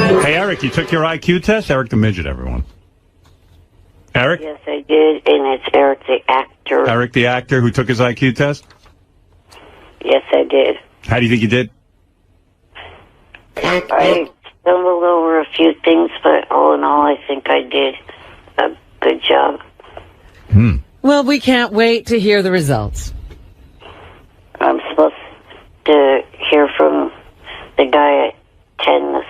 Hey, Eric, you took your IQ test? Eric the Midget, everyone. Eric? Yes, I did, and it's Eric the actor. Eric the actor who took his IQ test? Yes, I did. How do you think you did? I stumbled over a few things, but all in all, I think I did a good job. Well, we can't wait to hear the results. I'm supposed to hear from the guy at 10 this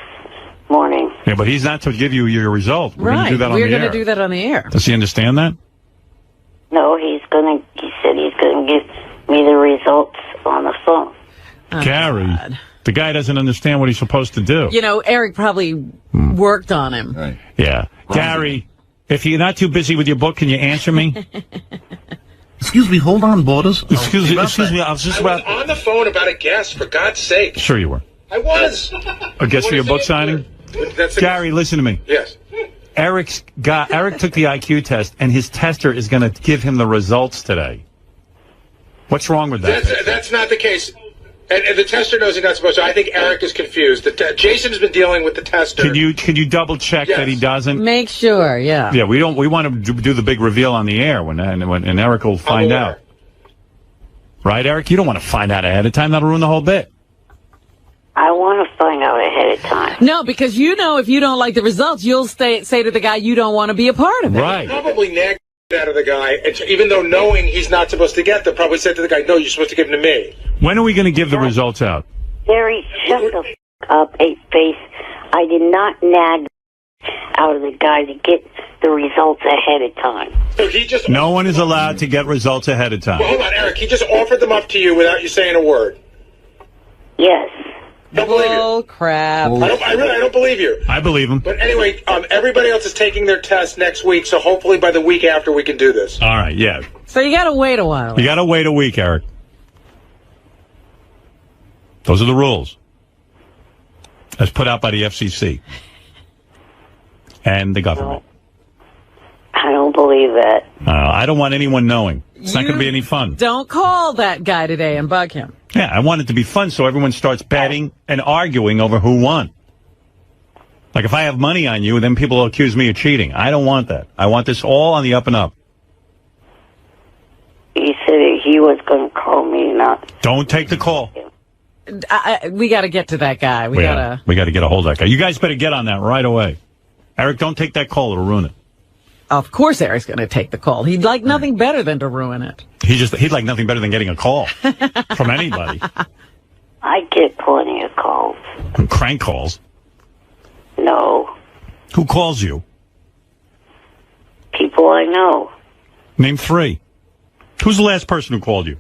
morning. Yeah, but he's not to give you your result. We're Right. going to do that on We're the air. going to do that on the air. Does he understand that? No, he said he's going to give me the results on the phone. Oh, Gary, God. the guy doesn't understand what he's supposed to do. You know, Eric probably worked on him. Right. Yeah. Gary, if you're not too busy with your book, can you answer me? Excuse me, hold on, Borders. Excuse me, I was just about... on the phone about a guest, for God's sake. Sure you were. I was. A guest for your book signing? Gary, listen to me. Yes. Eric took the IQ test, and his tester is going to give him the results today. What's wrong with that? That's not the case. And the tester knows he's not supposed to. I think Eric is confused. Jason's been dealing with the tester. Can you double check that he doesn't? Make sure, yeah. Yeah, we want to do the big reveal on the air when Eric will find out. Right, Eric? You don't want to find out ahead of time. That'll ruin the whole bit. I want to find out ahead of time. No, because you know if you don't like the results, you'll say to the guy you don't want to be a part of it. Right. Probably nagged out of the guy, and even though knowing he's not supposed to get them, probably said to the guy, no, you're supposed to give them to me. When are we going to give the results out? Gary, shut the up, eight-face. I did not nag out of the guy to get the results ahead of time. So he just... No one is allowed to get results ahead of time. Well, hold on, Eric. He just offered them up to you without you saying a word. Yes. Don't believe you. Oh, crap. I don't believe you. I believe him. But anyway, everybody else is taking their test next week, so hopefully by the week after we can do this. All right, yeah. So you got to wait a while. You got to wait a week, Eric. Those are the rules. As put out by the FCC and the government. I don't believe that. I don't want anyone knowing. It's not going to be any fun. Don't call that guy today and bug him. Yeah, I want it to be fun so everyone starts betting and arguing over who won. Like if I have money on you, then people will accuse me of cheating. I don't want that. I want this all on the up and up. He said he was going to call me, not... Don't take the call. We got to get to that guy. We got to get a hold of that guy. You guys better get on that right away. Eric, don't take that call. It'll ruin it. Of course Eric's going to take the call. He'd like nothing better than to ruin it. He'd like nothing better than getting a call from anybody. I get plenty of calls. Crank calls. No. Who calls you? People I know. Name 3. Who's the last person who called you?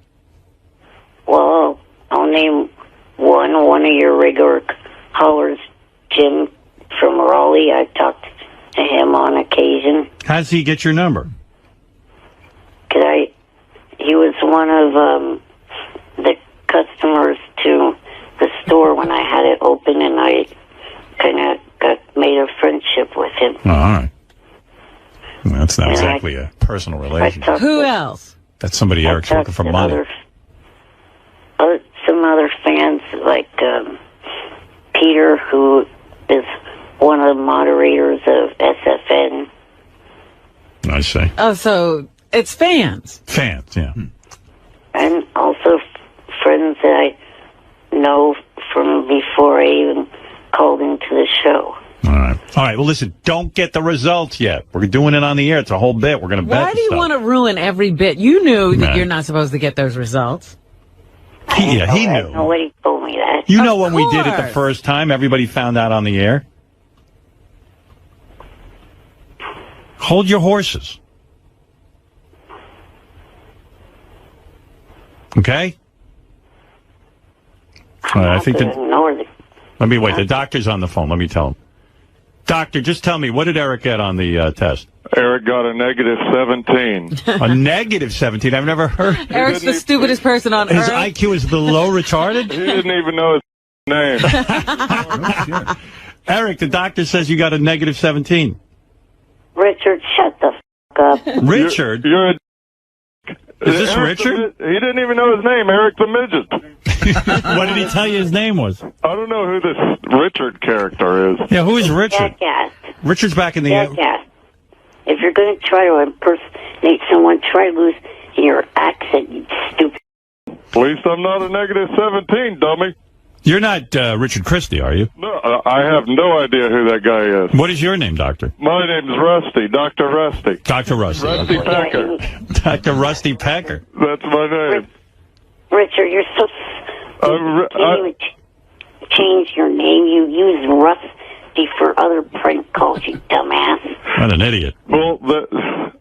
Well, I'll name one of your regular callers, Jim from Raleigh. I talked to him on occasion. How does he get your number? He was one of the customers to the store when I had it open, and I kind of made a friendship with him. Oh, all right. Well, that's not exactly a personal relationship. Who else? That's somebody Eric's looking for money. Some other fans, like Peter, who is one of the moderators of SFN. I see. Oh, so it's fans. Fans, yeah. And also friends that I know from before I even called into the show. All right. Well, listen, don't get the results yet. We're doing it on the air. It's a whole bit. We're going to bet. Why do you want to ruin every bit? You knew that you're not supposed to get those results. He knew. Nobody told me that. You know when we did it the first time, everybody found out on the air. Hold your horses. Okay? I think let me wait. The doctor's on the phone. Let me tell him. Doctor, just tell me, what did Eric get on the test? Eric got a -17. A -17? I've never heard. Eric's the stupidest person on His earth. IQ is below retarded? He didn't even know his name. Eric, the doctor says you got a -17. Richard, shut the f*** up. Richard? You're a Is this Richard? He didn't even know his name, Eric the Midget. What did he tell you his name was? I don't know who this Richard character is. Yeah, who is Richard? Jackass. Richard's back in the air. Jackass. If you're going to try to impersonate someone, try to lose your accent, you stupid. At least I'm not a negative 17, dummy. You're not Richard Christie, are you? No, I have no idea who that guy is. What is your name, Doctor? My name's Rusty, Dr. Rusty. Dr. Rusty. Rusty Pecker. Dr. Rusty Pecker. That's my name. Richard, you're so... Can you change your name? You use Rusty for other prank calls, you dumbass. What an idiot. Well,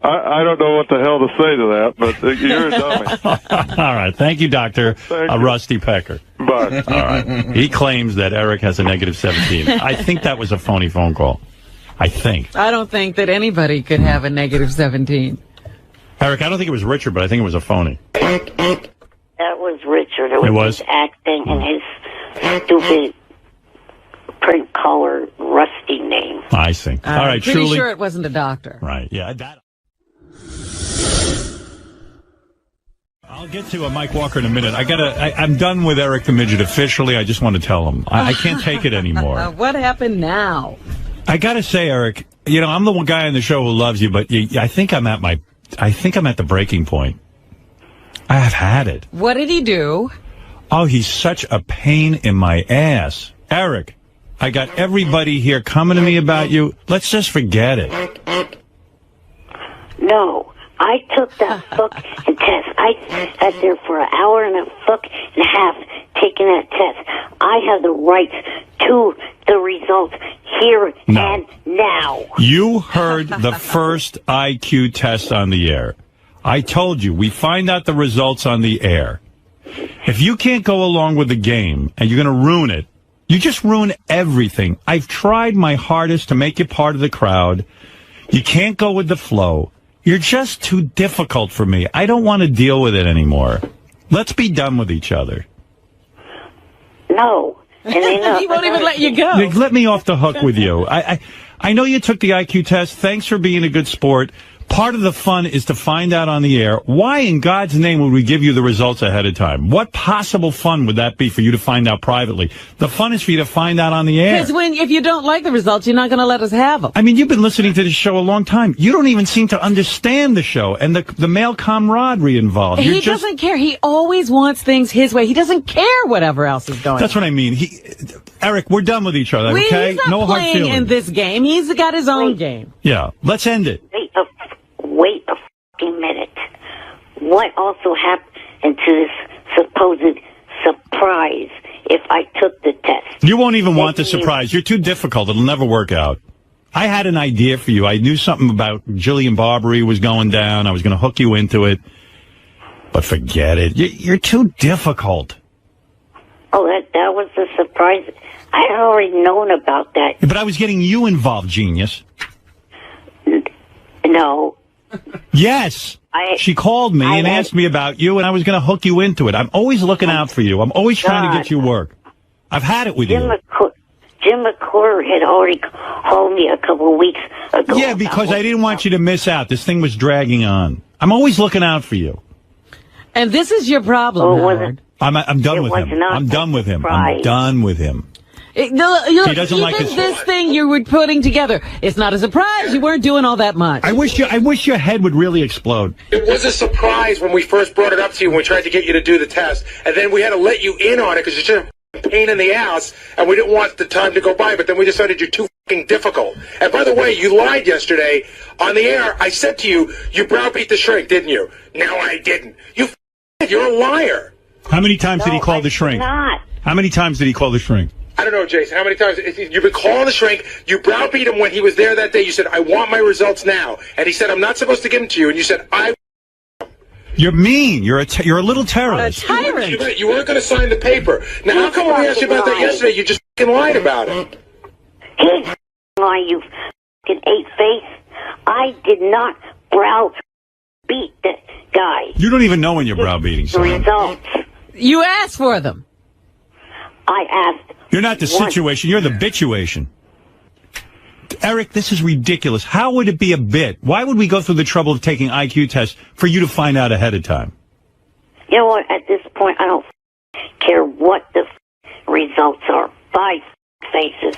I don't know what the hell to say to that, but you're a dummy. All right. Thank you, Dr. Rusty Pecker. Bye. All right. He claims that Eric has a negative 17. I think that was a phony phone call. I think. I don't think that anybody could have a negative 17. Eric, I don't think it was Richard, but I think it was a phony. That was Richard. It was his acting and his stupid prank caller Rusty name. I see. All right, pretty truly. sure it wasn't a doctor. Right. Yeah. That. I'll get to Mike Walker in a minute. I'm done with Eric the Midget officially. I just want to tell him I can't take it anymore. What happened now? I got to say, Eric, you know, I'm the one guy on the show who loves you, but I think I'm at the breaking point. I have had it. What did he do? Oh, he's such a pain in my ass. Eric, I got everybody here coming to me about you. Let's just forget it. No, I took that fucking test. I sat there for an hour and a half taking that test. I have the right to the results here and now. You heard the first IQ test on the air. I told you, we find out the results on the air. If you can't go along with the game and you're going to ruin it, you just ruin everything. I've tried my hardest to make you part of the crowd. You can't go with the flow. You're just too difficult for me. I don't want to deal with it anymore. Let's be done with each other. No. And He won't even let you go. Let me off the hook with you. I know you took the IQ test. Thanks for being a good sport. Part of the fun is to find out on the air. Why in God's name would we give you the results ahead of time? What possible fun would that be for you to find out privately? The fun is for you to find out on the air. Because if you don't like the results, you're not going to let us have them. I mean, you've been listening to this show a long time. You don't even seem to understand the show and the male camaraderie involved. He doesn't care. He always wants things his way. He doesn't care whatever else is going on. That's what I mean. Eric, we're done with each other, okay? He's not no hard playing feelings in this game. He's got his own game. Yeah, let's end it. Wait a fucking minute. What also happened to this supposed surprise if I took the test? You won't even want the surprise. You're too difficult. It'll never work out. I had an idea for you. I knew something about Jillian Barbary was going down. I was going to hook you into it. But forget it. You're too difficult. Oh, that was the surprise. I had already known about that. But I was getting you involved, genius. No. Yes. She called me and asked me about you, and I was going to hook you into it. I'm always looking out for you. I'm always trying to get you work. I've had it with you. Jim McClure had already called me a couple of weeks ago. Yeah, because I didn't want you to miss out. This thing was dragging on. I'm always looking out for you. And this is your problem, Howard. I'm done with him. I'm done with him. I'm done with him. He doesn't like this thing you were putting together. It's not a surprise. You weren't doing all that much. I wish your head would really explode. It was a surprise when we first brought it up to you when we tried to get you to do the test. And then we had to let you in on it because you're just a pain in the ass, and we didn't want the time to go by. But then we decided you're too fucking difficult. And by the way, you lied yesterday on the air. I said to you, you browbeat the shrink, didn't you? No, I didn't. You're a liar. How many times did he call the shrink? Not. How many times did he call the shrink? I don't know, Jason. How many times you've been calling the shrink? You browbeat him when he was there that day. You said, I want my results now. And he said, I'm not supposed to give them to you. And you said, You're mean. You're a little terrorist. A tyrant. You weren't going to sign the paper. Now, how come when we asked you about that yesterday, you just fucking lied about it? He's lying, you fucking ape-face. I did not browbeat that guy. You don't even know when you're browbeating The someone. results. You asked for them. I asked. You're not the situation. You're the bituation. Eric, this is ridiculous. How would it be a bit? Why would we go through the trouble of taking IQ tests for you to find out ahead of time? You know what? At this point, I don't care what the results are. Bye, faces.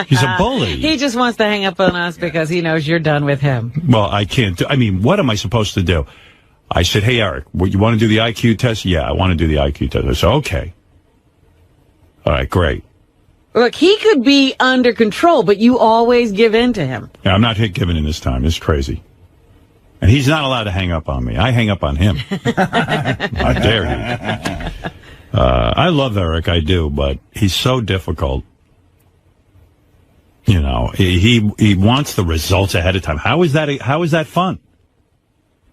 He's a bully. He just wants to hang up on us because he knows you're done with him. Well, I can't. I mean, what am I supposed to do? I said, hey, Eric, you want to do the IQ test? Yeah, I want to do the IQ test. I said, okay. All right, great. Look, he could be under control, but you always give in to him. Yeah, I'm not giving in this time. It's crazy. And he's not allowed to hang up on me. I hang up on him. How dare he? I love Eric, I do, but he's so difficult. You know, he wants the results ahead of time. How is that fun?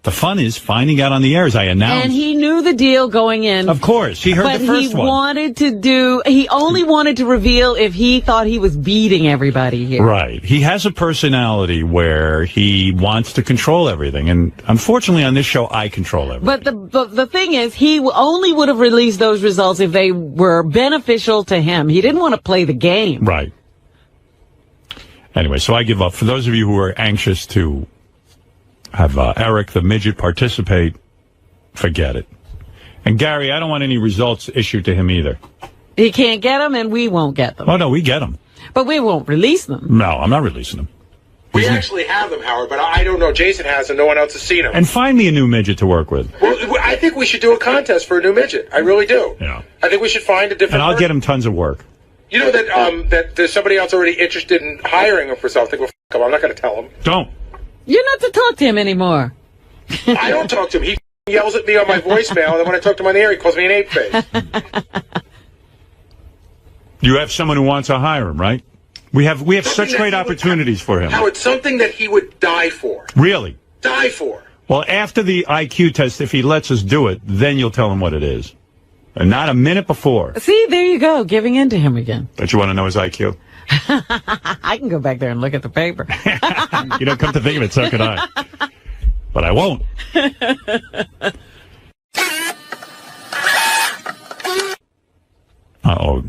The fun is finding out on the air, as I announced. And he knew the deal going in. Of course. He heard the first one. He only wanted to reveal if he thought he was beating everybody here. Right. He has a personality where he wants to control everything. And unfortunately on this show, I control everything. But the thing is, he only would have released those results if they were beneficial to him. He didn't want to play the game. Right. Anyway, so I give up. For those of you who are anxious to have Eric the midget participate, forget it. And Gary, I don't want any results issued to him either. He can't get them, and we won't get them. Oh, no, we get them. But we won't release them. No, I'm not releasing them. We actually have them, Howard, but I don't know. Jason has them. No one else has seen them. And find me a new midget to work with. Well, I think we should do a contest for a new midget. I really do. Yeah. I think we should find a different And I'll person. get him tons of work. You know that there's somebody else already interested in hiring him for something. Well, f*** him. I'm not going to tell him. Don't. You're not to talk to him anymore. I don't talk to him. He yells at me on my voicemail, and then when I talk to him on the air, he calls me an ape face. You have someone who wants to hire him, right? We have such great opportunities for him. Howard, something that he would die for. Really? Die for. Well, after the IQ test, if he lets us do it, then you'll tell him what it is. And not a minute before. See, there you go, giving in to him again. Don't you want to know his IQ? I can go back there and look at the paper. You know, come to think of it, so could I. But I won't.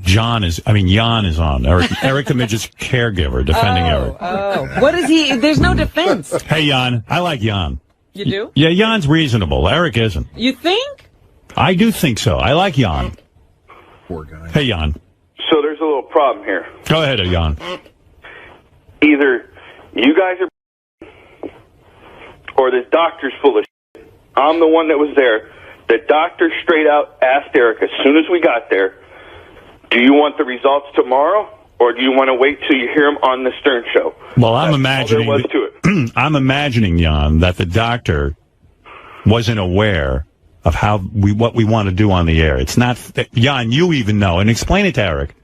Jan is on. Eric the Midget's caregiver, defending Eric. Oh, what is he? There's no defense. Hey, Jan. I like Jan. You do? Yeah, Jan's reasonable. Eric isn't. You think? I do think so. I like Jan. Poor guy. Hey, Jan. So there's a little problem here. Go ahead, Jan. Either you guys are or this doctor's full of shit. I'm the one that was there. The doctor straight out asked Eric as soon as we got there, do you want the results tomorrow, or do you want to wait till you hear him on the Stern Show? Well, I'm imagining. All there was to it. I'm imagining, Jan, that the doctor wasn't aware of what we want to do on the air. It's not, Jan, you even know, and explain it to Eric.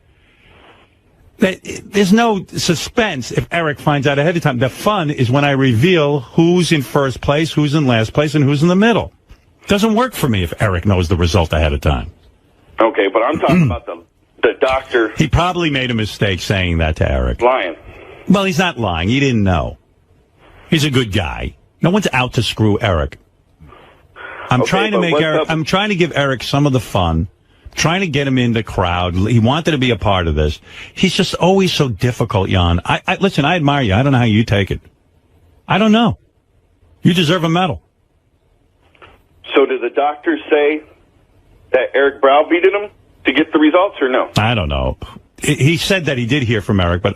There's no suspense if Eric finds out ahead of time. The fun is when I reveal who's in first place, who's in last place, and who's in the middle. Doesn't work for me if Eric knows the result ahead of time. Okay, but I'm talking about the doctor. He probably made a mistake saying that to Eric. Lying. Well, he's not lying. He didn't know. He's a good guy. No one's out to screw Eric. I'm trying to give Eric some of the fun. Trying to get him in the crowd. He wanted to be a part of this. He's just always so difficult, Jan. Listen, I admire you. I don't know how you take it. I don't know. You deserve a medal. So did the doctor say that Eric browbeated him to get the results, or no? I don't know. He said that he did hear from Eric, but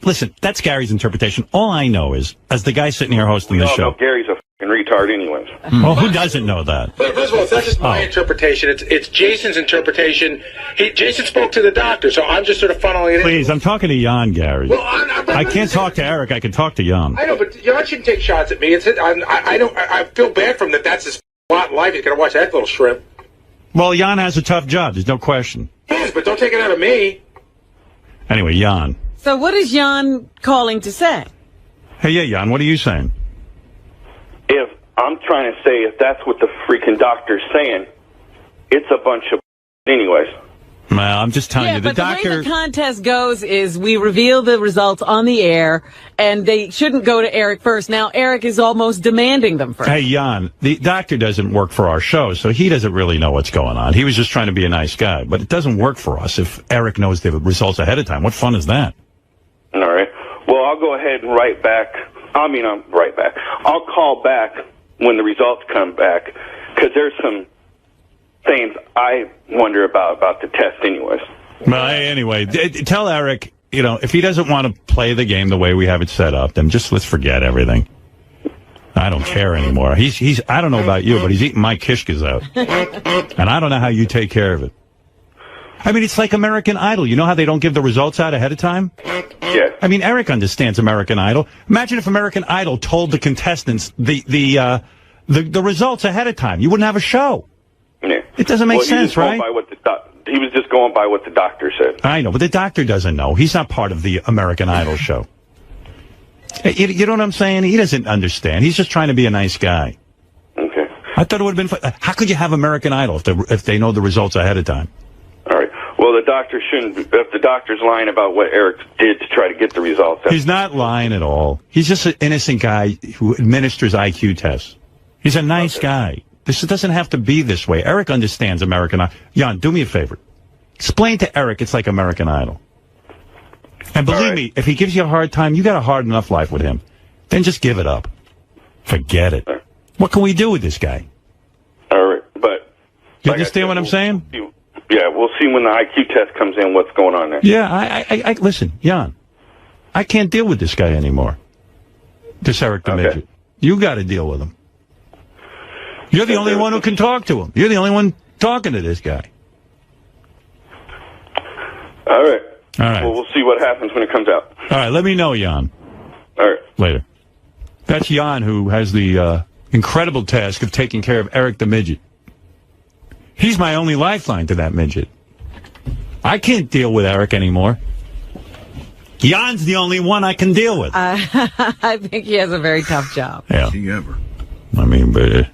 listen, that's Gary's interpretation. All I know is, as the guy sitting here hosting the show. No, Gary's a fucking retard anyways. Well, who doesn't know that? But first of all, it's not just my interpretation. It's Jason's interpretation. Jason spoke to the doctor, so I'm just sort of funneling it in. Please, I'm talking to Jan, Gary. Well, I can't talk to Eric. I can talk to Jan. I know, but Jan shouldn't take shots at me. I feel bad for him that that's his lot in life. He's going to watch that little shrimp. Well, Jan has a tough job. There's no question. Yes, but don't take it out of me. Anyway, Jan. So what is Jan calling to say? Hey, yeah, Jan, what are you saying? If I'm trying to say if that's what the freaking doctor's saying, it's a bunch of anyways. Well, I'm just telling you, the doctor... the way the contest goes is we reveal the results on the air, and they shouldn't go to Eric first. Now, Eric is almost demanding them first. Hey, Jan, the doctor doesn't work for our show, so he doesn't really know what's going on. He was just trying to be a nice guy, but it doesn't work for us if Eric knows the results ahead of time. What fun is that? All right. Well, I'll go ahead and write back. I'm right back. I'll call back when the results come back, because there's some things I wonder about the test anyways. Well, anyway, tell Eric, if he doesn't want to play the game the way we have it set up, then let's forget everything. I don't care anymore. He's I don't know about you, but he's eating my kishkas out. And I don't know how you take care of it. I mean, it's like American Idol. You know how they don't give the results out ahead of time? Yeah. I mean, Eric understands American Idol. Imagine if American Idol told the contestants the results ahead of time. You wouldn't have a show. Yeah. It doesn't make sense, right? He was just going by what the doctor said. I know, but the doctor doesn't know. He's not part of the American Idol show. You know what I'm saying? He doesn't understand. He's just trying to be a nice guy. Okay. I thought it would have been fun. How could you have American Idol if they know the results ahead of time? All right. Well, the doctor shouldn't. If the doctor's lying about what Eric did to try to get the results, He's not lying at all. He's just an innocent guy who administers IQ tests. He's a nice guy. This doesn't have to be this way. Eric understands American Idol. Jan, do me a favor. Explain to Eric it's like American Idol. And believe me, if he gives you a hard time, you got a hard enough life with him. Then just give it up. Forget it. What can we do with this guy? All right, but You understand what I'm saying? Yeah, we'll see when the IQ test comes in what's going on there. Yeah, I listen, Jan. I can't deal with this guy anymore. This Eric the Midget. You got to deal with him. You're the only one who can talk to him. You're the only one talking to this guy. All right. All right. Well, we'll see what happens when it comes out. All right, let me know, Jan. All right. Later. That's Jan, who has the incredible task of taking care of Eric the Midget. He's my only lifeline to that midget. I can't deal with Eric anymore. Jan's the only one I can deal with. I think he has a very tough job. Yeah. See ever. I mean, but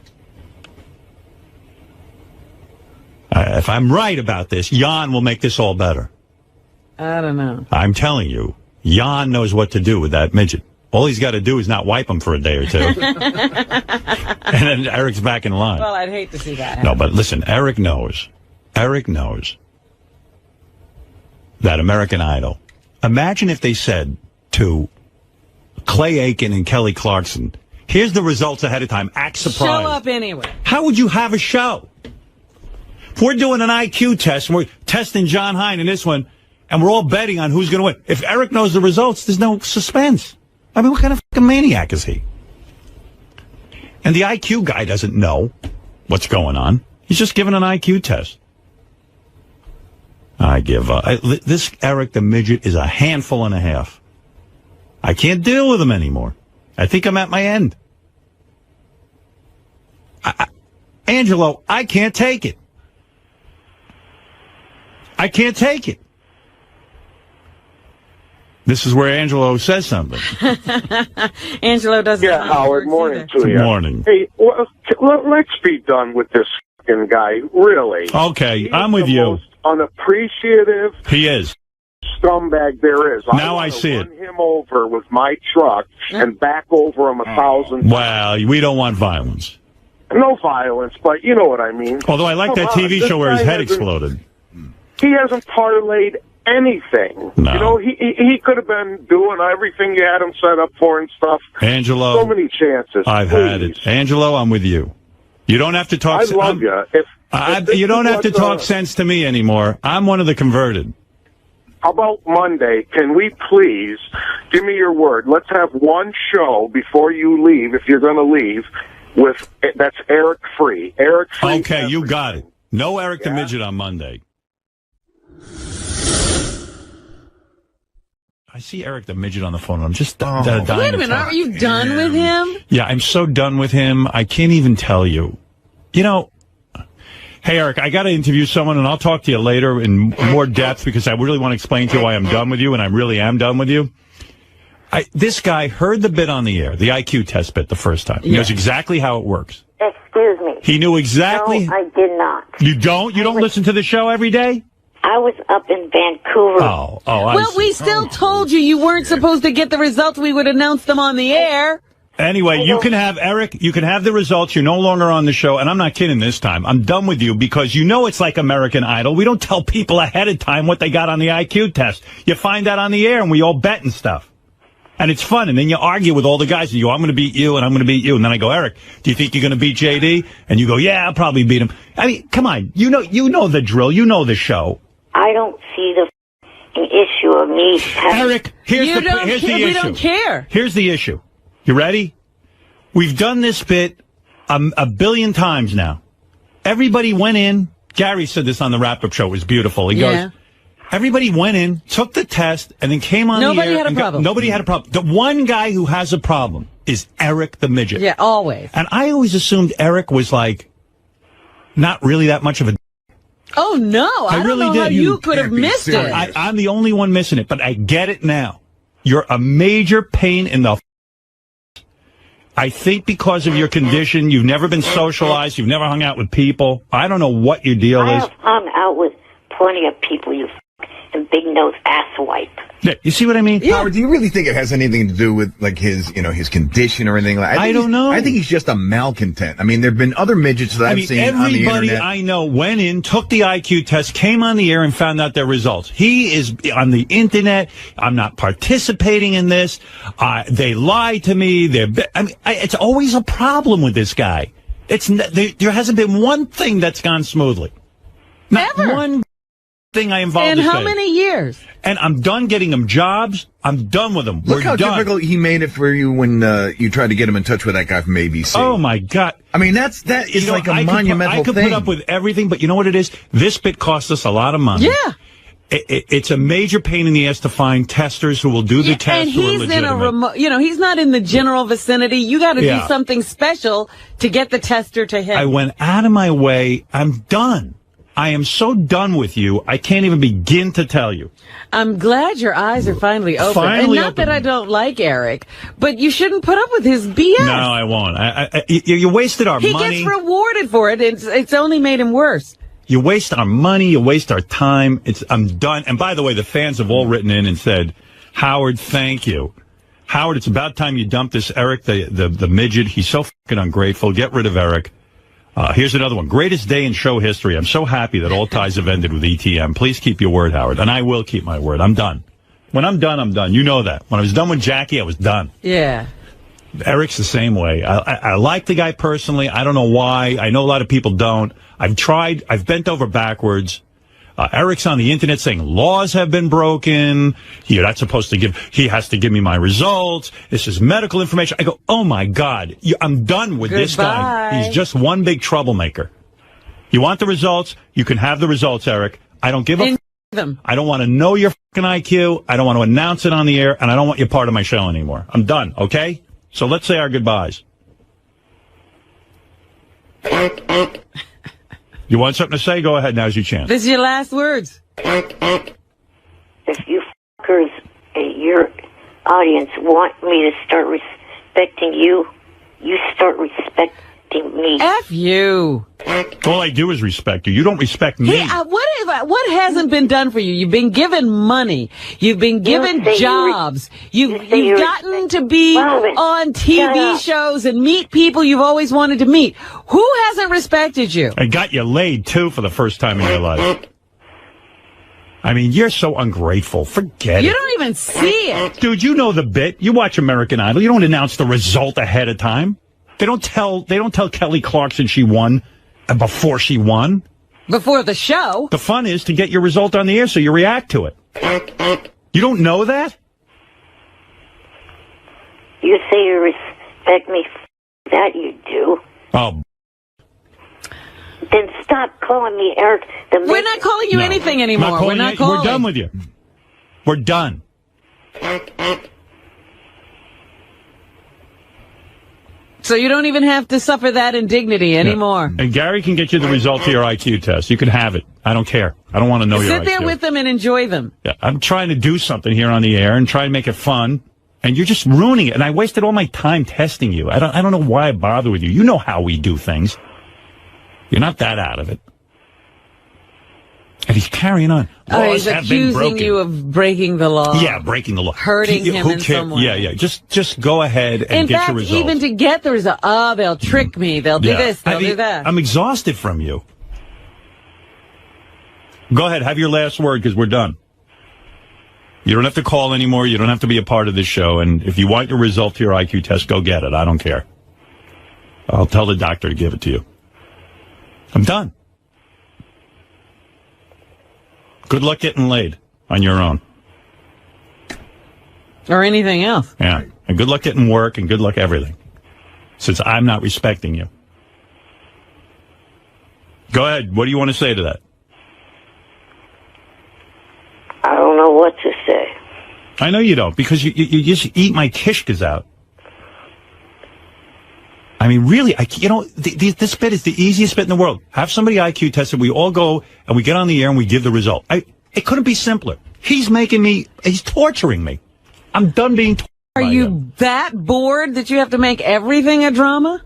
if I'm right about this, Jan will make this all better. I don't know. I'm telling you, Jan knows what to do with that midget. All he's got to do is not wipe him for a day or two. And then Eric's back in line. Well, I'd hate to see that happen. No, but listen, Eric knows that American Idol. Imagine if they said to Clay Aiken and Kelly Clarkson, here's the results ahead of time. Act surprised. Show up anyway. How would you have a show? If we're doing an IQ test, and we're testing John Hine in this one, and we're all betting on who's going to win. If Eric knows the results, there's no suspense. I mean, what kind of fucking maniac is he? And the IQ guy doesn't know what's going on. He's just giving an IQ test. I give up. This Eric the Midget is a handful and a half. I can't deal with him anymore. I think I'm at my end. Angelo, I can't take it. I can't take it. This is where Angelo says something. Angelo doesn't. Yeah, Howard, morning to Good you. morning. Hey, well, let's be done with this fucking guy, really. Okay, He's I'm with the you. most unappreciative He is. scumbag there is. Now I see it. Run him over with my truck and back over him 1,000 Well, we don't want violence. No violence, but you know what I mean. Although I like that Come TV on, show where his this head guy hasn't- exploded. He hasn't parlayed anything. No. You know, he could have been doing everything you had him set up for and stuff. Angelo, So many chances. I've had it. Angelo, I'm with you. You don't have to talk. I love you. You don't have to talk sense to me anymore. I'm one of the converted. How about Monday? Can we please give me your word? Let's have one show before you leave, if you're going to leave, that's Eric free. Eric free. Okay, you got it. No Eric the Midget on Monday. I see Eric the Midget on the phone. I'm just dying Wait a to minute, talk. aren't you done with him? Yeah, I'm so done with him. I can't even tell you. You know, hey, Eric, I got to interview someone, and I'll talk to you later in more depth because I really want to explain to you why I'm done with you, and I really am done with you. This guy heard the bit on the air, the IQ test bit, the first time. He knows exactly how it works. Excuse me. He knew exactly. No, I did not. You don't? You don't listen to the show every day? I was up in Vancouver. Oh, Well, we still told you weren't supposed to get the results. We would announce them on the air. Anyway, you can have Eric, you can have the results. You're no longer on the show. And I'm not kidding this time. I'm done with you because you know it's like American Idol. We don't tell people ahead of time what they got on the IQ test. You find out on the air and we all bet and stuff. And it's fun. And then you argue with all the guys. And you go, I'm going to beat you, and I'm going to beat you. And then I go, Eric, do you think you're going to beat JD? And you go, yeah, I'll probably beat him. I mean, come on. You know the drill. You know the show. I don't see the issue of me having... Eric, here's the issue. We don't care. Here's the issue. You ready? We've done this bit a billion times now. Everybody went in. Gary said this on the wrap-up show. It was beautiful. He goes, everybody went in, took the test, and then came on the air. Nobody had a problem. Nobody had a problem. The one guy who has a problem is Eric the Midget. Yeah, always. And I always assumed Eric was, like, not really that much of a... Oh, no. I really don't know did. how you could have missed it. I'm the only one missing it, but I get it now. You're a major pain in the... I think because of your condition, you've never been socialized, you've never hung out with people. I don't know what your deal is. I have hung out with plenty of people, you and big nose asswipe. Yeah, you see what I mean? Howard, do you really think it has anything to do with like his condition or anything like that? I don't know. I think he's just a malcontent. I mean, there've been other midgets that I've seen on the everybody internet. I know went in, took the IQ test, came on the air, and found out their results. He is on the internet. I'm not participating in this. They lied to me. It's always a problem with this guy. There hasn't been one thing that's gone smoothly. Not Ever. one thing I involved. And this how guy. many years? And I'm done getting him jobs. I'm done with him. Look how done. difficult he made it for you when you tried to get him in touch with that guy from ABC. Oh my God! I mean, that is like a monumental I could thing. put up with everything, but you know what it is? This bit cost us a lot of money. Yeah. It's a major pain in the ass to find testers who will do the test. And who are he's in legitimate. a remote, he's not in the general vicinity. You got to Yeah. do something special to get the tester to him. I went out of my way. I'm done. I am so done with you. I can't even begin to tell you. I'm glad your eyes are finally open. Finally and not open. that I don't like Eric, but you shouldn't put up with his BS. No, I won't. You wasted our He money. gets rewarded for it. It's only made him worse. You waste our money. You waste our time. I'm done. And by the way, the fans have all written in and said, Howard, thank you. Howard, it's about time you dump this Eric, the midget. He's so fucking ungrateful. Get rid of Eric. Here's another one. Greatest day in show history. I'm so happy that all ties have ended with ETM. Please keep your word, Howard. And I will keep my word. I'm done. When I'm done, I'm done. You know that. When I was done with Jackie, I was done. Yeah. Eric's the same way. I like the guy personally. I don't know why. I know a lot of people don't. I've tried. I've bent over backwards. Eric's on the internet saying laws have been broken. You're not supposed to he has to give me my results. This is medical information. I go, oh my God. I'm done with this guy. He's just one big troublemaker. You want the results? You can have the results, Eric. I don't give a them. I don't want to know your fucking IQ. I don't want to announce it on the air, and I don't want you part of my show anymore. I'm done, okay? So let's say our goodbyes. You want something to say? Go ahead. Now's your chance. This is your last words. If you fuckers, your audience, want me to start respecting you, you start respecting me. F you. All I do is respect you. You don't respect me. Hey, what hasn't been done for you? You've been given money. You've been given jobs. You've gotten to be on TV shows and meet people you've always wanted to meet. Who hasn't respected you? I got you laid, too, for the first time in your life. I mean, you're so ungrateful. Forget it. You don't even see it. Dude, you know the bit. You watch American Idol. You don't announce the result ahead of time. They don't tell Kelly Clarkson she won before she won. Before the show. The fun is to get your result on the air so you react to it. You don't know that? You say you respect me. That you do. Oh. Then stop calling me Eric. We're not calling you anything anymore. We're not calling. We're done with you. We're done. So you don't even have to suffer that indignity anymore. And Gary can get you the results of your IQ test. You can have it. I don't care. I don't want to know your IQ. Sit there with them and enjoy them. Yeah, I'm trying to do something here on the air and try and make it fun. And you're just ruining it. And I wasted all my time testing you. I don't know why I bother with you. You know how we do things. You're not that out of it. And he's carrying on. He's accusing you of breaking the law. Yeah, breaking the law. Hurting him in some way. Yeah. Just go ahead and get your results. Even to get the result, they'll trick me. They'll do this, they'll do that. I'm exhausted from you. Go ahead, have your last word because we're done. You don't have to call anymore. You don't have to be a part of this show. And if you want your result to your IQ test, go get it. I don't care. I'll tell the doctor to give it to you. I'm done. Good luck getting laid on your own. Or anything else. Yeah. And good luck getting work and good luck everything. Since I'm not respecting you. Go ahead. What do you want to say to that? I don't know what to say. I know you don't, because you just eat my kishkas out. I mean, really, this bit is the easiest bit in the world. Have somebody IQ tested. We all go and we get on the air and we give the result. It couldn't be simpler. He's torturing me. I'm done being tortured. Are you that bored that you have to make everything a drama?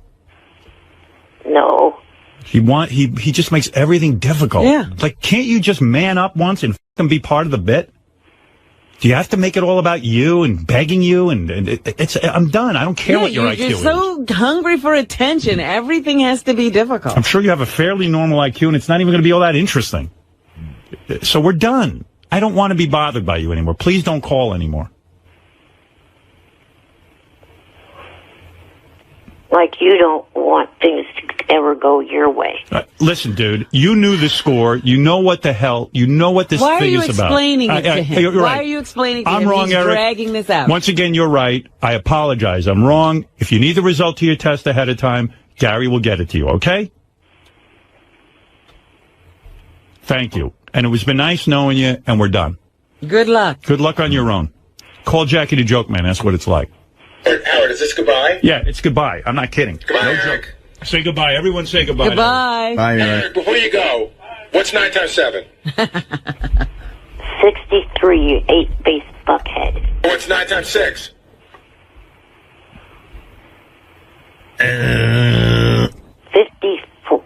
No. He just makes everything difficult. Yeah. Like, can't you just man up once and f***ing be part of the bit? Do you have to make it all about you and begging you? And I'm done. I don't care what your IQ is. You're so hungry for attention. Everything has to be difficult. I'm sure you have a fairly normal IQ, and it's not even going to be all that interesting. So we're done. I don't want to be bothered by you anymore. Please don't call anymore. Like you don't want things to ever go your way. Listen, dude, you knew the score. You know what the hell. You know what this thing is about. Why are you explaining it to him? Why are you explaining to him? I'm wrong, He's Eric. dragging this out. Once again, you're right. I apologize. I'm wrong. If you need the result to your test ahead of time, Gary will get it to you, okay? Thank you. And it has been nice knowing you, and we're done. Good luck. Good luck on your own. Call Jackie the Joke Man. That's what it's like. Howard, is this goodbye? Yeah, it's goodbye. I'm not kidding. Goodbye, Eric. Say goodbye. Everyone say goodbye. Goodbye. Bye, Eric, before you go, what's 9 times 7? 63, you 8-base fuckhead. What's 9 times 6? 54.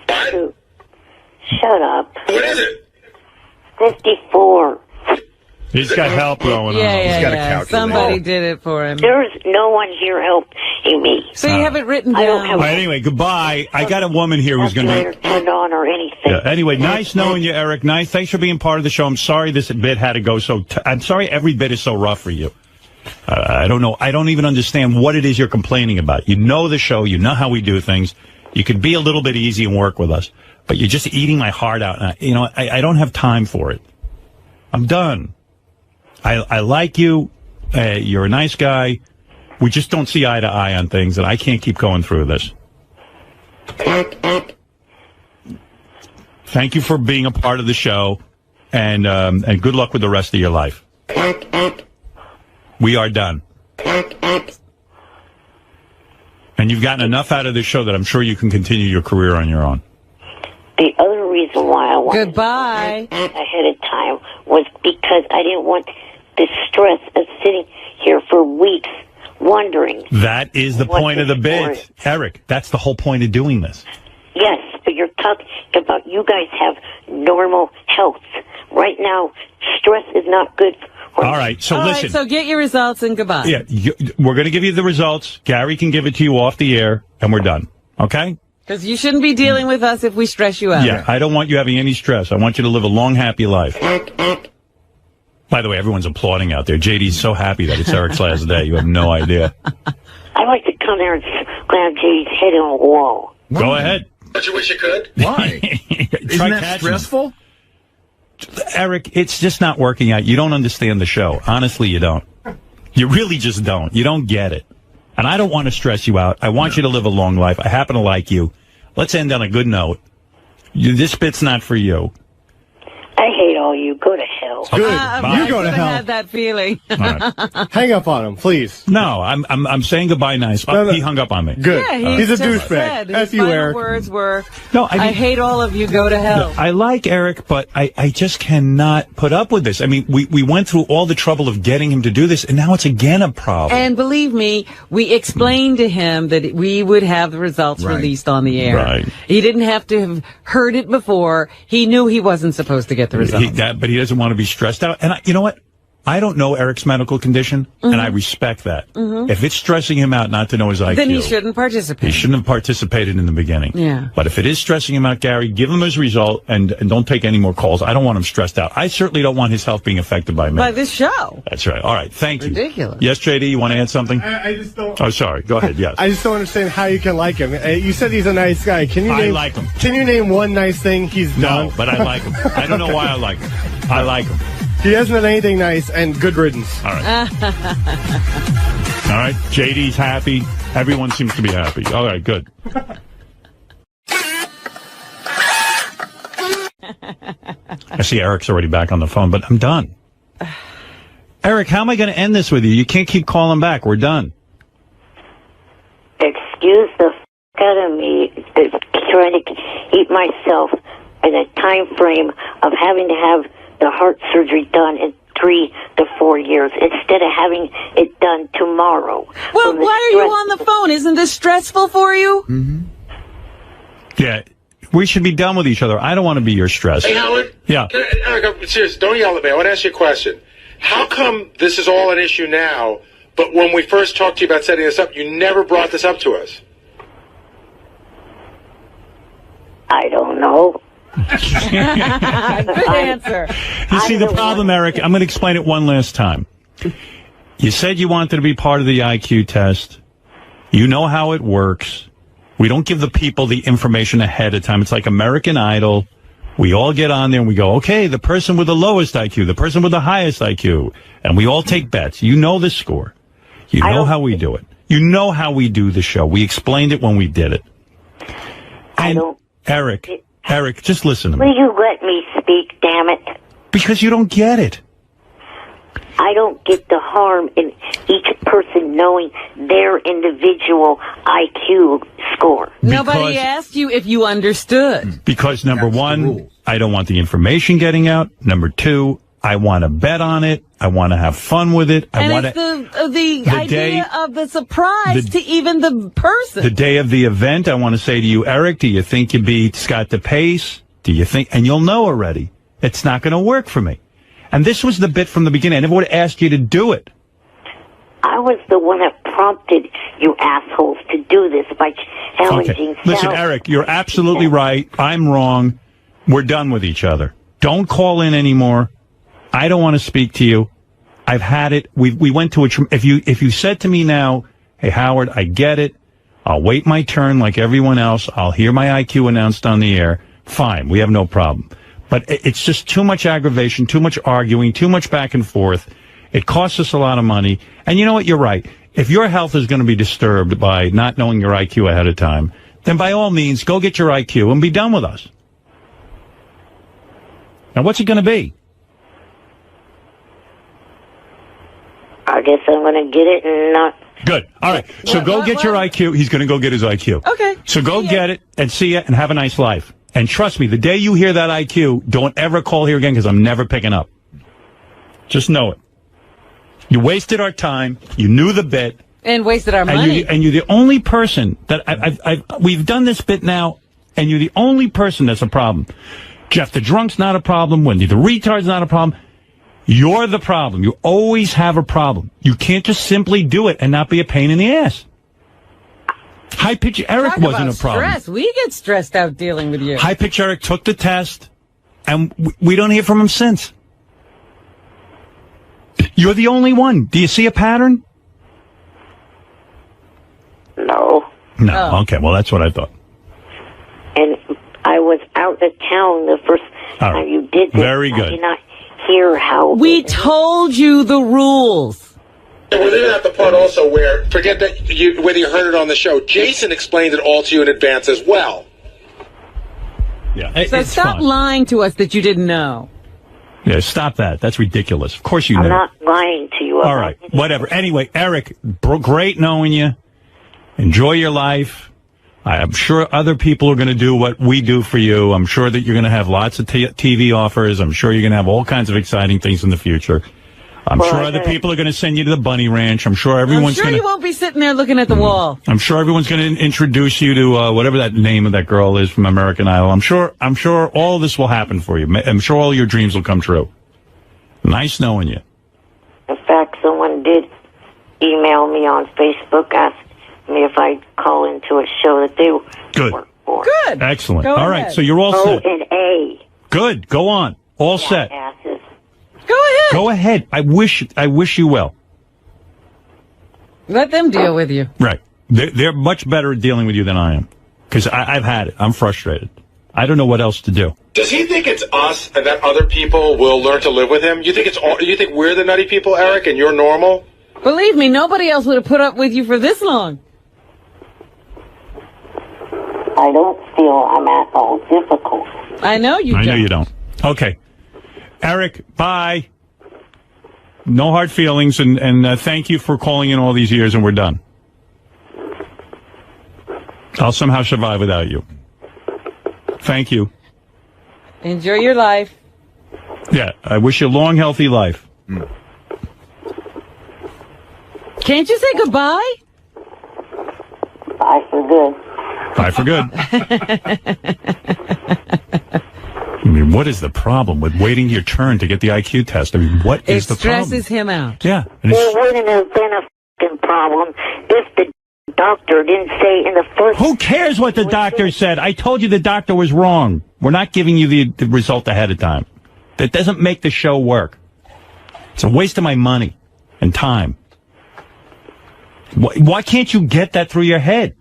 What? Shut up. What is it? 54. He's got help going on. Yeah. got a calculator. Somebody did it for him. There's no one here helping me. So you have it written I don't down. have Well, anyway, goodbye. I got a woman here who's going to be... turned on or anything. Yeah, anyway, nice knowing you, Eric. Nice. Thanks for being part of the show. I'm sorry this bit had to go so... I'm sorry every bit is so rough for you. I don't know. I don't even understand what it is you're complaining about. You know the show. You know how we do things. You could be a little bit easy and work with us. But you're just eating my heart out. And I don't have time for it. I'm done. I like you. You're a nice guy. We just don't see eye to eye on things, and I can't keep going through this. Thank you for being a part of the show, and good luck with the rest of your life. We are done. And you've gotten enough out of this show that I'm sure you can continue your career on your own. The other reason why I wanted Goodbye. ahead of time was because I didn't want the stress of sitting here for weeks wondering. That is the what point of the bit. Eric, that's the whole point of doing this. Yes, but you're talking about you guys have normal health. Right now, stress is not good for All right, so All listen. right, so get your results and goodbye. Yeah, we're going to give you the results. Gary can give it to you off the air, and we're done. Okay? Because you shouldn't be dealing with us if we stress you out. Yeah, I don't want you having any stress. I want you to live a long, happy life. By the way, everyone's applauding out there. JD's so happy that it's Eric's last day. You have no idea. I'd like to come there and slam JD's head on a wall. Go ahead. Don't you wish you could? Why? Try Isn't that catching stressful? Eric, it's just not working out. You don't understand the show. Honestly, you don't. You really just don't. You don't get it. And I don't want to stress you out. I want you to live a long life. I happen to like you. Let's end on a good note. This bit's not for you. I hate all you. Go to hell. Good. I You go to should've hell. had that feeling. All right. Hang up on him, please. No, I'm saying goodbye nice. No. He hung up on me. Good. Yeah, He's a just douchebag. said, F his you, final Eric. words were, No, I mean- hate all of you, go to hell. I like Eric, but I just cannot put up with this. I mean, we went through all the trouble of getting him to do this, and now it's again a problem. And believe me, we explained to him that we would have the results Right. released on the air. Right. He didn't have to have heard it before. He knew he wasn't supposed to get the results. But he doesn't want to be stressed out. And you know what? I don't know Eric's medical condition, and I respect that. If it's stressing him out not to know his IQ, Then he shouldn't participate. he shouldn't have participated in the beginning. Yeah. But if it is stressing him out, Gary, give him his result and don't take any more calls. I don't want him stressed out. I certainly don't want his health being affected by me. By this show. That's right. All right. Thank you. Ridiculous. Yes, JD, you want to add something? I just don't. Oh, sorry. Go ahead. Yes. I just don't understand how you can like him. You said he's a nice guy. Can you I name? like him. Can you name one nice thing he's done? No, but I like him. I don't know why I like him. I like him. He hasn't done anything nice, and good riddance. All right. All right. JD's happy. Everyone seems to be happy. All right. Good. I see Eric's already back on the phone, but I'm done. Eric, how am I going to end this with you? You can't keep calling back. We're done. Excuse the out of me trying to keep myself in a time frame of having to have the heart surgery done in 3 to 4 years instead of having it done tomorrow. Well, why are you on the phone? Isn't this stressful for you? Mm-hmm. Yeah. We should be done with each other. I don't want to be your stress. Hey, Howard. Yeah. Eric, I'm serious. Don't yell at me. I want to ask you a question. How come this is all an issue now, but when we first talked to you about setting this up, you never brought this up to us? I don't know. Good answer. You see, the problem, Eric, I'm going to explain it one last time. You said you wanted to be part of the IQ test. You know how it works. We don't give the people the information ahead of time. It's like American Idol. We all get on there and we go, okay, the person with the lowest IQ, the person with the highest IQ, and we all take bets. You know the score. You know how we do it. You know how we do the show. We explained it when we did it. And Eric, just listen to me. Will you let me speak, damn it? Because you don't get it. I don't get the harm in each person knowing their individual IQ score. Nobody asked you if you understood. Because number one, I don't want the information getting out. Number two, I want to bet on it. I want to have fun with it. I And want it's to. the idea of the surprise to even the person. The day of the event, I want to say to you, Eric, do you think you beat Scott DePace? Do you think? And you'll know already. It's not going to work for me. And this was the bit from the beginning. I never would have asked you to do it. I was the one that prompted you assholes to do this by challenging Listen, Eric, you're absolutely right. I'm wrong. We're done with each other. Don't call in anymore. I don't want to speak to you. I've had it. We went to if you said to me now, hey, Howard, I get it. I'll wait my turn like everyone else. I'll hear my IQ announced on the air. Fine. We have no problem. But it's just too much aggravation, too much arguing, too much back and forth. It costs us a lot of money. And you know what? You're right. If your health is going to be disturbed by not knowing your IQ ahead of time, then by all means, go get your IQ and be done with us. Now, what's it going to be? I guess I'm going to get it and not... Good. All right. So go get your IQ. He's going to go get his IQ. Okay. So go get it and see it and have a nice life. And trust me, the day you hear that IQ, don't ever call here again because I'm never picking up. Just know it. You wasted our time. You knew the bit. And wasted our money. And you're the only person that we've done this bit now, and you're the only person that's a problem. Jeff the Drunk's not a problem. Wendy the Retard's not a problem. You're the problem. You always have a problem. You can't just simply do it and not be a pain in the ass. High Pitch Eric wasn't a problem. Stress. We get stressed out dealing with you. High Pitch Eric took the test, and we don't hear from him since. You're the only one. Do you see a pattern? No. No. Okay, well, that's what I thought. And I was out of town the first time you did this. Very good. I did not hear how... We told you the rules. And we're leaving out the part also where, forget that whether you heard it on the show, Jason explained it all to you in advance as well. Yeah. So stop lying to us that you didn't know. Yeah, stop that. That's ridiculous. Of course you know. I'm not lying to you. All right, whatever. Anyway, Eric, great knowing you. Enjoy your life. I'm sure other people are going to do what we do for you. I'm sure that you're going to have lots of TV offers. I'm sure you're going to have all kinds of exciting things in the future. I'm sure other people are going to send you to the bunny ranch. I'm sure everyone's going to... you won't be sitting there looking at the wall. I'm sure everyone's going to introduce you to whatever that name of that girl is from American Idol. I'm sure all this will happen for you. I'm sure all your dreams will come true. Nice knowing you. someone did email me on Facebook, asked me if I'd call into a show that they Good. work for. Good. Excellent. Go All ahead. right, so you're all set. O&A. Good. Go on. All set. Jackasses. Go ahead. Go ahead. I wish you well. Let them deal with you. Right. They're much better at dealing with you than I am. Because I've had it. I'm frustrated. I don't know what else to do. Does he think it's us and that other people will learn to live with him? You think we're the nutty people, Eric, and you're normal? Believe me, nobody else would have put up with you for this long. I don't feel I'm at all difficult. I know you don't. I know you don't. Okay. Eric, bye. No hard feelings, and thank you for calling in all these years, and we're done. I'll somehow survive without you. Thank you. Enjoy your life. Yeah, I wish you a long, healthy life. Can't you say goodbye? Bye for good. Bye for good. I mean, what is the problem with waiting your turn to get the IQ test? I mean, what is the problem? It stresses him out. Yeah. There wouldn't have been a fucking problem if the doctor didn't say in the first... Who cares what the doctor said? I told you the doctor was wrong. We're not giving you the result ahead of time. That doesn't make the show work. It's a waste of my money and time. Why can't you get that through your head?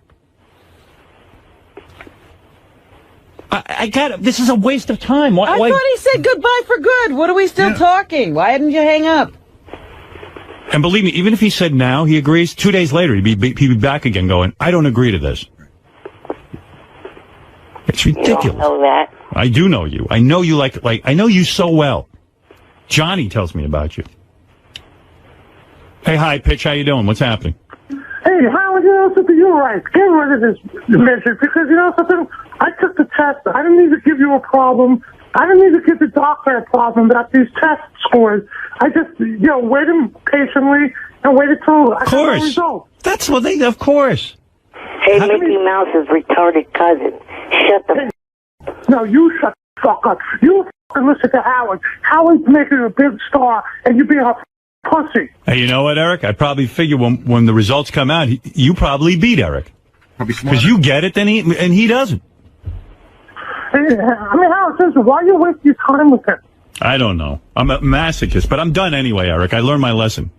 I got it. This is a waste of time. I thought he said goodbye for good. What are we still talking? Why didn't you hang up? And believe me, even if he said now he agrees, 2 days later he'd be back again going, I don't agree to this. It's ridiculous. You don't know that. I do know you. I know you like I know you so well. Johnny tells me about you. Hey, hi, Pitch. How you doing? What's happening? Hey, Howard, you know something? You're right. Get rid of this measure because, you know something? I took the test. I didn't need to give you a problem. I didn't need to give the doctor a problem about these test scores. I just, waited patiently and waited till I got the results. That's what they, of course. Hey, Mickey Mouse's retarded cousin. Shut the No, you shut the fuck up. You fucking listen to Howard. Howard's making a big star, and you being a pussy. Hey, you know what, Eric? I probably figure when the results come out, you probably beat Eric. Because you get it, and he doesn't. I mean, Howard, listen, why are you wasting your time with him? I don't know. I'm a masochist, but I'm done anyway, Eric. I learned my lesson.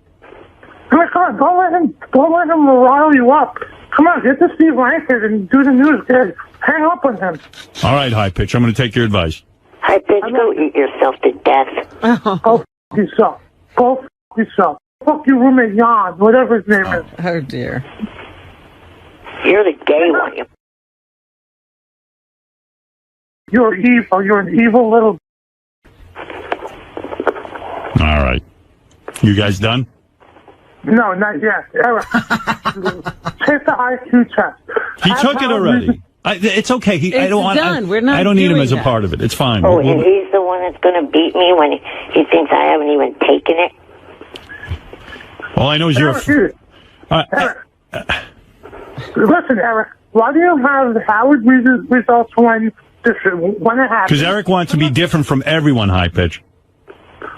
Come on, don't let him rile you up. Come on, get to Steve Langford and do the news. Hang up on him. All right, High Pitch. I'm going to take your advice. Hi, bitch, go eat yourself to death. Go f*** yourself. Go f*** yourself. Fuck your roommate, Jan, whatever his name is. Oh, dear. You're the gay one. You're evil. You're an evil little... All right. You guys done? No, not yet. Eric, take the IQ test. He took it already. It's okay. I don't want. done. We're not I don't need him doing as a that. part of it. It's fine. Oh, and he's the one that's going to beat me when he thinks I haven't even taken it? All I know is you're. Eric, listen, Eric, why do you have Howard results when it happens? Because Eric wants to be different from everyone, High Pitch.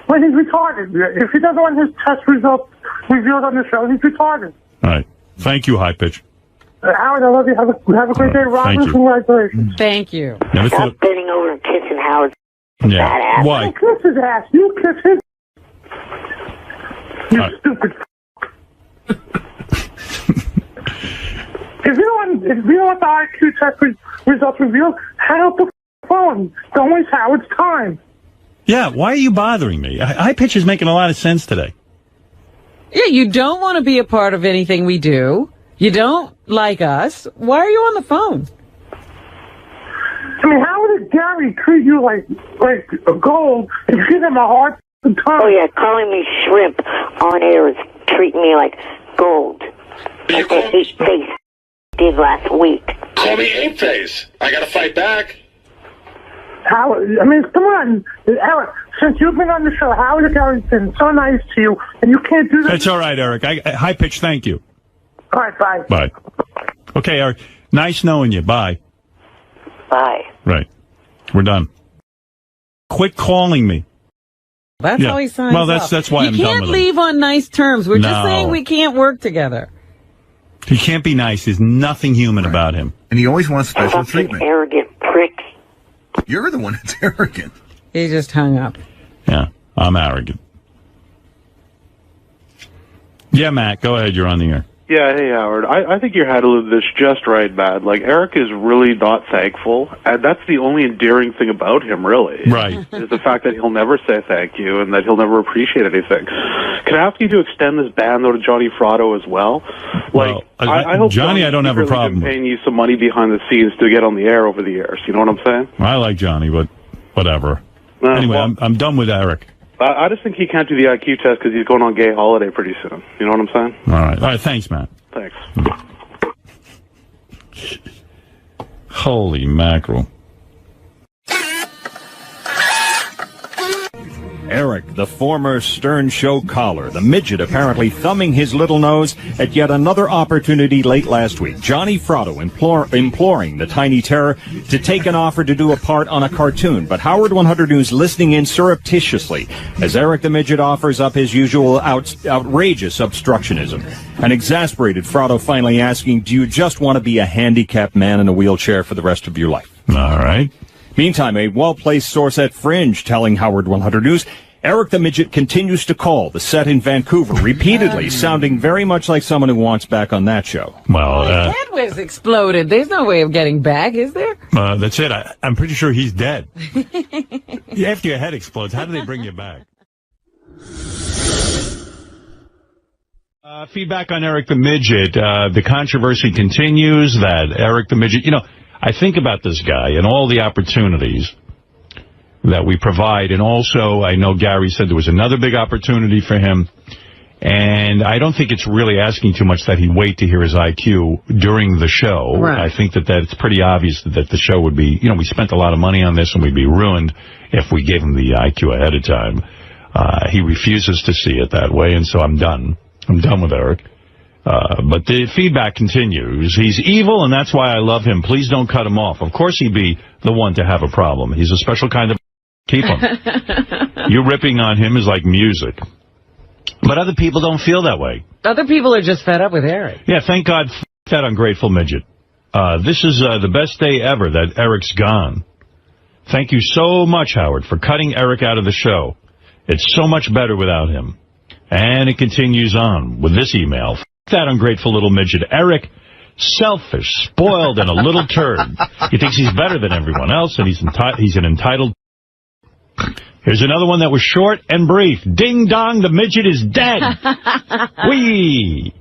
Well, he's retarded. If he doesn't want his test results revealed on the show, he's retarded. All right. Thank you, High Pitch. Howard, I love you. Have a great day. Robin, thank you. Congratulations. Thank you. Never Stop thought. bending over and kissing Howard's Yeah. fat ass. Why? Don't kiss his ass. You kiss his. You stupid. If you don't want the IQ test results revealed, hang up the phone. Don't waste Howard's time. Yeah. Why are you bothering me? High Pitch is making a lot of sense today. Yeah, you don't want to be a part of anything we do. You don't like us. Why are you on the phone? I mean, how would Gary treat you like gold and give him a hard time? Oh, yeah, calling me shrimp on air is treating me like gold. Like the ape face did last week. Call me ape face. I got to fight back. Howard, I mean, come on, Eric. Since you've been on the show, Howard Gary's been so nice to you, and you can't do that. That's all right, Eric. High Pitch, thank you. All right, bye. Bye. Okay, Eric. Nice knowing you. Bye. Bye. Right. We're done. Quit calling me. That's how he signs Well, off. that's why I'm done You can't with him. leave on nice terms. We're just No. saying we can't work together. He can't be nice. There's nothing human about him. And he always wants special Fucking treatment. arrogant prick. You're the one that's arrogant. He just hung up. Yeah, I'm arrogant. Yeah, Matt, go ahead. You're on the air. Yeah, hey, Howard. I think you're handling this just right, Matt. Like, Eric is really not thankful, and that's the only endearing thing about him, really. Right. Is the fact that he'll never say thank you and that he'll never appreciate anything. Can I ask you to extend this ban, though, to Johnny Fratto as well? Like, I hope Johnny, I don't have a really problem been with. paying you some money behind the scenes to get on the air over the years. You know what I'm saying? I like Johnny, but whatever. No, Anyway, well- I'm done with Eric. I just think he can't do the IQ test because he's going on gay holiday pretty soon. You know what I'm saying? All right. Thanks, Matt. Thanks. Holy mackerel. Eric, the former Stern Show caller, the midget apparently thumbing his little nose at yet another opportunity late last week. Johnny Fratto imploring the Tiny Terror to take an offer to do a part on a cartoon, but Howard 100 News listening in surreptitiously as Eric the midget offers up his usual outrageous obstructionism. An exasperated Fratto finally asking, do you just want to be a handicapped man in a wheelchair for the rest of your life? All right. Meantime, a well-placed source at Fringe telling Howard 100 News, Eric the Midget continues to call the set in Vancouver repeatedly, sounding very much like someone who wants back on that show. Well, His head was exploded. There's no way of getting back, is there? that's it. I'm pretty sure he's dead. After your head explodes, how do they bring you back? Feedback on Eric the Midget. The controversy continues that Eric the Midget, I think about this guy and all the opportunities that we provide. And also, I know Gary said there was another big opportunity for him. And I don't think it's really asking too much that he wait to hear his IQ during the show. Right. I think that it's pretty obvious that the show would be, we spent a lot of money on this and we'd be ruined if we gave him the IQ ahead of time. He refuses to see it that way, and so I'm done. I'm done with Eric. But the feedback continues. He's evil, and that's why I love him. Please don't cut him off. Of course he'd be the one to have a problem. He's a special kind of... Keep him. You ripping on him is like music. But other people don't feel that way. Other people are just fed up with Eric. Yeah, thank God that ungrateful midget. This is the best day ever that Eric's gone. Thank you so much, Howard, for cutting Eric out of the show. It's so much better without him. And it continues on with this email. That ungrateful little midget. Eric, selfish, spoiled, and a little turd. He thinks he's better than everyone else, and he's an entitled... Here's another one that was short and brief. Ding dong, the midget is dead. Whee!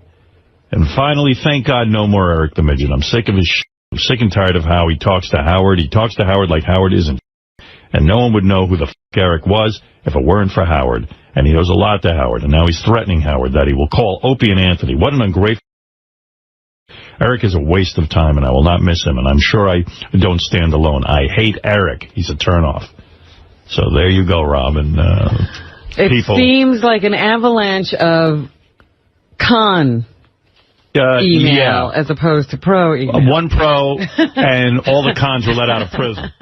And finally, thank God, no more Eric the midget. I'm sick of his shit. I'm sick and tired of how he talks to Howard. He talks to Howard like Howard isn't. And no one would know who the f*** Eric was if it weren't for Howard. And he owes a lot to Howard. And now he's threatening Howard that he will call Opie and Anthony. What an ungrateful... Eric is a waste of time, and I will not miss him. And I'm sure I don't stand alone. I hate Eric. He's a turnoff. So there you go, Robin. It seems like an avalanche of con email as opposed to pro email. One pro, and all the cons were let out of prison.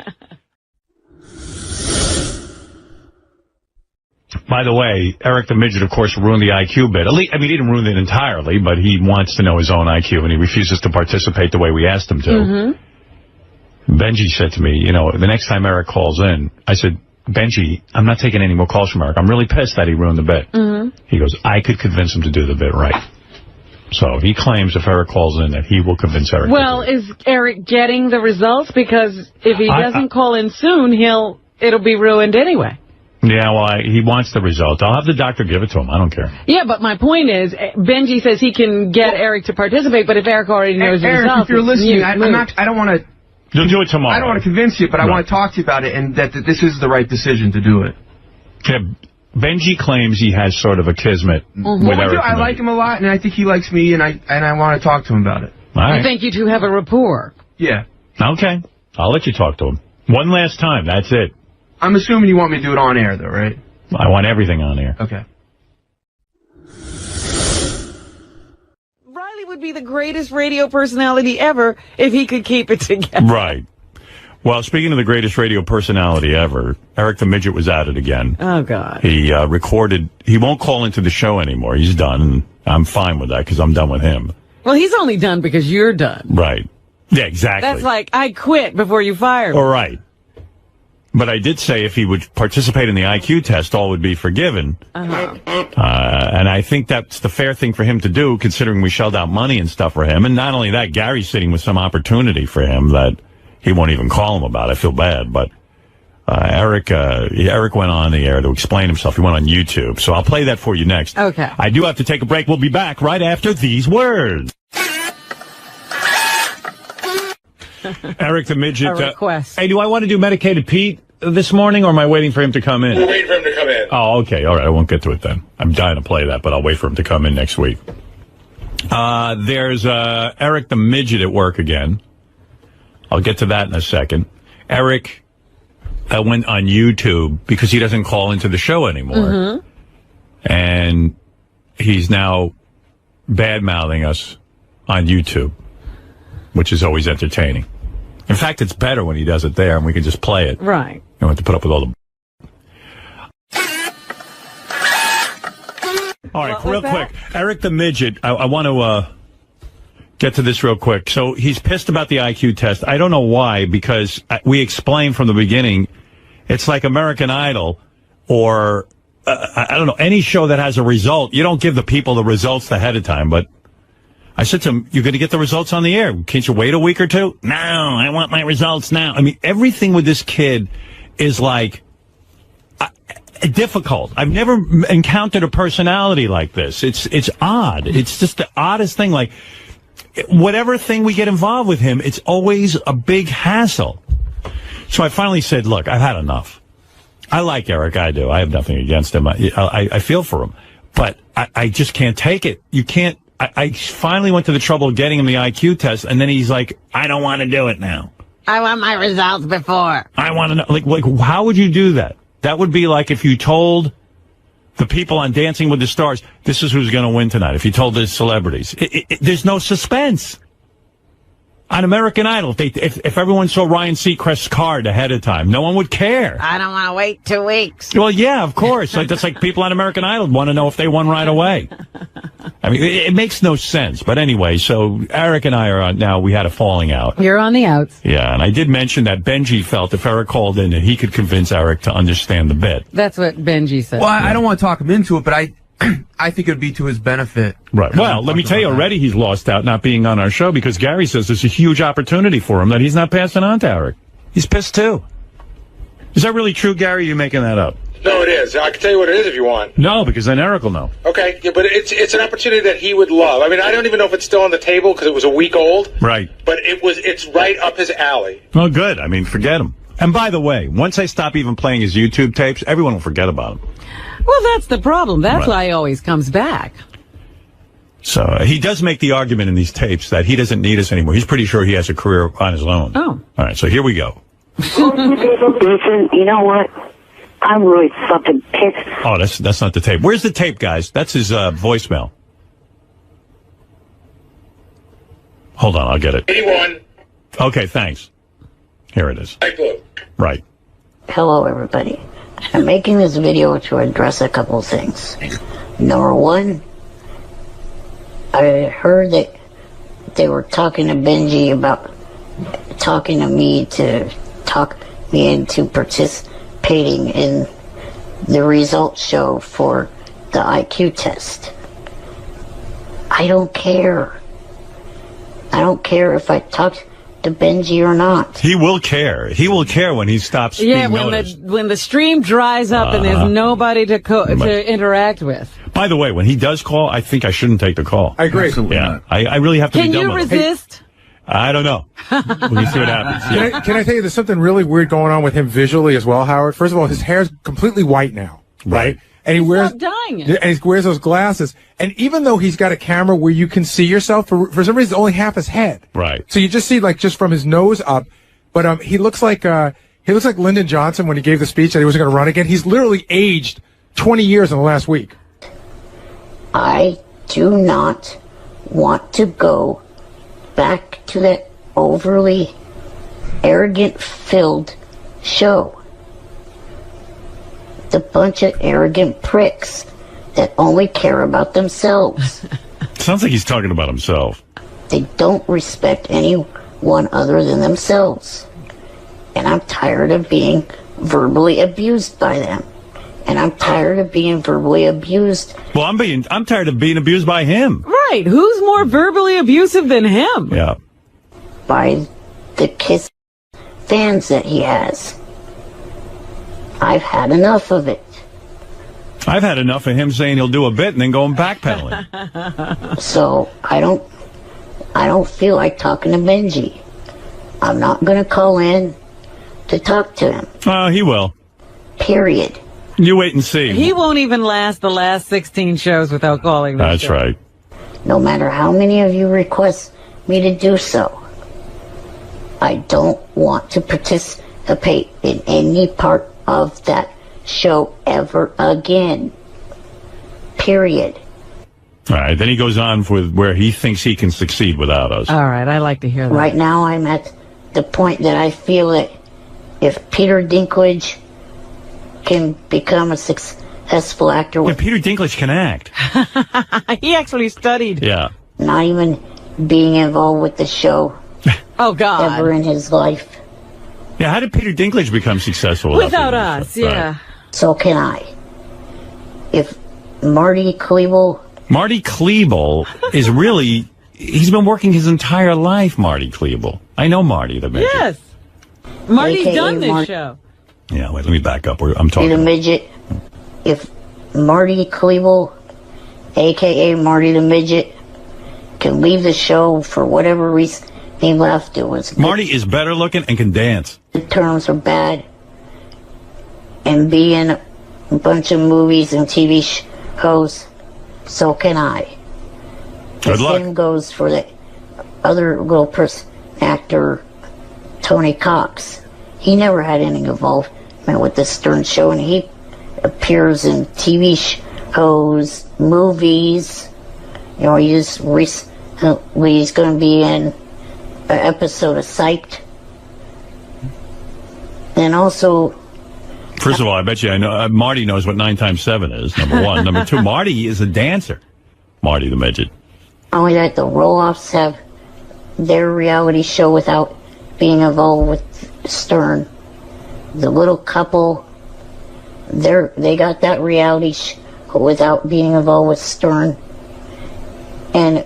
By the way, Eric the Midget, of course, ruined the IQ bit. He didn't ruin it entirely, but he wants to know his own IQ, and he refuses to participate the way we asked him to. Mm-hmm. Benji said to me, the next time Eric calls in, I said, Benji, I'm not taking any more calls from Eric. I'm really pissed that he ruined the bit. Mm-hmm. He goes, I could convince him to do the bit right. So he claims if Eric calls in that he will convince Eric. Well, is Eric getting the results? Because if he doesn't call in soon, it'll be ruined anyway. Yeah, well, he wants the result. I'll have the doctor give it to him. I don't care. Yeah, but my point is, Benji says he can get Eric to participate, but if Eric already knows the results... Eric, if you're listening, I don't want to... You'll do it tomorrow. I don't want to convince you, but I want to talk to you about it, and that this is the right decision to do it. Yeah, Benji claims he has sort of a kismet with Eric. I like him a lot, and I think he likes me, and I want to talk to him about it. All right. I think you two have a rapport. Yeah. Okay. I'll let you talk to him. One last time. That's it. I'm assuming you want me to do it on air, though, right? I want everything on air. Okay. Riley would be the greatest radio personality ever if he could keep it together. Right. Well, speaking of the greatest radio personality ever, Eric the Midget was at it again. Oh, God. He recorded. He won't call into the show anymore. He's done. I'm fine with that because I'm done with him. Well, he's only done because you're done. Right. Yeah, exactly. That's like, I quit before you fired me. All right. But I did say if he would participate in the IQ test, all would be forgiven. And I think that's the fair thing for him to do, considering we shelled out money and stuff for him. And not only that, Gary's sitting with some opportunity for him that he won't even call him about. I feel bad. But Eric went on the air to explain himself. He went on YouTube. So I'll play that for you next. Okay. I do have to take a break. We'll be back right after these words. Eric the Midget. A request. Hey, do I want to do Medicated Pete this morning, or am I waiting for him to come in? We're waiting for him to come in. Oh, okay. All right. I won't get to it then. I'm dying to play that, but I'll wait for him to come in next week. There's Eric the Midget at work again. I'll get to that in a second. Eric went on YouTube because he doesn't call into the show anymore. Mm-hmm. And he's now bad-mouthing us on YouTube, which is always entertaining. In fact, it's better when he does it there and we can just play it. Right. You don't have to put up with all the... All right, real quick. Eric the Midget, I want to get to this real quick. So he's pissed about the IQ test. I don't know why, because we explained from the beginning, it's like American Idol or, I don't know, any show that has a result. You don't give the people the results ahead of time, but I said to him, you're going to get the results on the air. Can't you wait a week or two? No, I want my results now. I mean, everything with this kid is like difficult. I've never encountered a personality like this. It's odd. It's just the oddest thing. Like, whatever thing we get involved with him, it's always a big hassle. So I finally said, look, I've had enough. I like Eric. I do. I have nothing against him. I feel for him. But I just can't take it. You can't. I finally went to the trouble of getting him the IQ test, and then he's like, I don't want to do it now. I want my results before. I want to know. Like, how would you do that? That would be like if you told the people on Dancing with the Stars, this is who's going to win tonight. If you told the celebrities, there's no suspense. On American Idol, if everyone saw Ryan Seacrest's card ahead of time, no one would care. I don't want to wait 2 weeks. Well, yeah, of course. That's like people on American Idol want to know if they won right away. I mean, it makes no sense. But anyway, so Eric and I are now, we had a falling out. You're on the outs. Yeah, and I did mention that Benji felt if Eric called in, that he could convince Eric to understand the bit. That's what Benji said. Well, I don't want to talk him into it, but I think it would be to his benefit. Right. Well, let me tell you, already he's lost out not being on our show because Gary says there's a huge opportunity for him that he's not passing on to Eric. He's pissed too. Is that really true, Gary? Or are you making that up? No, it is. I can tell you what it is if you want. No, because then Eric will know. Okay, yeah, but it's an opportunity that he would love. I mean, I don't even know if it's still on the table because it was a week old. Right. But it's right up his alley. Well, good. I mean, forget him. And by the way, once I stop even playing his YouTube tapes, everyone will forget about him. Well, that's the problem. That's Right. why he always comes back. So he does make the argument in these tapes that he doesn't need us anymore. He's pretty sure he has a career on his own. Oh. All right, so here we go. Listen, you know what? I'm really fucking pissed. Oh, that's not the tape. Where's the tape, guys? That's his voicemail. Hold on, I'll get it. 81. Okay, thanks. Here it is. Light blue. Right. Hello, everybody. I'm making this video to address a couple things. Number one, I heard that they were talking to Benji about talking to me to talk me into participating in the results show for the IQ test. I don't care. I don't care if I talk to Benji or not. He will care. He will care when he stops being noticed. when the stream dries up and there's nobody to interact with. By the way, when he does call, I think I shouldn't take the call. I agree. Absolutely not. I really have to Can be done you with it. resist? I don't know. We'll see what happens. Yeah. Can I tell you, there's something really weird going on with him visually as well, Howard. First of all, his hair's completely white now, right? And he wears dyeing it. and he wears those glasses. And even though he's got a camera where you can see yourself, for some reason, it's only half his head. Right. So you just see just from his nose up. But he looks like Lyndon Johnson when he gave the speech that he wasn't going to run again. He's literally aged 20 years in the last week. I do not want to go back to that overly arrogant-filled show. It's a bunch of arrogant pricks that only care about themselves. Sounds like he's talking about himself. They don't respect anyone other than themselves. And I'm tired of being verbally abused by them. And I'm tired of being verbally abused. Well, I'm tired of being abused by him. Right. Who's more verbally abusive than him? Yeah. By the KISS fans that he has. I've had enough of it. I've had enough of him saying he'll do a bit and then going backpedaling. So I don't feel like talking to Benji. I'm not going to call in to talk to him. He will. Period. You wait and see. He won't even last the last 16 shows without calling them. That's right. No matter how many of you request me to do so, I don't want to participate in any part of that show ever again. Period. All right, then he goes on with where he thinks he can succeed without us. All right, I like to hear that. Right now I'm at the point that I feel that if Peter Dinklage can become a successful actor with Peter Dinklage can act. He actually studied. Yeah. Not even being involved with the show Oh, God. ever in his life. Yeah, how did Peter Dinklage become successful Without being us, successful? yeah. Right. So can I. If Marty Klebel is really, he's been working his entire life, Marty Klebel. I know Marty the Midget. Yes. Marty's AKA done this show. Yeah, wait, let me back up. I'm talking. the midget. If Marty Klebel, a.k.a. Marty the Midget, can leave the show for whatever reason he left, it was Marty is better looking and can dance. The terms are bad, and be in a bunch of movies and TV shows, so can I. Good the luck. same goes for the other little actor, Tony Cox. He never had any involvement with the Stern Show, and he appears in TV shows, movies. You know, he just recently he's going to be in an episode of Psyched. And also... First of all, I bet you I know Marty knows what 9 times 7 is, number one. Number two, Marty is a dancer. Marty the Midget. Only that the Roloffs have their reality show without being involved with Stern. The little couple, they got that reality show without being involved with Stern. And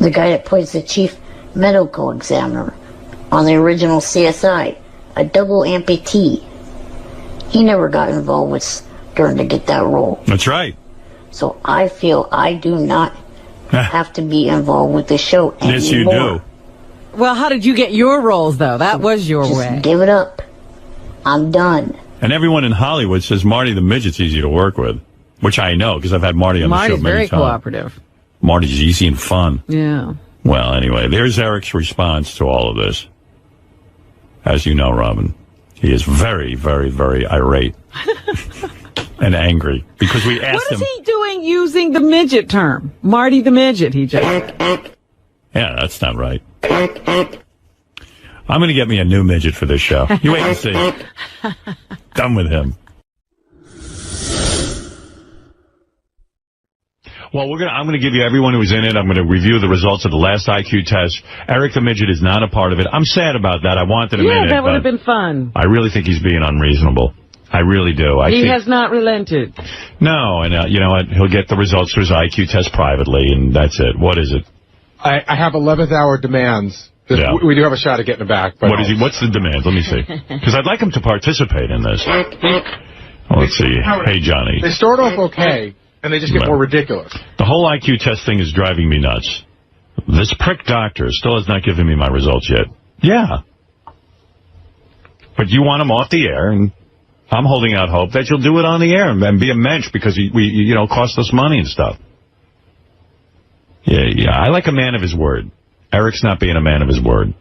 the guy that plays the chief medical examiner on the original CSI, a double amputee, he never got involved with Stern to get that role. That's right. So I feel I do not have to be involved with the show anymore. Yes, you do. Well, how did you get your roles, though? That was your Just way. give it up. I'm done. And everyone in Hollywood says Marty the Midget's easy to work with, which I know because I've had Marty on the show Marty's many very times. cooperative. Marty's easy and fun. Yeah. Well, anyway, there's Eric's response to all of this. As you know, Robin, he is very, very, very irate and angry because we asked him. What is he doing using the midget term? Marty the Midget, he just... Yeah, that's not right. I'm going to get me a new midget for this show. You wait and see. Done with him. Well, I'm going to give you everyone who was in it. I'm going to review the results of the last IQ test. Eric the Midget is not a part of it. I'm sad about that. I wanted him in it. Yeah, that would have been fun. I really think he's being unreasonable. I really do. He has not relented. No, and you know what? He'll get the results for his IQ test privately, and that's it. What is it? I have 11th hour demands. Yeah. We do have a shot at getting it back. But What is he? What's the demand? Let me see. Because I'd like him to participate in this. Well, let's see. Hey, Johnny. They start off okay, and they just get more ridiculous. The whole IQ test thing is driving me nuts. This prick doctor still has not given me my results yet. Yeah. But you want him off the air, and I'm holding out hope that you'll do it on the air and be a mensch because we cost us money and stuff. Yeah, I like a man of his word. Eric's not being a man of his word.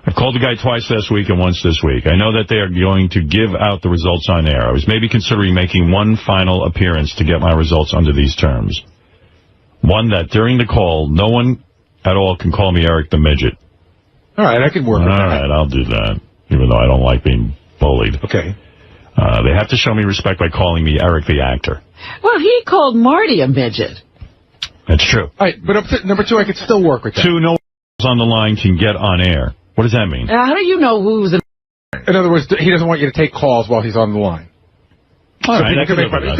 I've called the guy twice last week and once this week. I know that they are going to give out the results on air. I was maybe considering making one final appearance to get my results under these terms. One, that during the call, no one at all can call me Eric the Midget. All right, I can work with that. All right, I'll do that, even though I don't like being bullied. Okay. They have to show me respect by calling me Eric the actor. Well, he called Marty a midget. That's true. All right, but number 2, I could still work with that. 2, no on the line can get on air. What does that mean? How do you know who's an... In other words, he doesn't want you to take calls while he's on the line. All right, I can live with that.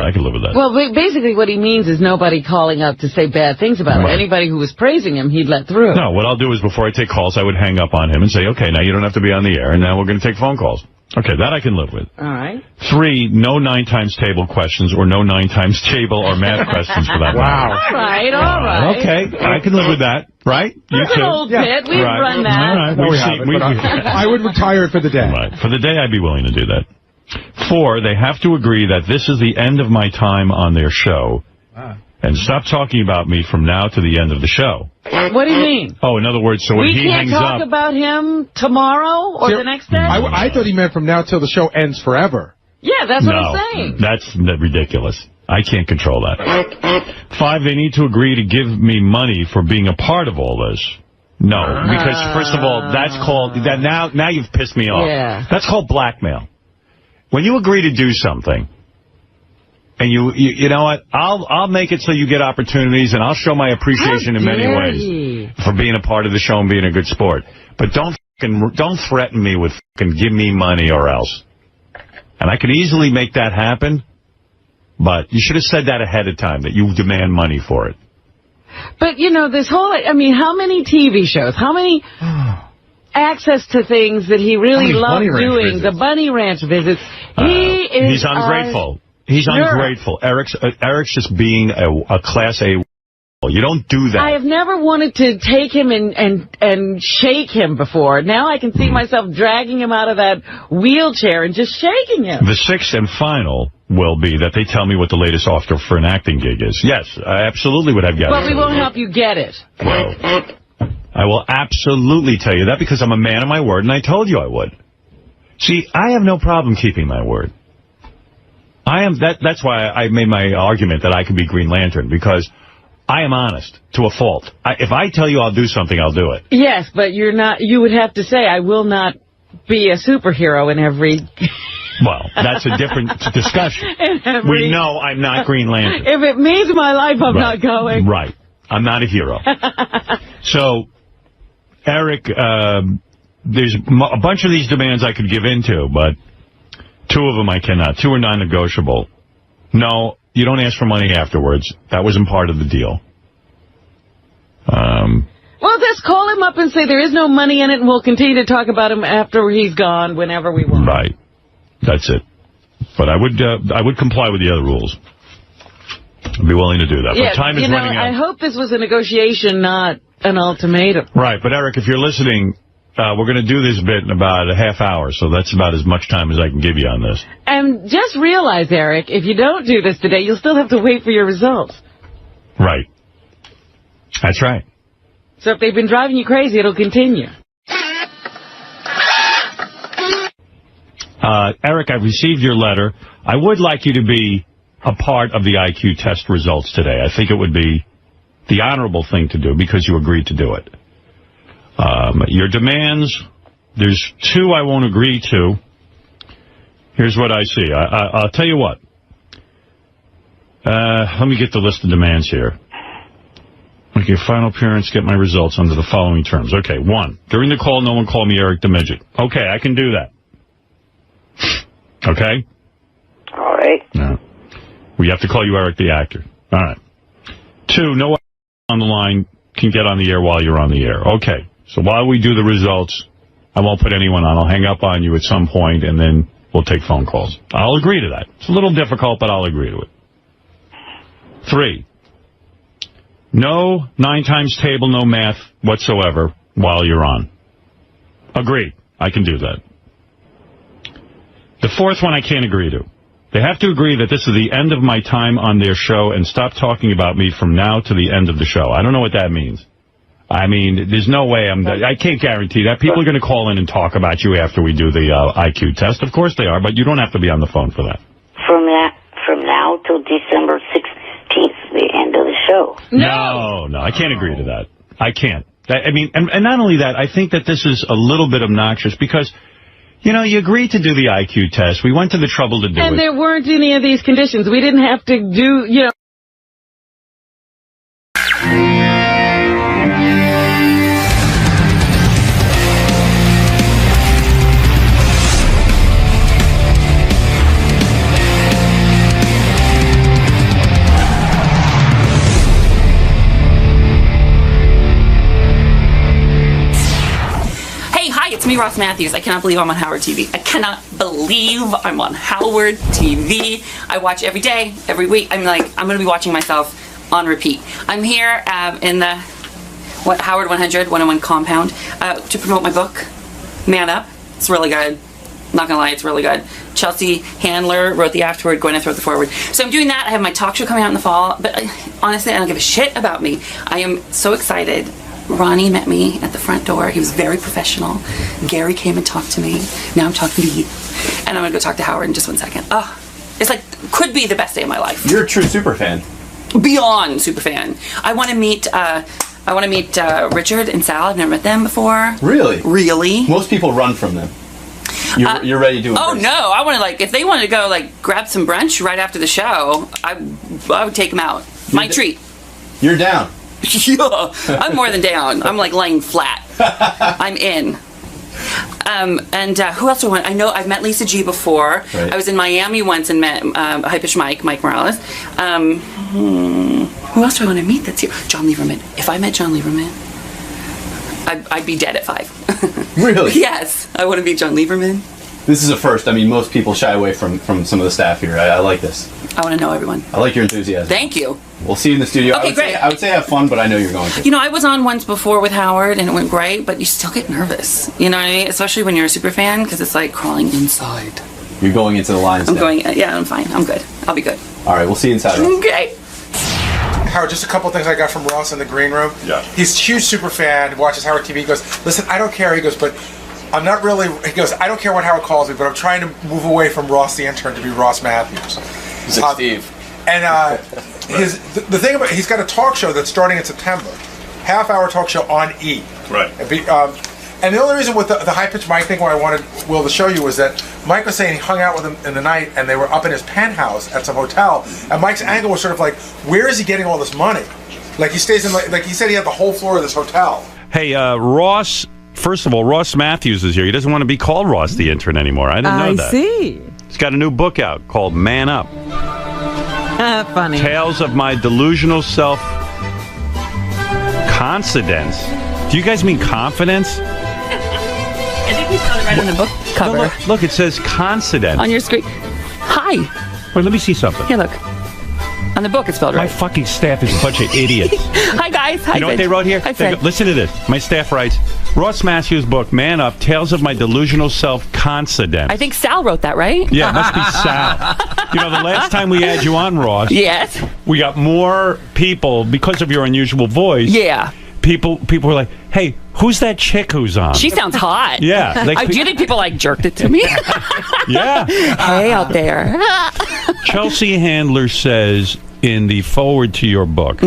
I can live with that. Well, basically what he means is nobody calling up to say bad things about him. Anybody who was praising him, he'd let through. No, what I'll do is before I take calls, I would hang up on him and say, okay, now you don't have to be on the air, and now we're going to take phone calls. Okay, that I can live with. All right. 3, no 9 times table questions or no 9 times table or math questions for that Wow. matter. All right. Okay, I can live with that, right? That's an old bit. We've run that. All right. I would retire it for the day. Right. For the day, I'd be willing to do that. 4, they have to agree that this is the end of my time on their show and stop talking about me from now to the end of the show. What do you mean? Oh, in other words, so when he hangs up... We can't talk about him tomorrow or the next day? I thought he meant from now till the show ends forever. Yeah, that's what I'm saying. That's ridiculous. I can't control that. 5, they need to agree to give me money for being a part of all this. No, because first of all, that's called... Now you've pissed me off. Yeah. That's called blackmail. When you agree to do something... And you know what? I'll make it so you get opportunities, and I'll show my appreciation in many ways for being a part of the show and being a good sport. But don't threaten me with give me money or else. And I could easily make that happen, but you should have said that ahead of time, that you demand money for it. But, you know, this whole, I mean, how many TV shows, how many access to things that he really loved doing, the Bunny Ranch visits, he's ungrateful. He's ungrateful. Eric's just being a Class A. You don't do that. I have never wanted to take him and shake him before. Now I can see myself dragging him out of that wheelchair and just shaking him. The 6th and final will be that they tell me what the latest offer for an acting gig is. Yes, I absolutely would have guessed. But we won't help you get it. Well, I will absolutely tell you that because I'm a man of my word, and I told you I would. See, I have no problem keeping my word. That's why I made my argument that I could be Green Lantern, because I am honest to a fault. If I tell you I'll do something, I'll do it. Yes, but you're not. You would have to say, I will not be a superhero in every... Well, that's a different discussion. We know I'm not Green Lantern. If it means my life, I'm not going. Right. I'm not a hero. So, Eric, there's a bunch of these demands I could give into, but 2 of them I cannot. 2 are non-negotiable. No, you don't ask for money afterwards. That wasn't part of the deal. Well, just call him up and say there is no money in it, and we'll continue to talk about him after he's gone, whenever we want. Right. That's it. But I would comply with the other rules. I'd be willing to do that. Yeah, but time is running out. I hope this was a negotiation, not an ultimatum. Right. But, Eric, if you're listening... we're going to do this bit in about a half hour, so that's about as much time as I can give you on this. And just realize, Eric, if you don't do this today, you'll still have to wait for your results. Right. That's right. So if they've been driving you crazy, it'll continue. Eric, I've received your letter. I would like you to be a part of the IQ test results today. I think it would be the honorable thing to do because you agreed to do it. Your demands, there's 2 I won't agree to. Here's what I see. I'll tell you what. Let me get the list of demands here. Okay, final appearance, get my results under the following terms. Okay, 1, during the call, no one call me Eric the Midget. Okay, I can do that. Okay? All right. No. We have to call you Eric the actor. All right. 2, no one on the line can get on the air while you're on the air. Okay. So while we do the results, I won't put anyone on. I'll hang up on you at some point, and then we'll take phone calls. I'll agree to that. It's a little difficult, but I'll agree to it. 3, no 9 times table, no math whatsoever while you're on. Agreed. I can do that. The 4th one I can't agree to. They have to agree that this is the end of my time on their show and stop talking about me from now to the end of the show. I don't know what that means. I mean, there's no way I can't guarantee that. People are going to call in and talk about you after we do the IQ test. Of course they are, but you don't have to be on the phone for that. From now till December 16th, the end of the show. No, I can't agree to that. I can't. I mean, and not only that, I think that this is a little bit obnoxious because, you know, you agreed to do the IQ test. We went to the trouble to do it. And there weren't any of these conditions. We didn't have to do, you know. It's me, Ross Matthews. I cannot believe I'm on Howard TV. I cannot believe I'm on Howard TV. I watch every day, every week. I'm going to be watching myself on repeat. I'm here in the Howard 100 101 compound to promote my book, Man Up. It's really good. Not gonna lie, it's really good. Chelsea Handler wrote the afterword, Gwyneth wrote the foreword. So I'm doing that. I have my talk show coming out in the fall, but honestly, I don't give a shit about me. I am so excited. Ronnie met me at the front door. He was very professional. Gary came and talked to me. Now I'm talking to you. And I'm gonna go talk to Howard in just 1 second. Oh, it's like, could be the best day of my life. You're a true super fan. Beyond super fan. I want to meet Richard and Sal. I've never met them before. Really? Really? Most people run from them. You're ready to do it. Oh, no. I want to, if they wanted to go, grab some brunch right after the show, I would take them out. My treat. You're down. Yeah, I'm more than down. I'm laying flat. I'm in. And who else do I want? I know I've met Lisa G before. Right. I was in Miami once and met High Pitch Mike Morales. Who else do I want to meet that's here? John Lieberman. If I met John Lieberman, I'd be dead at 5. Really? Yes. I want to meet John Lieberman. This is a first. I mean, most people shy away from some of the staff here. I like this. I want to know everyone. I like your enthusiasm. Thank you. We'll see you in the studio. Okay, great. I would say have fun, but I know you're going to. You know, I was on once before with Howard, and it went great, but you still get nervous. You know what I mean? Especially when you're a super fan, because it's like crawling inside. You're going into the lion's den. Yeah, I'm fine. I'm good. I'll be good. All right, we'll see you inside. Okay. Howard, just a couple things I got from Ross in the green room. Yeah. He's a huge super fan, watches Howard TV. He goes, listen, I don't care. He goes, but I'm not really, he goes, I don't care what Howard calls me, but I'm trying to move away from Ross the intern to be Ross Matthews. He's like Steve. And the thing about, he's got a talk show that's starting in September. Half-hour talk show on E. Right. And the only reason with the high-pitched Mike thing why I wanted Will to show you was that Mike was saying he hung out with him in the night and they were up in his penthouse at some hotel. And Mike's angle was sort of like, where is he getting all this money? Like he stays in, like he said he had the whole floor of this hotel. Hey, Ross, first of all, Ross Matthews is here. He doesn't want to be called Ross the intern anymore. I didn't know that. I see. He's got a new book out called Man Up. Funny. Tales of my delusional self. Confidence. Do you guys mean confidence? I think we found it right on the book cover. No, look, it says confidence. On your screen. Hi. Wait, let me see something. Here, look. On the book, it's spelled right. My fucking staff is a bunch of idiots. Hi, guys. Hi, you know what they wrote here? Listen to this. My staff writes, Ross Matthews' book, Man Up, Tales of My Delusional Self-Confidence. I think Sal wrote that, right? Yeah, it must be Sal. You know, the last time we had you on, Ross, yes, we got more people, because of your unusual voice. Yeah. People were like, hey, who's that chick who's on? She sounds hot. Yeah. Do you think people jerked it to me? Yeah. Hey, out there. Chelsea Handler says in the foreword to your book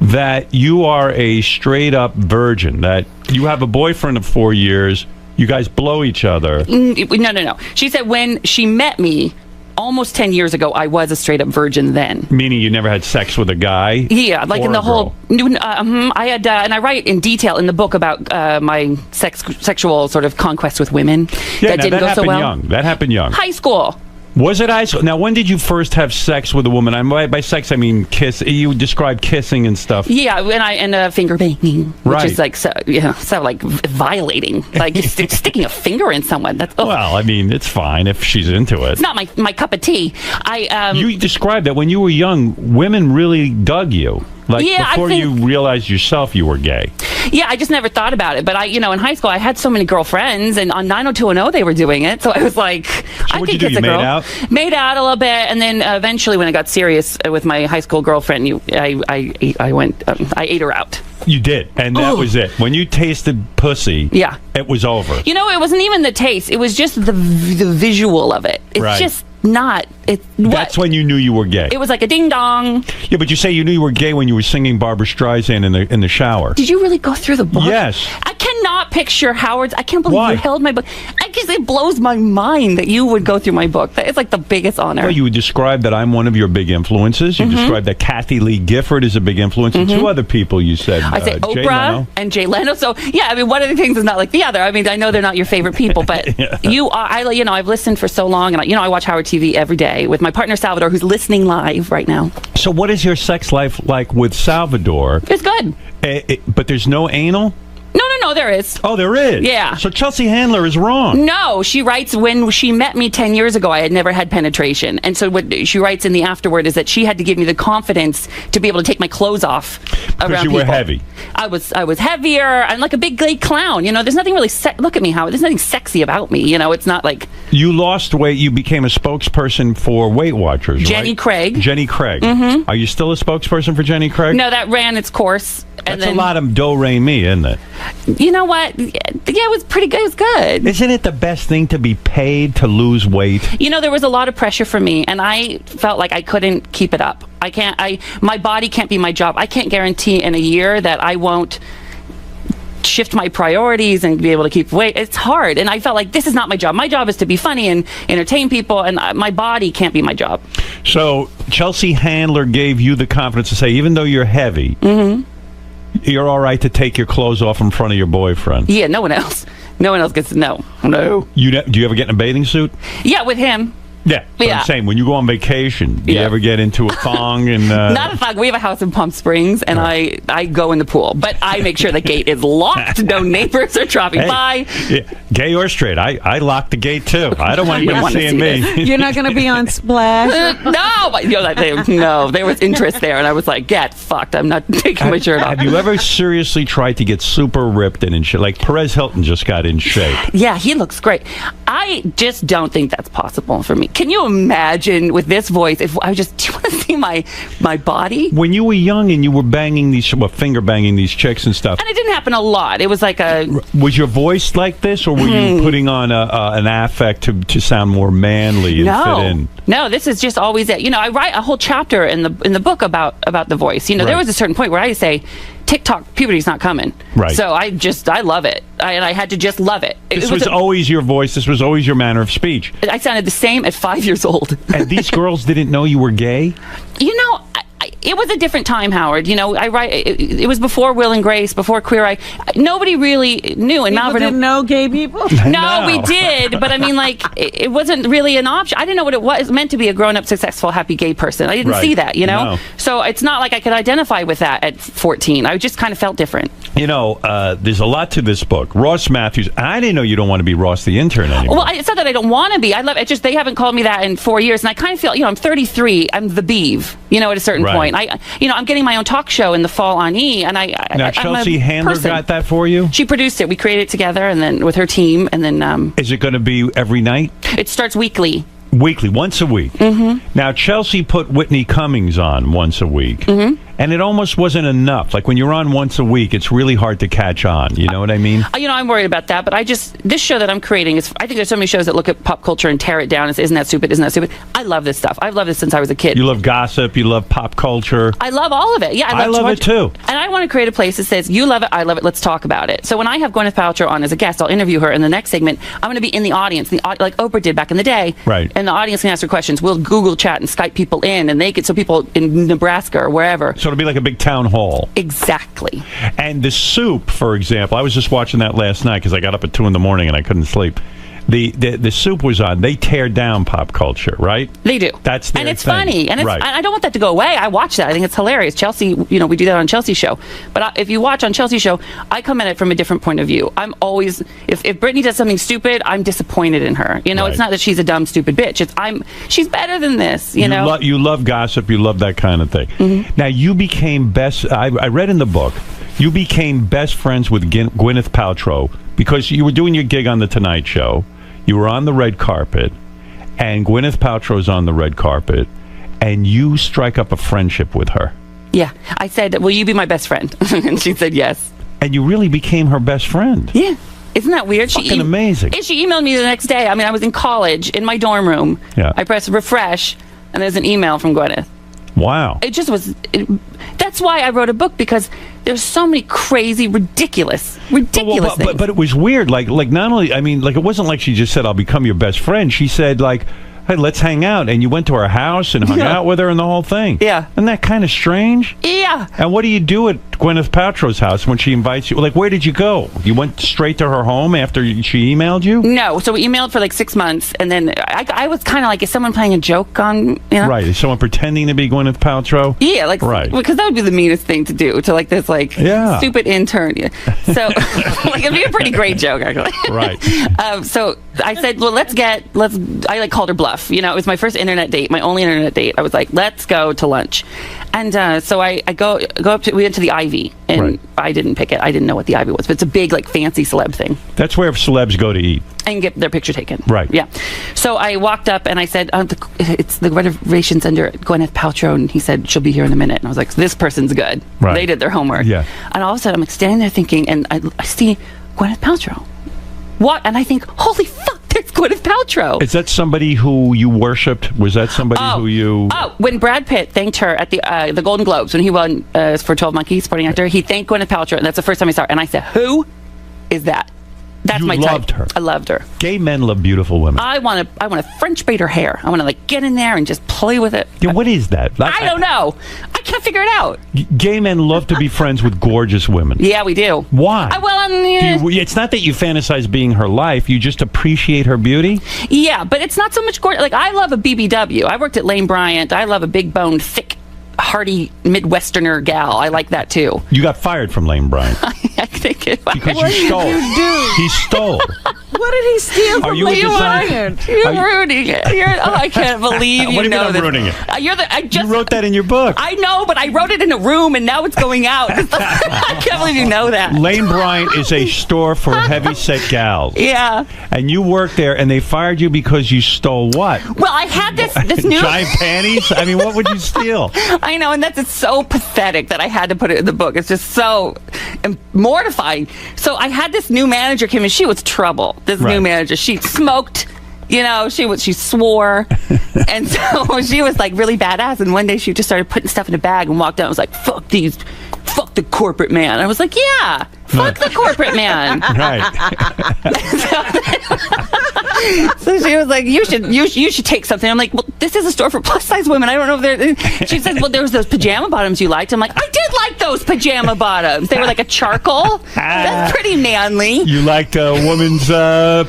that you are a straight up virgin, that you have a boyfriend of 4 years, you guys blow each other. No. She said when she met me almost 10 years ago, I was a straight up virgin then. Meaning you never had sex with a guy? Yeah, like or in the a whole. I had, and I write in detail in the book about my sexual sort of conquest with women. Yeah, that didn't go so well. Young. That happened young. High school. Was it high school? Now, when did you first have sex with a woman? By sex, I mean kiss. You describe kissing and stuff. Yeah, and finger banging, which is like so like violating, like sticking a finger in someone. That's well, I mean, it's fine if she's into it. It's not my cup of tea. You described that when you were young, women really dug you. Like before you realized yourself you were gay. Yeah, I just never thought about it. But in high school, I had so many girlfriends, and on 90210 they were doing it. So I was like, I could kiss a girl. Made out a little bit, and then eventually, when I got serious with my high school girlfriend, I ate her out. You did, and that was it. When you tasted pussy, it was over. You know, it wasn't even the taste; it was just the visual of it. It's just not. That's when you knew you were gay. It was like a ding dong. Yeah, but you say you knew you were gay when you were singing Barbra Streisand in the shower. Did you really go through the book? Yes. I cannot picture Howard's. I can't believe Why? you held my book. I guess it blows my mind that you would go through my book. That is like the biggest honor. Well, you would describe that I'm one of your big influences. You described that Kathy Lee Gifford is a big influence. And two other people you said. I say Jay Oprah Leno. and Jay Leno. So yeah, I mean, one of the things is not like the other. I mean, I know they're not your favorite people, but you are. I've listened for so long, and I watch Howard TV every day with my partner Salvador, who's listening live right now. So, what is your sex life like with Salvador? It's good. But there's no anal? No, there is. Oh, there is? Yeah. So Chelsea Handler is wrong. No, she writes, when she met me 10 years ago, I had never had penetration. And so what she writes in the afterword is that she had to give me the confidence to be able to take my clothes off around Because you people. were heavy. I was heavier. I'm like a big gay clown. There's nothing really, look at me, Howard. There's nothing sexy about me. It's not like... You lost weight. You became a spokesperson for Weight Watchers, Jenny right? Craig. Jenny Craig. Mhm. Are you still a spokesperson for Jenny Craig? No, that ran its course. And That's a lot of do-re-mi, isn't it? You know what? Yeah, it was pretty good. It was good. Isn't it the best thing to be paid to lose weight? There was a lot of pressure for me, and I felt like I couldn't keep it up. My body can't be my job. I can't guarantee in a year that I won't shift my priorities and be able to keep weight. It's hard, and I felt like this is not my job. My job is to be funny and entertain people, and my body can't be my job. So Chelsea Handler gave you the confidence to say, even though you're heavy, you're all right to take your clothes off in front of your boyfriend. Yeah, no one else gets to know. No. Do you ever get in a bathing suit? Yeah, with him. Yeah, but Yeah. I'm saying, when you go on vacation, do you ever get into a thong? And Not a thong. We have a house in Palm Springs, and I go in the pool, but I make sure the gate is locked. No neighbors are dropping by. Yeah, gay or straight, I lock the gate too. I don't want anybody seeing me. You're not going to be on Splash? No, there was interest there, and I was like, get fucked. I'm not taking my shirt off. Have you ever seriously tried to get super ripped and in shape? Like Perez Hilton just got in shape. Yeah, he looks great. I just don't think that's possible for me. Can you imagine with this voice, if I just, do you want to see my body? When you were young and you were banging finger banging these chicks and stuff. And it didn't happen a lot. It was like Was your voice like this, or were you putting on an affect to sound more manly and fit in? No, this is just always it. I write a whole chapter in the book about the voice. There was a certain point where I say, TikTok puberty's not coming. Right. So I love it. And I had to just love it. This was always your voice. This was always your manner of speech. I sounded the same at 5 years old. And these girls didn't know you were gay? It was a different time, Howard. I write. It was before Will and Grace, before Queer Eye. Nobody really knew. And People didn't know gay people? No, we did. But I mean, it wasn't really an option. I didn't know what it was meant to be a grown-up, successful, happy gay person. I didn't see that, No. So it's not like I could identify with that at 14. I just kind of felt different. There's a lot to this book. Ross Matthews. I didn't know you don't want to be Ross the intern anymore. Well, it's not that I don't want to be. I love it. Just they haven't called me that in 4 years, and I kind of feel, I'm 33. I'm the Beeve. At a certain point. I'm getting my own talk show in the fall on E, and Now, Chelsea Handler got that for you? She produced it. We created it together, and then with her team, and then Is it going to be every night? It starts weekly. Weekly, once a week. Now, Chelsea put Whitney Cummings on once a week, and it almost wasn't enough. Like when you're on once a week, it's really hard to catch on. You know what I mean? I'm worried about that, but this show that I'm creating is, I think there's so many shows that look at pop culture and tear it down and say, isn't that stupid? Isn't that stupid? I love this stuff. I've loved this since I was a kid. You love gossip. You love pop culture. I love all of it. Yeah, I love it too. And I want to create a place that says, you love it, I love it, let's talk about it. So when I have Gwyneth Paltrow on as a guest, I'll interview her in the next segment. I'm going to be in the audience, like Oprah did back in the day. Right. And the audience can ask her questions. We'll Google chat and Skype people in, and so people in Nebraska or wherever. So it'll be like a big town hall. Exactly. And the soup, for example, I was just watching that last night because I got up at 2 a.m. and I couldn't sleep. The soup was on. They tear down pop culture, right? They do. That's their and it's thing. funny, and right. I don't want that to go away. I watch that. I think it's hilarious. Chelsea, we do that on Chelsea's show. But if you watch on Chelsea's show, I come at it from a different point of view. I'm always, if Britney does something stupid, I'm disappointed in her. Right. It's not that she's a dumb, stupid bitch. She's better than this. You know. You love gossip. You love that kind of thing. Now you became best. I read in the book. You became best friends with Gwyneth Paltrow because you were doing your gig on the Tonight Show. You were on the red carpet, and Gwyneth Paltrow's on the red carpet, and you strike up a friendship with her. Yeah. I said, will you be my best friend? And she said yes. And you really became her best friend. Yeah. Isn't that weird? Fucking amazing. And she emailed me the next day. I mean, I was in college in my dorm room. Yeah. I pressed refresh, and there's an email from Gwyneth. Wow. It just was. That's why I wrote a book, because there's so many crazy, ridiculous things. But it was weird. Like not only, I mean, like it wasn't like she just said, "I'll become your best friend." She said, like, "Hey, let's hang out," and you went to her house and hung out with her and the whole thing. Yeah. Isn't that kind of strange? Yeah. And what do you do at Gwyneth Paltrow's house when she invites you? Like, where did you go? You went straight to her home after she emailed you? No. So we emailed for like 6 months, and then I was kind of like, is someone playing a joke on, you know? Right. Is someone pretending to be Gwyneth Paltrow? Yeah, like, right. Because that would be the meanest thing to do to like this like stupid intern. Yeah. So like it'd be a pretty great joke actually. Right. So I said, well, I like called her bluff. You know, it was my first internet date, my only internet date. I was like, let's go to lunch. And so I go up to, we went to the Ivy, and I didn't pick it. I didn't know what the Ivy was, but it's a big like fancy celeb thing. That's where celebs go to eat. And get their picture taken. Right. Yeah. So I walked up and I said, it's the reservation's under Gwyneth Paltrow, and he said, she'll be here in a minute. And I was like, this person's good. Right. They did their homework. Yeah. And all of a sudden I'm like standing there thinking, and I see Gwyneth Paltrow. What? And I think, holy fuck, there's Gwyneth Paltrow. Is that somebody who you worshipped? Was that somebody who you... Oh, when Brad Pitt thanked her at the Golden Globes, when he won for 12 Monkeys, supporting actor, he thanked Gwyneth Paltrow, and that's the first time I saw her. And I said, who is that? That's you my loved type. her. I loved her. Gay men love beautiful women. I want to French braid her hair. I want to like get in there and just play with it. Yeah, what is that? I don't know. I can't figure it out. Gay men love to be friends with gorgeous women. Yeah, we do. Why? It's not that you fantasize being her life. You just appreciate her beauty. Yeah, but it's not so much gorgeous. Like, I love a BBW. I worked at Lane Bryant. I love a big boned, thick, hearty Midwesterner gal. I like that too. You got fired from Lane Bryant. I think it was. Because What you stole. did you do? He stole. What did he steal from you a Lane designer? Bryant? You're ruining it. I can't believe you What do you know mean I'm this. ruining it? You wrote that in your book. I know, but I wrote it in a room, and now it's going out. I can't believe you know that. Lane Bryant is a store for heavy-set gals. Yeah. And you worked there, and they fired you because you stole what? Well, I had this new... Giant panties? I mean, what would you steal? I know, and it's so pathetic that I had to put it in the book. It's just so mortifying. So I had this new manager come in. She was trouble. This new manager. She smoked. You know, she swore. And so she was like really badass. And one day she just started putting stuff in a bag and walked out and was like, fuck the corporate man. I was like, yeah, fuck the corporate man. Right. So she was like, you should take something. I'm like, well, this is a store for plus size women. I don't know if they're... She says, well, there was those pajama bottoms you liked. I'm like, I did like those pajama bottoms. They were like a charcoal. That's pretty manly. You liked a woman's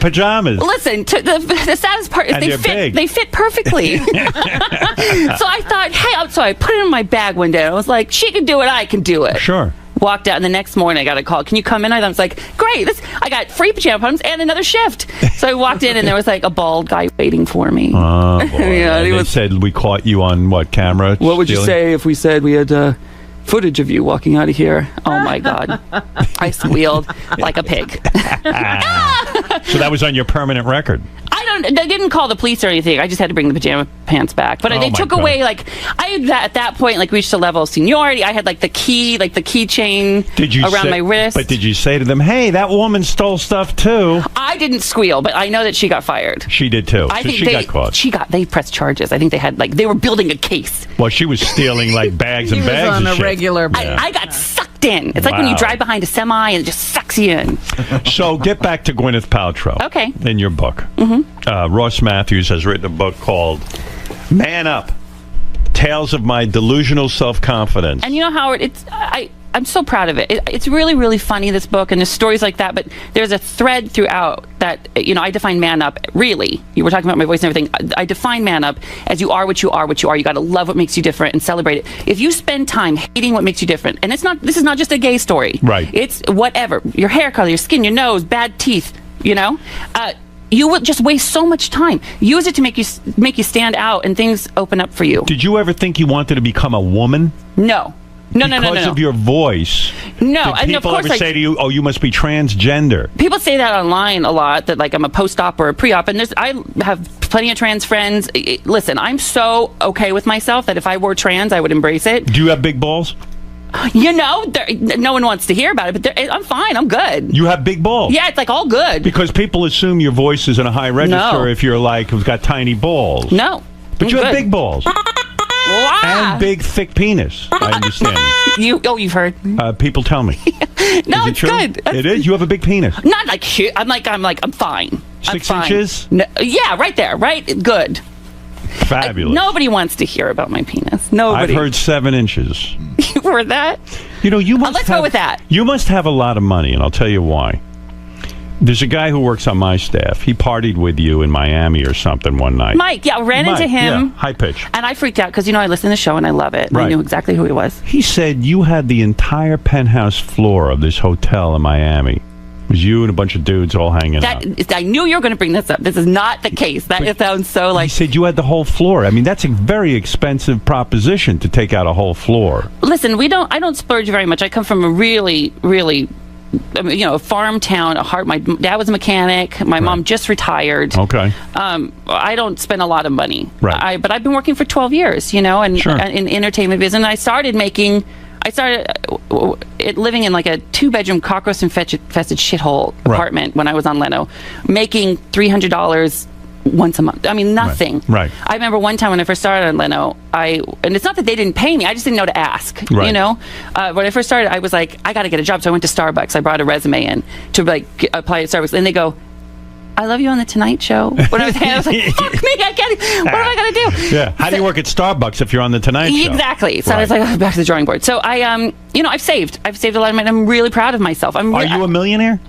pajamas. Listen, the saddest part is And they're big. they fit perfectly. So I thought, hey, so I put it in my bag one day. I was like, she can do it, I can do it. Sure. Walked out, and the next morning I got a call. Can you come in? I was like, great. I got free pajama bottoms and another shift. So I walked in, and there was like a bald guy waiting for me. Oh, boy. Yeah, they said we caught you on what camera? What would you say if we said we had footage of you walking out of here? Oh my God. I squealed like a pig. So that was on your permanent record. They didn't call the police or anything. I just had to bring the pajama pants back. But they took away, like, I had at that point, like, reached a level of seniority. I had, like, the keychain around my wrist. But did you say to them, hey, that woman stole stuff too? I didn't squeal, but I know that she got fired. She did too. I So think she got caught. They pressed charges. I think they had, like, they were building a case. Well, she was stealing, like, bags and He was bags on of a shit. regular... I got sucked in. It's like when you Wow. drive behind a semi and it just sucks you in. So get back to Gwyneth Paltrow. Okay. In your book. Ross Matthews has written a book called Man Up, Tales of My Delusional Self-Confidence. And you know, Howard, I'm so proud of it. It's really, really funny, this book, and there's stories like that, but there's a thread throughout that, you know, I define man up, really. You were talking about my voice and everything. I define man up as you are what you are, what you are. You got to love what makes you different and celebrate it. If you spend time hating what makes you different, and this is not just a gay story. Right. It's whatever. Your hair color, your skin, your nose, bad teeth, you know? You will just waste so much time. Use it to make you stand out, and things open up for you. Did you ever think you wanted to become a woman? No. No. Because of your voice. No, Did and of people course, ever say to you, oh, you must be transgender? People say that online a lot, that like I'm a post-op or a pre-op, and I have plenty of trans friends. Listen, I'm so okay with myself that if I were trans, I would embrace it. Do you have big balls? No one wants to hear about it, but I'm fine. I'm good. You have big balls. Yeah, it's like all good. Because people assume your voice is in a high register No. if you're like who's got tiny balls. No. But you have good. big balls. Wow. And big, thick penis. I understand. You've heard. People tell me. No, is it it's true? good. It is? You have a big penis. Not like huge. I'm fine. 6 I'm fine. inches? No, yeah, right there. Right? Good. Fabulous. Nobody wants to hear about my penis. Nobody. I've heard 7 inches. You heard that? You must let's go with that. You must have a lot of money, and I'll tell you why. There's a guy who works on my staff. He partied with you in Miami or something one night. Mike, yeah, I ran into him. Yeah, high pitch. And I freaked out because, I listen to the show and I love it. Right. I knew exactly who he was. He said you had the entire penthouse floor of this hotel in Miami. It was you and a bunch of dudes all hanging out. I knew you were going to bring this up. This is not the case. It sounds so like... He said you had the whole floor. I mean, that's a very expensive proposition to take out a whole floor. Listen, I don't splurge very much. I come from a really, really... a farm town. My dad was a mechanic. My mom just retired. Okay. I don't spend a lot of money. Right. But I've been working for 12 years, in entertainment business. And I started living in like a 2-bedroom cockroach-infested shithole apartment when I was on Leno, making $300 once a month. I mean, nothing. Right. I remember one time when I first started on Leno, and it's not that they didn't pay me, I just didn't know to ask. Right. When I first started, I was like, I got to get a job. So I went to Starbucks. I brought a resume in to apply at Starbucks. And they go, I love you on the Tonight Show. When I was like, fuck me, I can't. What am I going to do? Yeah. How do you work at Starbucks if you're on the Tonight Show? Exactly. So I was like, back to the drawing board. So I've saved a lot of money. I'm really proud of myself. Are you a millionaire?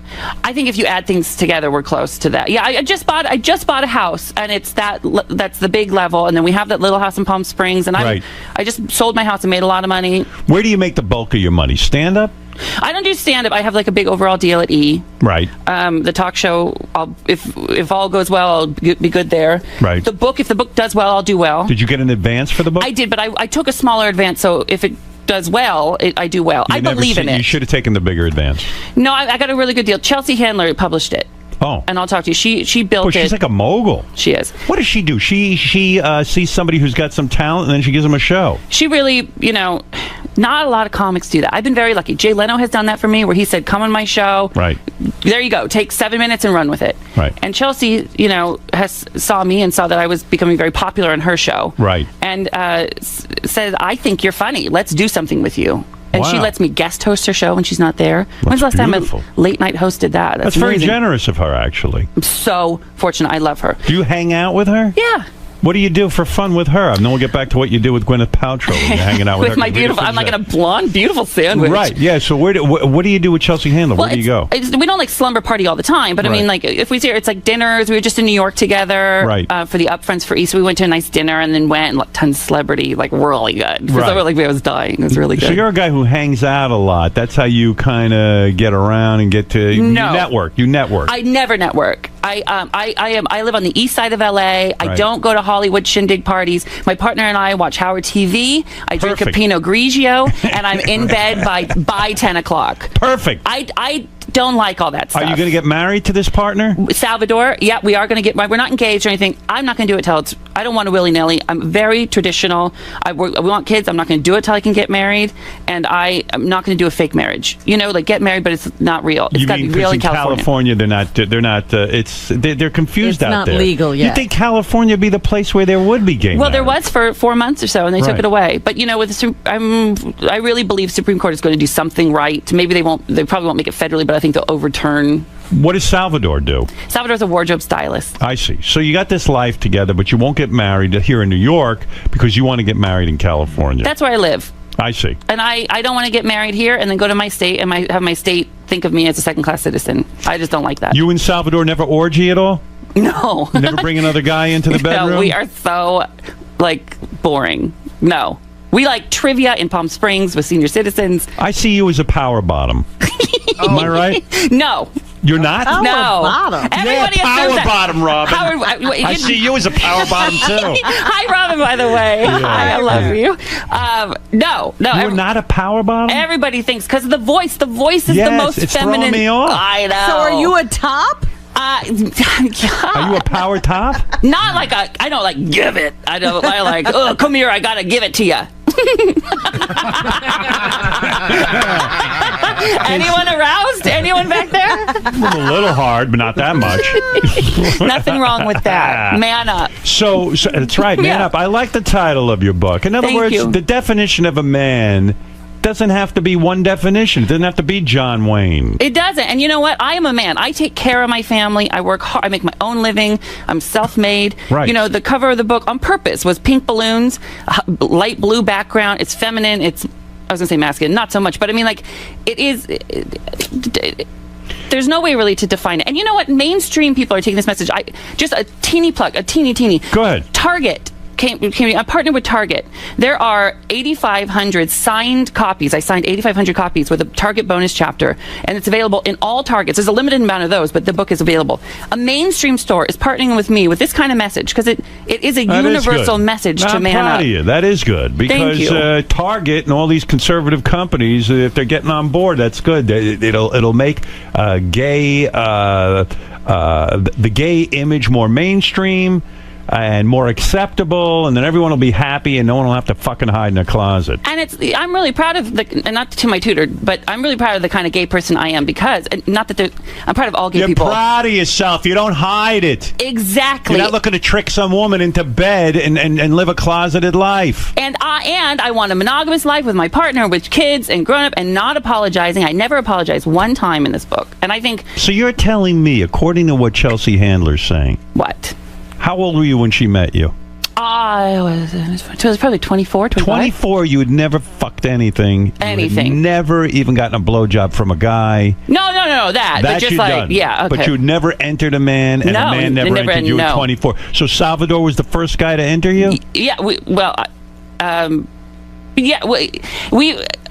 I think if you add things together, we're close to that. Yeah, I just bought a house, and it's that's the big level, and then we have that little house in Palm Springs, and I just sold my house and made a lot of money. Where do you make the bulk of your money? Stand up? I don't do stand up. I have like a big overall deal at E. Right. The talk show, if all goes well, I'll be good there. Right. The book, if the book does well, I'll do well. Did you get an advance for the book? I did, but I took a smaller advance, so if it does well, I do well. I believe in it. You should have taken the bigger advance. No, I got a really good deal. Chelsea Handler published it. Oh. And I'll talk to you. She built it. She's like a mogul. She is. What does she do? She sees somebody who's got some talent, and then she gives them a show. She really, not a lot of comics do that. I've been very lucky. Jay Leno has done that for me, where he said, come on my show. Right. There you go. Take 7 minutes and run with it. Right. And Chelsea, saw me and saw that I was becoming very popular on her show. Right. And said, I think you're funny. Let's do something with you. And she lets me guest host her show when she's not there. When's the last time I late night hosted that? That's very generous of her, actually. I'm so fortunate. I love her. Do you hang out with her? Yeah. What do you do for fun with her? And then we'll get back to what you do with Gwyneth Paltrow when you're hanging out with her. My beautiful, I'm like in a blonde, beautiful sandwich. Right, yeah. So what do you do with Chelsea Handler? Where do you go? We don't slumber party all the time, but I mean, if we see her, it's like dinners. We were just in New York together for the upfronts for East. We went to a nice dinner and then went and tons of celebrity, really good. So I was dying. It was really good. So you're a guy who hangs out a lot. That's how you kind of get around and get to network. You network. I never network. I live on the east side of LA. I don't go to Hollywood shindig parties. My partner and I watch Howard TV. I drink a Pinot Grigio, and I'm in bed by 10 o'clock. Perfect. I don't like all that stuff. Are you going to get married to this partner? Salvador, yeah, we are going to get married. We're not engaged or anything. I'm not going to do it till I don't want to willy-nilly. I'm very traditional. I want kids. I'm not going to do it till I can get married. And I'm not going to do a fake marriage. Get married, but it's not real. It's got to be real in California. They're not, they're confused out there. It's not legal yet. You think California would be the place where there would be gay marriage? There was for 4 months or so, and they took it away. But, I really believe Supreme Court is going to do something right. Maybe they probably won't make it federally, but I think they'll overturn. What does Salvador do? Salvador's a wardrobe stylist. I see. So you got this life together, but you won't get married here in New York because you want to get married in California. That's where I live. I see. And I don't want to get married here and then go to my state and have my state think of me as a second-class citizen. I just don't like that. You and Salvador never orgy at all? No. You never bring another guy into the bedroom? No, we are so, boring. No. We like trivia in Palm Springs with senior citizens. I see you as a power bottom. Am I right? No. You're not? No. Bottom. Everybody power bottom, Robin. I see you as a power bottom, too. Hi, Robin, by the way. Yeah. Hi, I love you. No. You're not a power bottom? Everybody thinks, because of the voice. The voice is the most it's feminine. Throwing me off. I know. So are you a top? Are you a power top? Not I don't give it. I like, come here, I gotta give it to you. Anyone aroused? Anyone back there? A little hard, but not that much. Nothing wrong with that. Man up. So that's right, man up. I like the title of your book. In other Thank words, you. the definition of a man doesn't have to be one definition. It doesn't have to be John Wayne. It doesn't. And you know what? I am a man. I take care of my family. I work hard. I make my own living. I'm self-made. Right. You know, the cover of the book on purpose was pink balloons, light blue background. It's feminine. It's, I was going to say masculine. Not so much. But I mean, like, it is... there's no way really to define it. And you know what? Mainstream people are taking this message. Just a teeny plug, a teeny. Go ahead. Target. I partnered with Target. There are 8,500 signed copies. I signed 8,500 copies with a Target bonus chapter, and it's available in all Targets. There's a limited amount of those, but the book is available. A mainstream store is partnering with me with this kind of message because it is a universal message to man I'm proud up. of you. That is good because Target and all these conservative companies, if they're getting on board, that's good. It'll make the gay image more mainstream and more acceptable, and then everyone will be happy and no one will have to fucking hide in a closet. And I'm really proud of and not to my tutor, but I'm really proud of the kind of gay person I am because, and not that I'm proud of all gay people. You're proud of yourself. You don't hide it. Exactly. You're not looking to trick some woman into bed and live a closeted life. And I want a monogamous life with my partner, with kids and grown up, and not apologizing. I never apologized one time in this book. And I think... So you're telling me, according to what Chelsea Handler's saying... What? How old were you when she met you? I was probably 24, 25. 24, you had never fucked anything. Anything. You had never even gotten a blowjob from a guy. No, that. But just you'd like, done. yeah, okay. But you'd never entered a man, and a man never entered you at 24. So Salvador was the first guy to enter you? Yeah,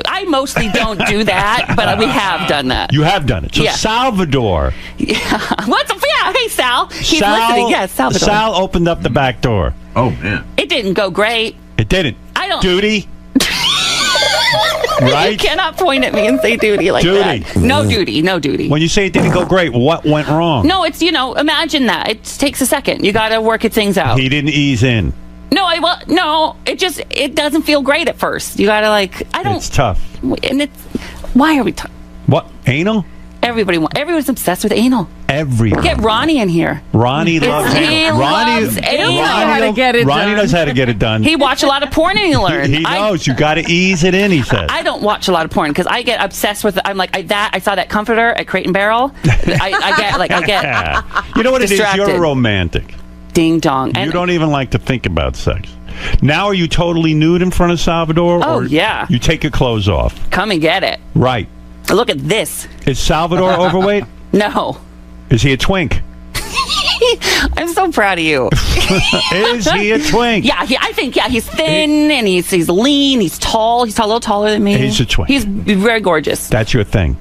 I mostly don't do that, but we have done that. You have done it. So Salvador. Yeah. Hey, Sal. He's listening. Yes, Salvador. Sal opened up the back door. Oh, man. It didn't go great. It didn't. I don't... Duty. Right? You cannot point at me and say duty like that. No duty. When you say it didn't go great, what went wrong? No, it's, imagine that. It takes a second. You got to work things out. He didn't ease in. No, it doesn't feel great at first. You got to It's tough. And why are we talking? What? Anal? Everyone's obsessed with anal. Everyone. Get Ronnie in here. Ronnie loves anal. He loves anal. Ronnie knows how to get it done. He watched a lot of porn and he learned. He knows. You got to ease it in, he says. I don't watch a lot of porn because I get obsessed with it. I'm like, I saw that comforter at Crate and Barrel. I get You know what distracted. it is? You're a romantic. Ding dong. You don't even like to think about sex. Now are you totally nude in front of Salvador? Oh, or yeah. You take your clothes off? Come and get it. Right. Look at this. Is Salvador overweight? No. Is he a twink? I'm so proud of you. Is he a twink? Yeah, I think he's thin and he's lean. He's tall. He's a little taller than me. He's a twink. He's very gorgeous. That's your thing.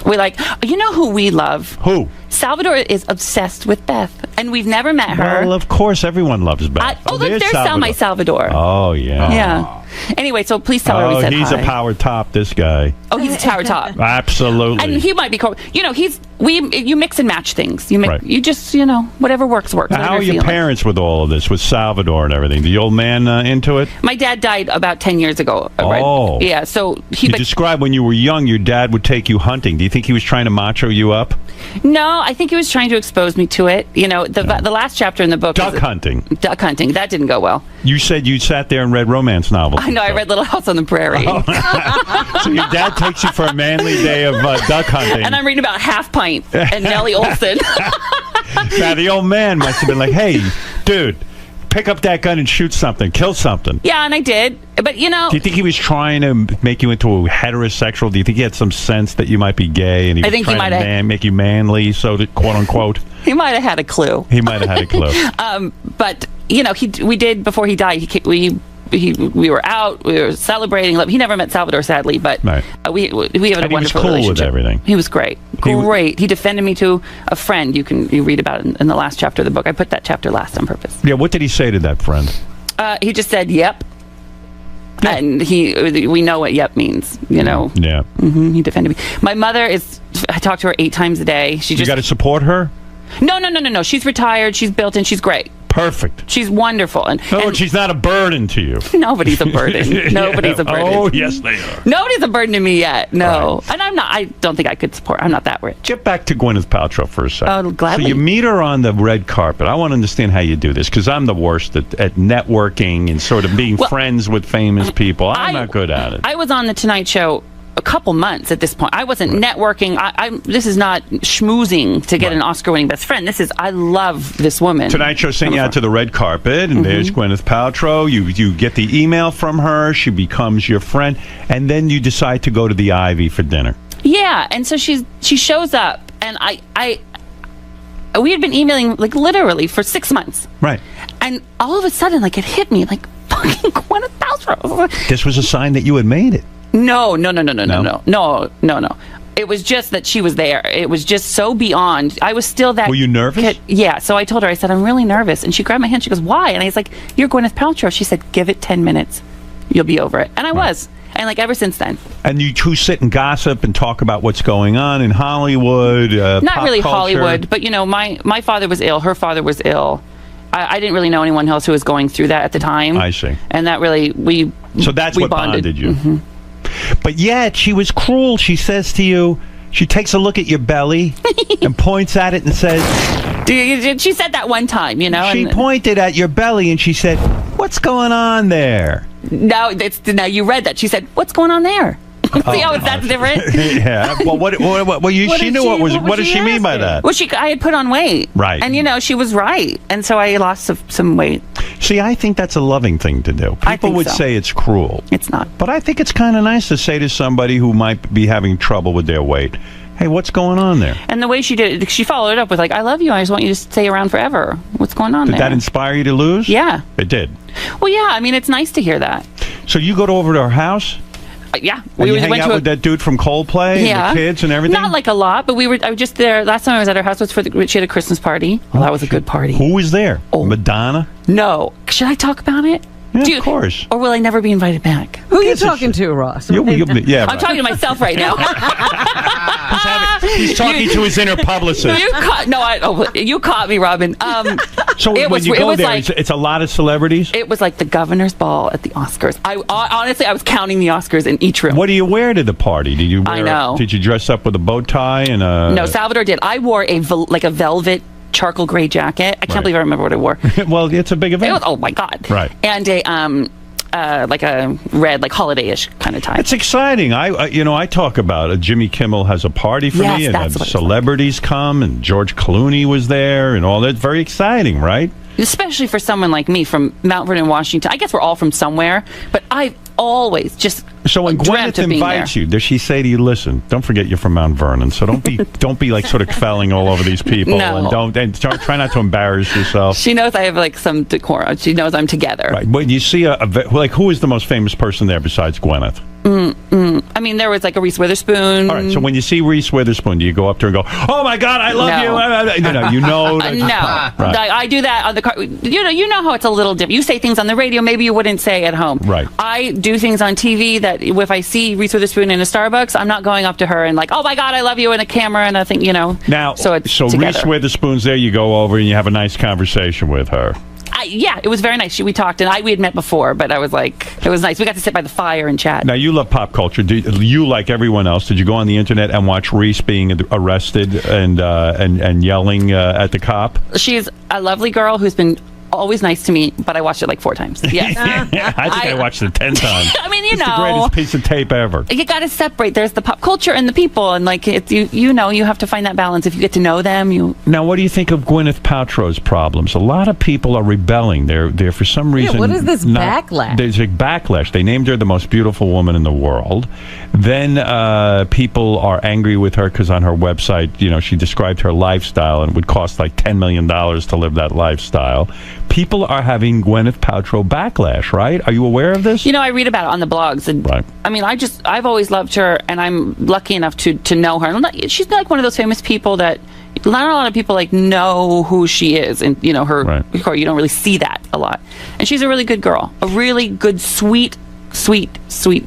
We you know who we love? Who? Salvador is obsessed with Beth, and we've never met her. Well, of course, everyone loves Beth. Look, there's my Salvador. Oh, yeah. Yeah. Anyway, so please tell her we said he's hi. a power top, this guy. Oh, he's a tower top. Absolutely. And he might be cool. You mix and match things. You just, whatever works. Now, how are your parents with all of this, with Salvador and everything? The old man into it? My dad died about 10 years ago. Oh. Right? Yeah, so you described when you were young, your dad would take you hunting. Do you think he was trying to macho you up? No, I think he was trying to expose me to it. The last chapter in the book. Duck hunting. That didn't go well. You said you sat there and read romance novels. I know, I read Little House on the Prairie. So your dad takes you for a manly day of duck hunting. And I'm reading about Half Pint and Nellie Olson. Now, the old man must have been like, hey, dude, pick up that gun and shoot something, kill something. Yeah, and I did. But, Do you think he was trying to make you into a heterosexual? Do you think he had some sense that you might be gay and he was trying to make you manly, so to quote unquote? He might have had a clue. But, we did, before he died, we were out, we were celebrating. He never met Salvador, sadly, but we had a wonderful relationship. He was cool with everything. He was great. Great. He defended me to a friend. You read about it in the last chapter of the book. I put that chapter last on purpose. Yeah, what did he say to that friend? He just said, yep. Yeah. And we know what yep means, Yeah. Mm-hmm, he defended me. My mother I talk to her 8 times a day. You got to support her? No. She's retired. She's built in. She's great. Perfect. She's wonderful. And she's not a burden to you. Nobody's a burden. Nobody's a burden. Oh, yes, they are. Nobody's a burden to me yet. No. Right. And I don't think I could support. I'm not that rich. Get back to Gwyneth Paltrow for a second. Oh, gladly. So you meet her on the red carpet. I want to understand how you do this, because I'm the worst at networking and sort of being friends with famous people. I'm not good at it. I was on The Tonight Show a couple months at this point. I wasn't networking. This is not schmoozing to get an Oscar-winning best friend. This is, I love this woman. Tonight Show sent you out to the red carpet, and there's Gwyneth Paltrow. You get the email from her. She becomes your friend, and then you decide to go to the Ivy for dinner. Yeah, and so she shows up, and we had been emailing like literally for 6 months. Right. And all of a sudden, like, it hit me, like, fucking Gwyneth Paltrow. This was a sign that you had made it. No. It was just that she was there. It was just so beyond. I was still that. Were you nervous? Yeah. So I told her, I said, I'm really nervous. And she grabbed my hand. She goes, why? And I was like, you're Gwyneth Paltrow. She said, give it 10 minutes. You'll be over it. And I was. And like ever since then. And you two sit and gossip and talk about what's going on in Hollywood. Not pop really culture. Hollywood, but my father was ill. Her father was ill. I didn't really know anyone else who was going through that at the time. I see. And that really, So that's what bonded you. Mm-hmm. But yet, she was cruel. She says to you, she takes a look at your belly and points at it and says... She said that one time, She pointed at your belly and she said, what's going on there? No, you read that. She said, what's going on there? See how that's different? Yeah. Well, she knew what does she mean by that? Well, I had put on weight. Right. And, she was right. And so I lost some weight. See, I think that's a loving thing to do. People would say it's cruel. It's not. But I think it's kind of nice to say to somebody who might be having trouble with their weight, hey, what's going on there? And the way she did it, she followed it up with like, I love you. I just want you to stay around forever. What's going on there? Did that inspire you to lose? Yeah. It did. Well, yeah. I mean, it's nice to hear that. So you go over to her house? Yeah. We hang out with that dude from Coldplay and the kids and everything? Not like a lot, but I was just there. Last time I was at her house was she had a Christmas party. Well, that was a good party. Who was there? Madonna? No. Should I talk about it? Yeah, of course. Or will I never be invited back? Who are you talking to, Ross? Yeah, I'm talking to myself right now. He's talking to his inner publicist. You caught me, Robin. So when you go there, it's a lot of celebrities? It was like the governor's ball at the Oscars. Honestly, I was counting the Oscars in each room. What do you wear to the party? Did you dress up with a bow tie and a... No, Salvador did. I wore a velvet charcoal gray jacket. I can't believe I remember what I wore. Well, it's a big event. Oh my God. Right. And like a red, like holiday-ish kind of tie. It's exciting. I talk about it. Jimmy Kimmel has a party for me, and celebrities come, and George Clooney was there, and all that. Very exciting, right? Especially for someone like me from Mount Vernon, Washington. I guess we're all from somewhere, but I've always just so when Gwyneth invites you, does she say to you, "Listen, don't forget you're from Mount Vernon, so don't be like sort of felling all over these people, and try not to embarrass yourself." She knows I have like some decorum. She knows I'm together. Right. When you see who is the most famous person there besides Gwyneth? I mean, there was like a Reese Witherspoon. All right, so when you see Reese Witherspoon, do you go up to her and go, "Oh my God, I love you"? No. I do that on the car. You know how it's a little different. You say things on the radio maybe you wouldn't say at home. Right. I do things on TV that if I see Reese Witherspoon in a Starbucks, I'm not going up to her and like, "Oh my God, I love you," in a camera and I think, Now, so Reese Witherspoon's there. You go over and you have a nice conversation with her. Yeah, it was very nice. We talked, and we had met before, but I was like, it was nice. We got to sit by the fire and chat. Now, you love pop culture. Do you, like everyone else, did you go on the internet and watch Reese being arrested and yelling at the cop? She's a lovely girl who's been always nice to me, but I watched it like 4 times. Yes. I think I watched it 10 times. I mean, it's the greatest piece of tape ever. You got to separate. There's the pop culture and the people, and like you have to find that balance. If you get to know them, Now, what do you think of Gwyneth Paltrow's problems? A lot of people are rebelling. They're for some reason. What is this backlash? There's a backlash. They named her the most beautiful woman in the world. Then people are angry with her because on her website, she described her lifestyle and it would cost like $10 million to live that lifestyle. People are having Gwyneth Paltrow backlash, right? Are you aware of this? I read about it on the blogs. And right. I mean, I've always loved her, and I'm lucky enough to know her. She's like one of those famous people that not a lot of people know who she is, and her. Right. You don't really see that a lot. And she's a really good girl, a really good, sweet, sweet.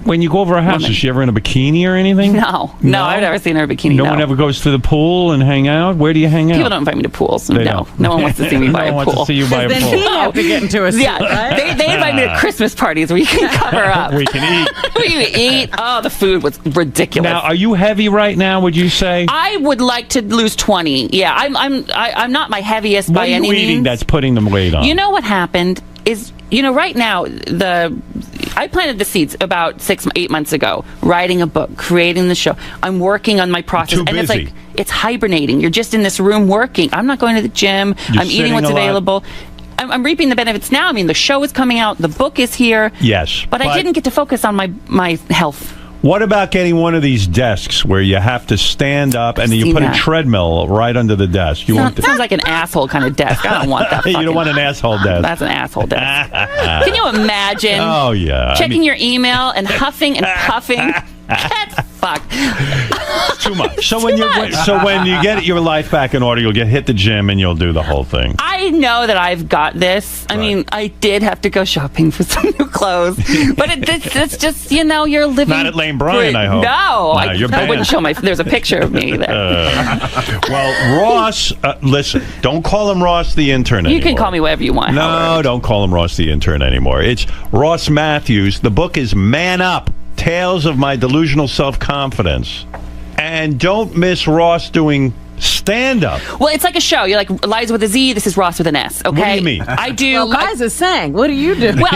When you go over her house, woman. is she ever in a bikini or anything? No, I've never seen her in a bikini. No one ever goes to the pool and hang out? Where do you hang out? People don't invite me to pools. They No don't. one wants to see me by a No pool. one wants to see you by a Then pool. he'd have to get into a suit, Yeah, right? they invite me to Christmas parties where you can cover up. We can eat. We eat. Oh, the food was ridiculous. Now, are you heavy right now, would you say? I would like to lose 20. Yeah, I'm not my heaviest What by are you any eating means. that's putting the weight on? You know what happened is, right now, I planted the seeds about 8 months ago, writing a book, creating the show. I'm working on my process. Too and busy. it's like, it's hibernating. You're just in this room working. I'm not going to the gym. You're I'm eating sitting what's a lot. available. I'm reaping the benefits now. I mean, the show is coming out. The book is here. Yes. But I didn't get to focus on my health. What about getting one of these desks where you have to stand up and then you seen put a that. treadmill right under the desk? You want Sounds like an asshole kind of desk. I don't want that. You don't fucking- want an asshole desk. That's an asshole desk. Can you imagine? Oh, yeah. Checking your email and huffing and puffing. Fuck. Too much. So when you get your life back in order, you'll hit the gym and you'll do the whole thing. I know that I've got this. I mean, I did have to go shopping for some new clothes, but it's just you're living. Not at Lane Bryant, I hope. No, you're I wouldn't banned. show my. There's a picture of me there. Well, Ross, listen, don't call him Ross the intern anymore. You can call me whatever you want. No, Howard. don't call him Ross the intern anymore. It's Ross Matthews. The book is Man Up, Tales of My Delusional Self-Confidence. And don't miss Ross doing stand-up. Well, it's like a show. You're like Liza with a Z. This is Ross with an S. Okay. What do you mean? I do. Well, Liza sang. What do you do? Well,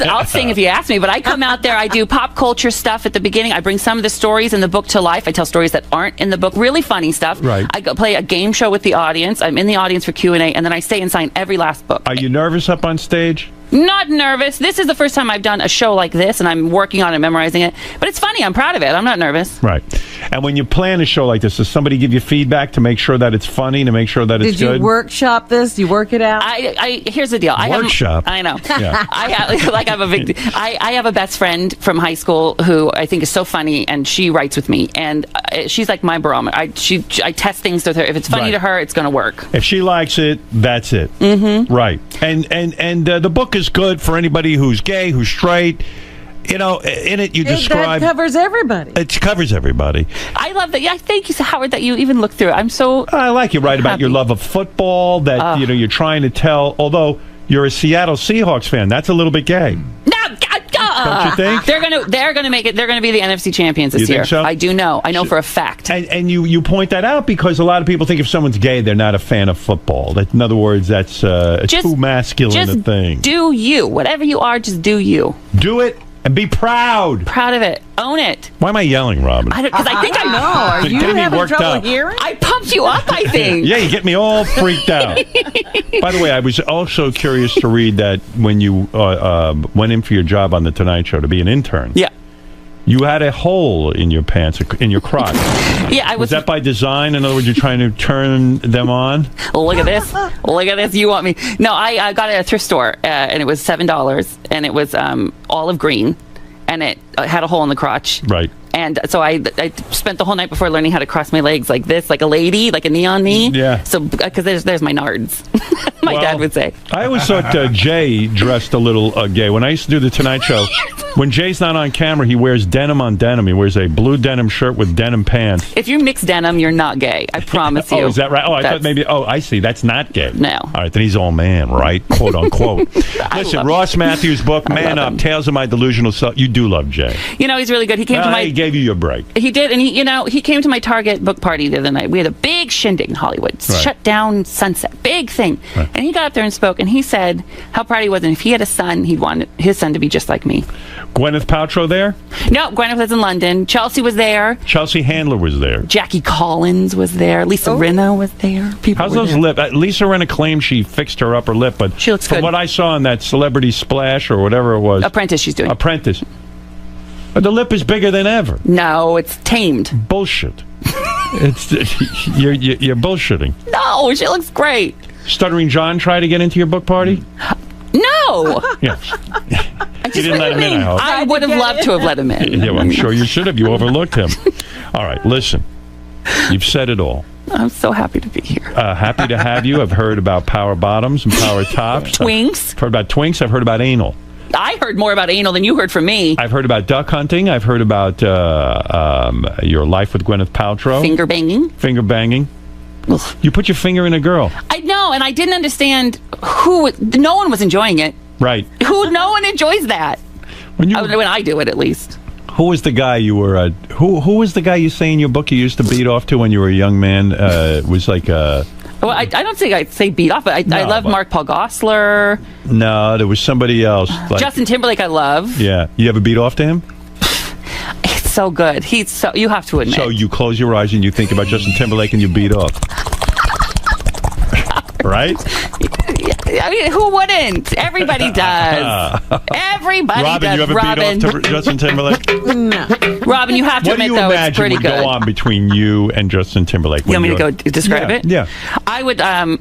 I'll sing if you ask me, but I come out there, I do pop culture stuff at the beginning. I bring some of the stories in the book to life. I tell stories that aren't in the book, really funny stuff. Right. I go play a game show with the audience. I'm in the audience for Q&A, and then I stay and sign every last book. Are you nervous up on stage? Not nervous. This is the first time I've done a show like this, and I'm working on it, memorizing it. But it's funny. I'm proud of it. I'm not nervous. Right. And when you plan a show like this, does somebody give you feedback to make sure that it's funny, to make sure that it's Did good? you workshop this? You work it out? Here's the deal. Workshop? I know. Yeah. I have a best friend from high school who I think is so funny, and she writes with me, and she's like my barometer. I test things with her. If it's funny Right. to her, it's going to work. If she likes it, that's it. Mm-hmm. Right. And the book is good for anybody who's gay, who's straight. In it you describe... That covers everybody. It covers everybody. I love that. Yeah, thank you, Howard, that you even looked through it. I'm so... I like you write about your love of football, that you're trying to tell, although you're a Seattle Seahawks fan. That's a little bit gay. Don't you think? They're gonna make it. They're gonna be the NFC champions this You think year. so? I do know. I know for a fact. And you point that out because a lot of people think if someone's gay, they're not a fan of football. That, in other words, that's too masculine a thing. Do you. Whatever you are, just do you. Do it and be proud. Proud of it. Own it. Why am I yelling, Robin? Because I think I know. Are you Getting me having worked trouble up. hearing? I pumped you up, I think. Yeah, you get me all freaked out. By the way, I was also curious to read that when you went in for your job on The Tonight Show to be an intern. Yeah. You had a hole in your pants, in your crotch. Yeah, I was. that by design? In other words, you're trying to turn them on? Look at this. Look at this. You want me? No, I got it at a thrift store, and it was $7, and it was olive green, and it had a hole in the crotch. Right. And so I spent the whole night before learning how to cross my legs like this, like a lady, like a neon knee. Yeah. So, because there's my nards. My dad would say. I always thought Jay dressed a little gay. When I used to do The Tonight Show, when Jay's not on camera, he wears denim on denim. He wears a blue denim shirt with denim pants. If you mix denim, you're not gay. I promise you. Oh, is that right? Oh, I thought maybe. Oh, I see. That's not gay. No. All right, then he's all man, right? Quote unquote. Listen, Ross Matthews' book, Man Up, Tales of My Delusional Self. You do love Jay. You know, he's really good. He came to my. He gave you your break. He did, and he came to my Target book party the other night. We had a big shindig in Hollywood, shut down Sunset, big thing. Right. And he got up there and spoke, and he said how proud he was, and if he had a son, he'd want his son to be just like me. Gwyneth Paltrow there? No, Gwyneth was in London. Chelsea was there. Chelsea Handler was there. Jackie Collins was there. Lisa Rinna was there. People How's were those there. lips? Lisa Rinna claimed she fixed her upper lip, but she looks from good. what I saw in that Celebrity Splash or whatever it was. Apprentice she's doing. Apprentice. But the lip is bigger than ever. No, it's tamed. Bullshit. You're bullshitting. No, she looks great. Stuttering John tried to get into your book party? No. Yeah. You didn't let him in, I hope. I would have loved to have let him in. Yeah, well, I'm sure you should have. You overlooked him. All right, listen. You've said it all. I'm so happy to be here. Happy to have you. I've heard about power bottoms and power tops. Twinks. I've heard about twinks. I've heard about anal. I heard more about anal than you heard from me. I've heard about duck hunting. I've heard about your life with Gwyneth Paltrow. Finger banging. Finger banging. You put your finger in a girl. I know, and I didn't understand no one was enjoying it. Right. No one enjoys that. When I do it, at least. Who was the guy you were? Who was the guy you say in your book you used to beat off to when you were a young man? Was like a. Well, I don't think I'd say beat off, but I love Mark Paul Gosselaar. No, there was somebody else. Justin Timberlake, I love. Yeah, you ever beat off to him? It's so good. You have to admit. So you close your eyes and you think about Justin Timberlake and you beat off. Right? I mean, who wouldn't? Everybody does. Everybody Robin, does. you ever beat off to Justin Timberlake? No. Robin, you have to admit, though, it's pretty would good. go on between you and Justin Timberlake? You want me to go describe it? Yeah. I would, I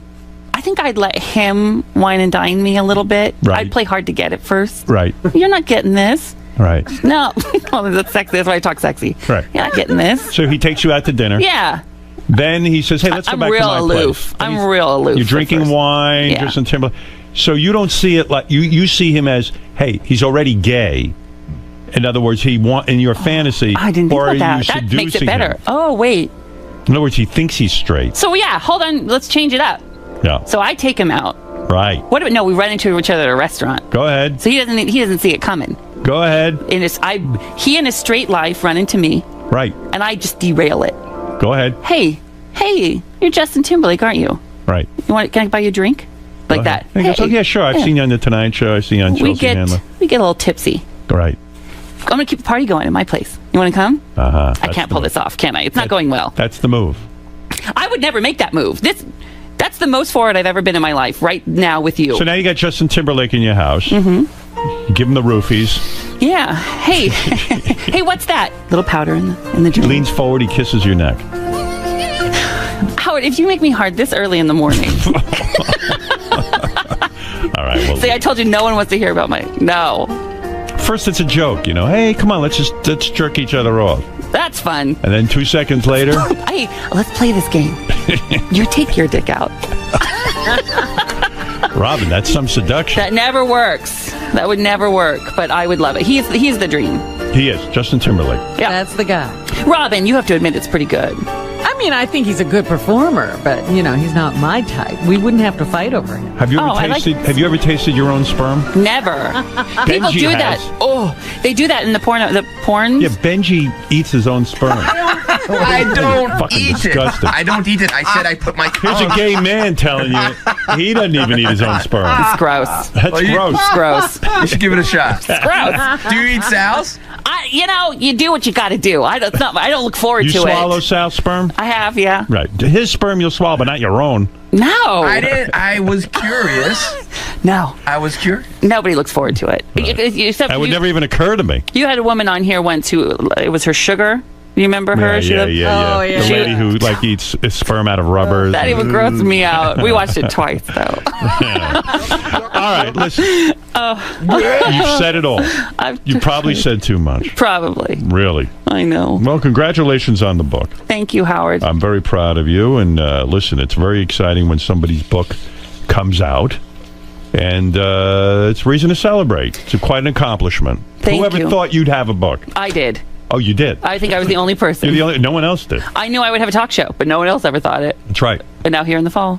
think I'd let him wine and dine me a little bit. Right. I'd play hard to get at first. Right. You're not getting this. Right. No. Oh, that's sexy. That's why I talk sexy. Right. You're not getting this. So he takes you out to dinner. Yeah. Then he says, "Hey, let's go back to my aloof. place." I'm real aloof. You're drinking wine, Yeah. Justin Timberlake. So you don't see it like you see him as, "Hey, he's already gay." In other words, in your fantasy, I didn't think or about are that. you That makes it seducing better. him? Oh, wait. In other words, he thinks he's straight. So, yeah, hold on. Let's change it up. Yeah. So I take him out. Right. What? No, we run into each other at a restaurant. Go ahead. So he doesn't see it coming. Go ahead. He in his straight life run into me. Right. And I just derail it. Go ahead. Hey, you're Justin Timberlake, aren't you? Right. Can I buy you a drink? Like that. He goes, "Oh yeah, sure. I've seen you on the Tonight Show. I've seen you on Chelsea Handler." We get a little tipsy. Right. I'm gonna keep the party going at my place. You want to come? Uh-huh. I can't pull this off, can I? It's not going well. That's the move. I would never make that move. That's the most forward I've ever been in my life. Right now with you. So now you got Justin Timberlake in your house. Mm-hmm. You give him the roofies. Yeah. Hey, hey, what's that? Little powder in the He leans forward. He kisses your neck. Howard, if you make me hard this early in the morning. All right. Well, See, I told you no one wants to hear about No. First, it's a joke. Hey, come on, let's jerk each other off. That's fun. And then 2 seconds later, Hey, let's play this game. You take your dick out. Robin, that's some seduction. That never works. That would never work, but I would love it. He's the dream. He is Justin Timberlake. Yeah, that's the guy. Robin, you have to admit it's pretty good. I mean, I think he's a good performer, but he's not my type. We wouldn't have to fight over him. Have you ever tasted your own sperm? Never. People Benji do has. that. Oh, they do that in the porn. Yeah, Benji eats his own sperm. I don't Fucking eat disgusting. it. I don't eat it. I said I put my. Here's a gay man telling you he doesn't even eat his own sperm. It's gross. That's gross. It's gross. You should give it a shot. It's gross. Do you eat Sal's? You do what you got to do. I don't look forward You to it. swallow Sal's sperm? I have, yeah. Right. His sperm you'll swallow, but not your own. No. I didn't. I was curious. No. I was curious. Nobody looks forward to it. That would never even occur to me. You had a woman on here once who, it was her sugar. You remember her? Yeah. Oh, yeah. The lady who eats sperm out of rubbers. That even grosses me out. We watched it twice, though. All right, listen. You've said it all. You probably said too much. Probably. Really. I know. Well, congratulations on the book. Thank you, Howard. I'm very proud of you. And listen, it's very exciting when somebody's book comes out. And it's reason to celebrate. It's quite an accomplishment. Thank you. Thought you'd have a book? I did. Oh, you did? I think I was the only person. You're the only. No one else did. I knew I would have a talk show, but no one else ever thought it. That's right. And now here in the fall.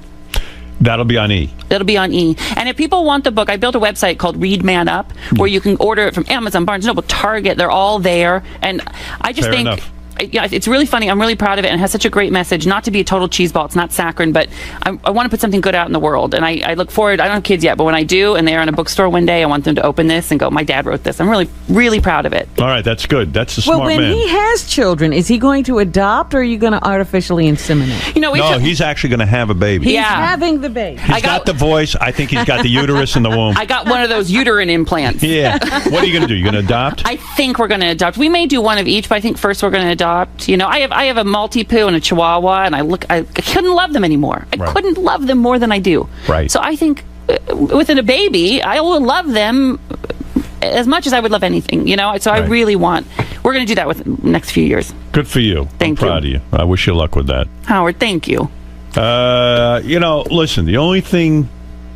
That'll be on E. It'll be on E. And if people want the book, I built a website called Read Man Up, where you can order it from Amazon, Barnes & Noble, Target. They're all there. And I just Fair think... enough. Yeah, it's really funny. I'm really proud of it, and it has such a great message. Not to be a total cheeseball, it's not saccharine, but I want to put something good out in the world. And I look forward. I don't have kids yet, but when I do, and they're in a bookstore one day, I want them to open this and go, "My dad wrote this." I'm really, really proud of it. All right, that's good. That's a smart Well, when man. he has children, is he going to adopt, or are you going to artificially inseminate? No, he's actually going to have a baby. He's having the baby. He's got the voice. I think he's got the uterus in the womb. I got one of those uterine implants. Yeah. What are you going to do? You're going to adopt? I think we're going to adopt. We may do one of each, but I think first we're going to adopt. I have a Maltipoo and a Chihuahua, and I couldn't love them anymore. I couldn't love them more than I do. Right. So I think within a baby, I will love them as much as I would love anything. So I really want. We're going to do that with the next few years. Good for you. I'm proud of you. I wish you luck with that. Howard, thank you. Listen, the only thing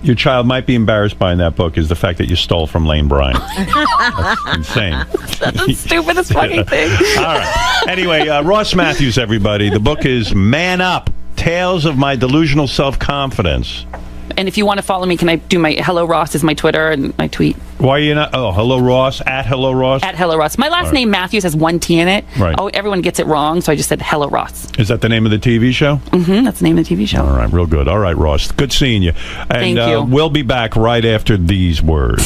your child might be embarrassed by in that book is the fact that you stole from Lane Bryant. That's insane. That's the stupidest fucking thing. All right. Anyway, Ross Matthews, everybody. The book is Man Up, Tales of My Delusional Self-Confidence. And if you want to follow me, can I do my Hello Ross is my Twitter and my tweet? Why are you not? Oh, Hello Ross, at Hello Ross? At Hello Ross. My last name, Matthews, has one T in it. Right. Oh, everyone gets it wrong, so I just said Hello Ross. Is that the name of the TV show? Mm-hmm, that's the name of the TV show. All right, real good. All right, Ross. Good seeing you. And, Thank you. We'll be back right after these words.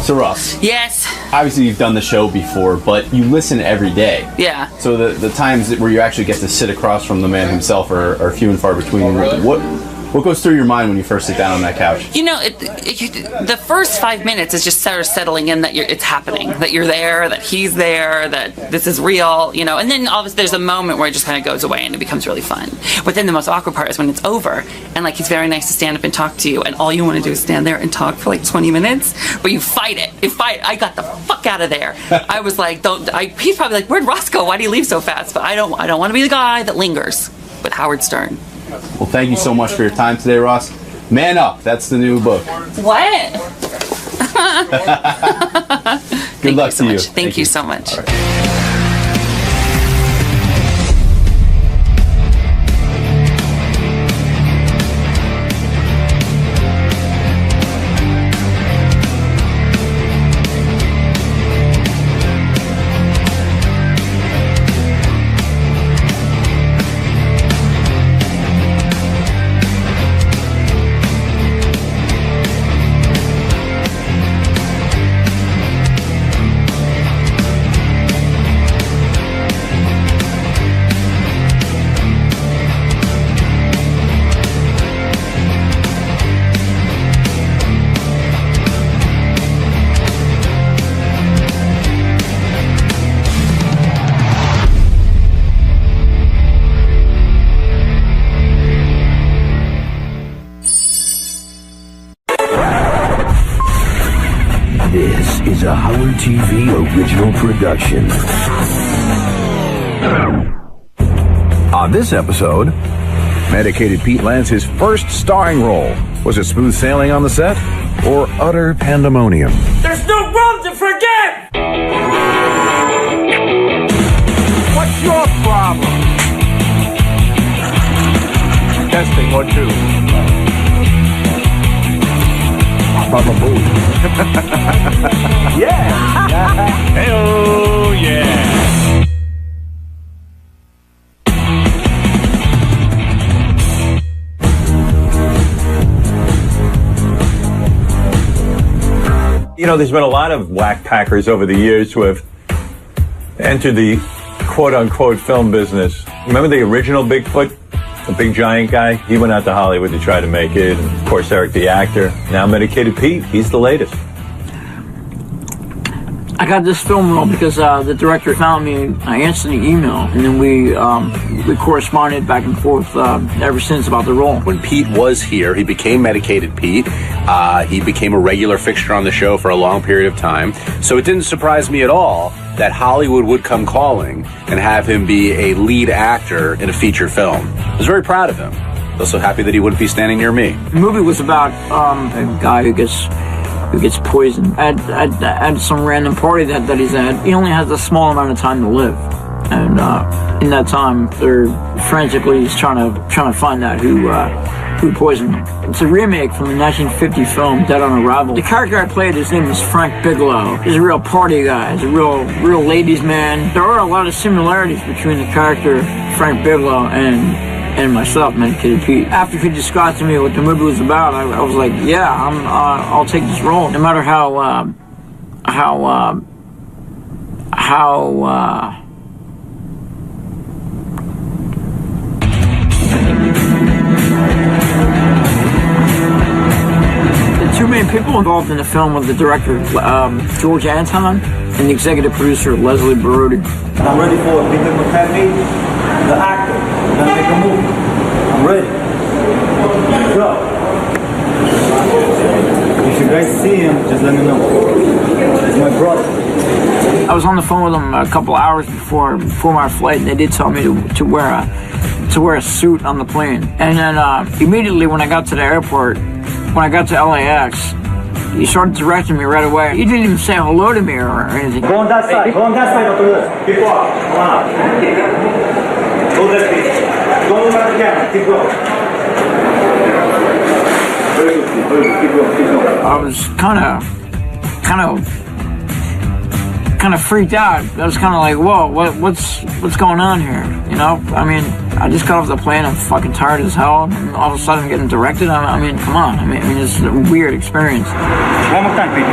So, Ross. Yes. Obviously, you've done the show before, but you listen every day. Yeah. So the times where you actually get to sit across from the man himself are few and far between. What goes through your mind when you first sit down on that couch? You know, the first 5 minutes is just sort of settling in that it's happening, that you're there, that he's there, that this is real, you know. And then obviously there's a moment where it just kind of goes away and it becomes really fun. But then the most awkward part is when it's over and like he's very nice to stand up and talk to you, and all you want to do is stand there and talk for like 20 minutes, but you fight it. I got the fuck out of there. I was like, he's probably like, where'd Ross go? Why did he leave so fast? But I don't want to be the guy that lingers with Howard Stern. Well, thank you so much for your time today, Ross. Man Up, that's the new book. What? Good luck to you. Thank you so much. This is a Howard TV original production. On this episode, Medicated Pete lands his first starring role. Was it smooth sailing on the set or utter pandemonium? There's no room to forget! What's your problem? Testing, 1, 2. Baba Boo. Yeah! Hey-oh, yeah! You know, there's been a lot of whack packers over the years who have entered the quote-unquote film business. Remember the original Bigfoot? The big giant guy? He went out to Hollywood to try to make it. And of course, Eric the actor. Now Medicated Pete, he's the latest. I got this film role because the director found me. I answered the email, and then we corresponded back and forth ever since about the role. When Pete was here, he became Medicated Pete. He became a regular fixture on the show for a long period of time. So it didn't surprise me at all that Hollywood would come calling and have him be a lead actor in a feature film. I was very proud of him. Also happy that he wouldn't be standing near me. The movie was about a guy who gets poisoned at some random party that he's at. He only has a small amount of time to live, and in that time, they're frantically trying to find out who poisoned him. It's a remake from the 1950 film Dead on Arrival. The character I played, his name is Frank Bigelow. He's a real party guy. He's a real ladies' man. There are a lot of similarities between the character Frank Bigelow and myself, Medicated Pete. After he described to me what the movie was about, I was like, yeah, I'll take this role, no matter how the two main people involved in the film were the director, George Anton, and the executive producer, Leslie Barodi. I'm ready for Peter McCartney, the actor. We're gonna make a movie. I'm ready. Go. If you guys see him, just let me know. He's my brother. I was on the phone with them a couple hours before my flight, and they did tell me to wear a suit on the plane. And then immediately when I got to the airport, when I got to LAX, he started directing me right away. He didn't even say hello to me or anything. Go on that side. Go on that side. Keep walking. Come on. Go that way. Don't look at the camera. Keep going. Very good. Very good. Keep going. Keep going. I was kind of freaked out. I was kind of like, whoa, what's going on here? You know, I mean, I just got off the plane. I'm fucking tired as hell. And all of a sudden, I'm getting directed. I mean, come on. I mean, it's a weird experience. One more time, Peter.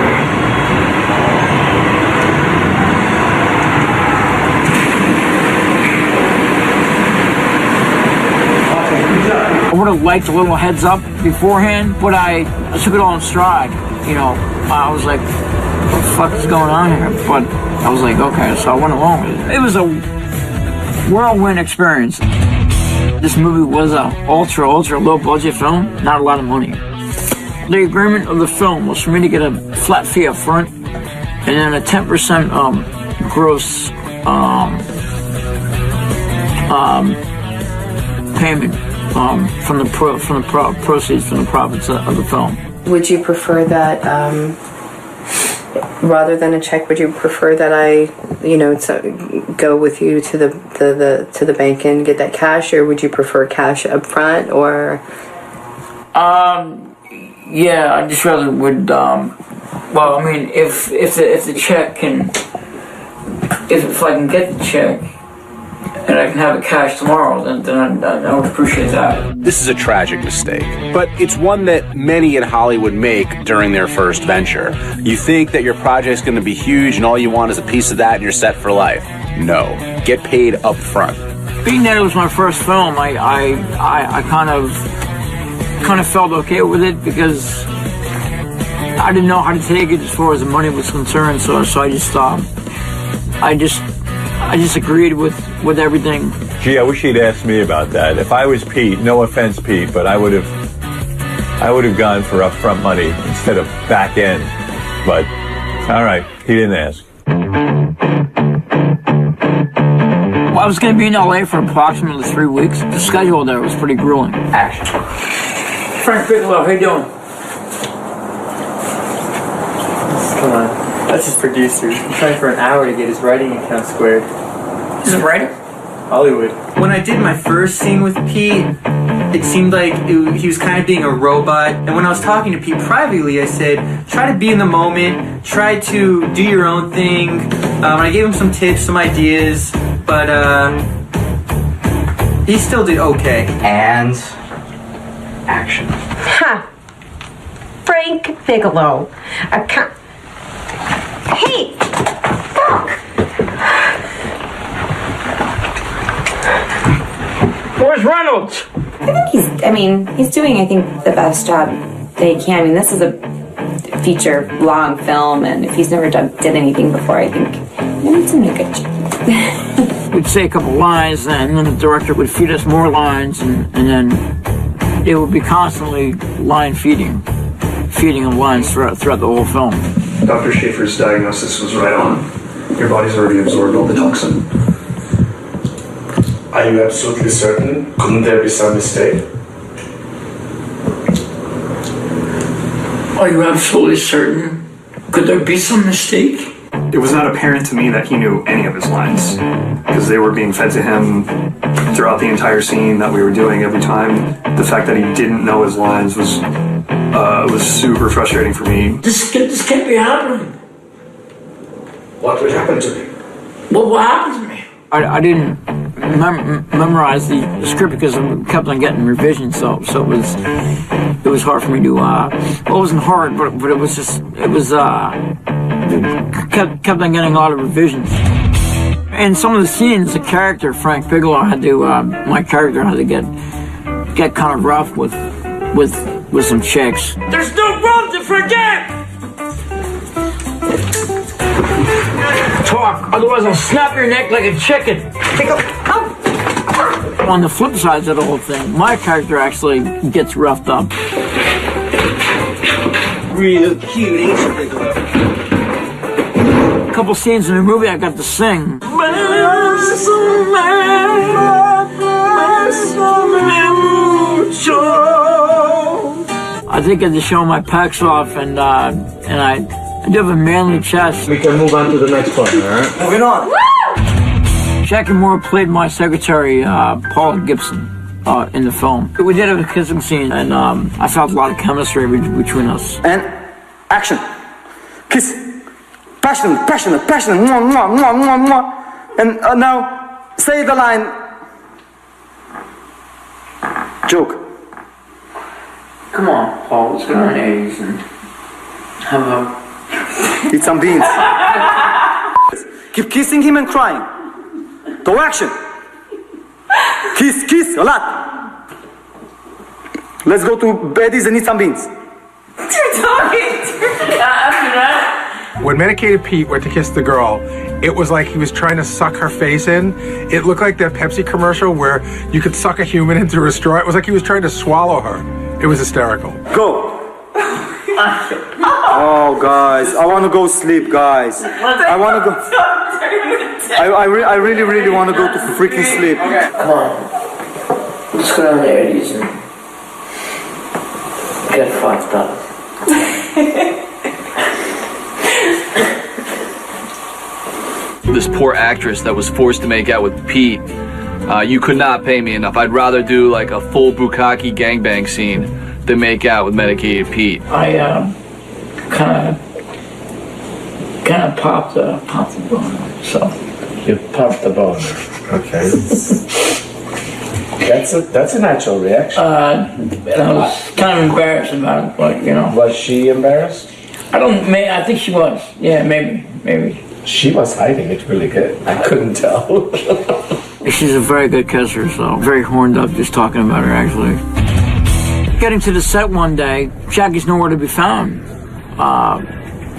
I would have liked a little heads up beforehand, but I took it all in stride. You know, I was like, what the fuck is going on here? But I was like, okay, so I went along with it. It was a whirlwind experience. This movie was a ultra low budget film, not a lot of money. The agreement of the film was for me to get a flat fee up front and then a 10% gross payment from the proceeds from the profits of the film. Would you prefer that rather than a check? Would you prefer that I, go with you to the bank and get that cash, or would you prefer cash up front, or? Yeah, I just rather would. Well, I mean, if the check can, if I can get the check and I can have it cash tomorrow, then I would appreciate that. This is a tragic mistake, but it's one that many in Hollywood make during their first venture. You think that your project's going to be huge and all you want is a piece of that and you're set for life. No. Get paid up front. Being that it was my first film, I kind of felt okay with it because I didn't know how to take it as far as the money was concerned, so I just agreed with everything. Gee, I wish he'd asked me about that. If I was Pete, no offense, Pete, but I would have gone for upfront money instead of back end. But all right, he didn't ask. Well, I was going to be in LA for approximately 3 weeks. The schedule there was pretty grueling. Action. Frank Bigelow, how you doing? Come on. That's his producer. He's trying for an hour to get his writing account squared. He's a writer? Hollywood. When I did my first scene with Pete, it seemed like he was kind of being a robot. And when I was talking to Pete privately, I said, try to be in the moment, try to do your own thing. I gave him some tips, some ideas, but he still did okay. And action. Ha! Frank Bigelow. Hey! Fuck! Where's Reynolds? He's doing, I think, the best job that he can. I mean, this is a feature-long film, and if he's never did anything before, I think he's doing a good job. We'd say a couple lines, and then the director would feed us more lines, and then it would be constantly line feeding of lines throughout the whole film. Dr. Schaefer's diagnosis was right on. Your body's already absorbed all the toxin. Are you absolutely certain? Couldn't there be some mistake? Are you absolutely certain? Could there be some mistake? It was not apparent to me that he knew any of his lines, because they were being fed to him throughout the entire scene that we were doing every time. The fact that he didn't know his lines was super frustrating for me. This can't be happening. What would happen to me? What happened to me? I didn't memorize the script because I kept on getting revisions, so it was hard for me to. Well, it wasn't hard, but it was kept on getting a lot of revisions. In some of the scenes, the character Frank Bigelow had to. My character had to get kind of rough with some chicks. There's no room to forget! Talk, otherwise I'll snap your neck like a chicken. On the flip side of the whole thing, my character actually gets roughed up. Real cute, ain't you, Bigelow? A couple scenes in the movie I got to sing. I did get to show my pecs off, and I do have a manly chest. We can move on to the next one, alright? Moving on. Jackie Moore played my secretary, Paula Gibson, in the film. We did have a kissing scene, and I felt a lot of chemistry between us. And action. Kiss. Passionate. Mwah, mwah, mwah, mwah, mwah. And now, say the line. Joke. Come on, Paul, let's go on eggs and have a... Eat some beans. Keep kissing him and crying. Go action. Kiss, a lot. Let's go to Betty's and eat some beans. You're talking. After that. When Medicated Pete went to kiss the girl, it was like he was trying to suck her face in. It looked like that Pepsi commercial where you could suck a human into a straw. It was like he was trying to swallow her. It was hysterical. Go. Oh, guys, I want to go sleep, guys. I want to go. I really want to go to freaking sleep. Come on. Let's go down there, Eddie's, and get fucked up. This poor actress that was forced to make out with Pete, you could not pay me enough. I'd rather do like a full bukkake gangbang scene than make out with Medicated Pete. I kind of popped the boner. So you popped the boner. Okay. That's a natural reaction. And I was kind of embarrassed about it, but you know. Was she embarrassed? I think she was. Yeah, maybe. She was hiding it really good. I couldn't tell. She's a very good kisser, so very horned up just talking about her, actually. Getting to the set one day, Jackie's nowhere to be found.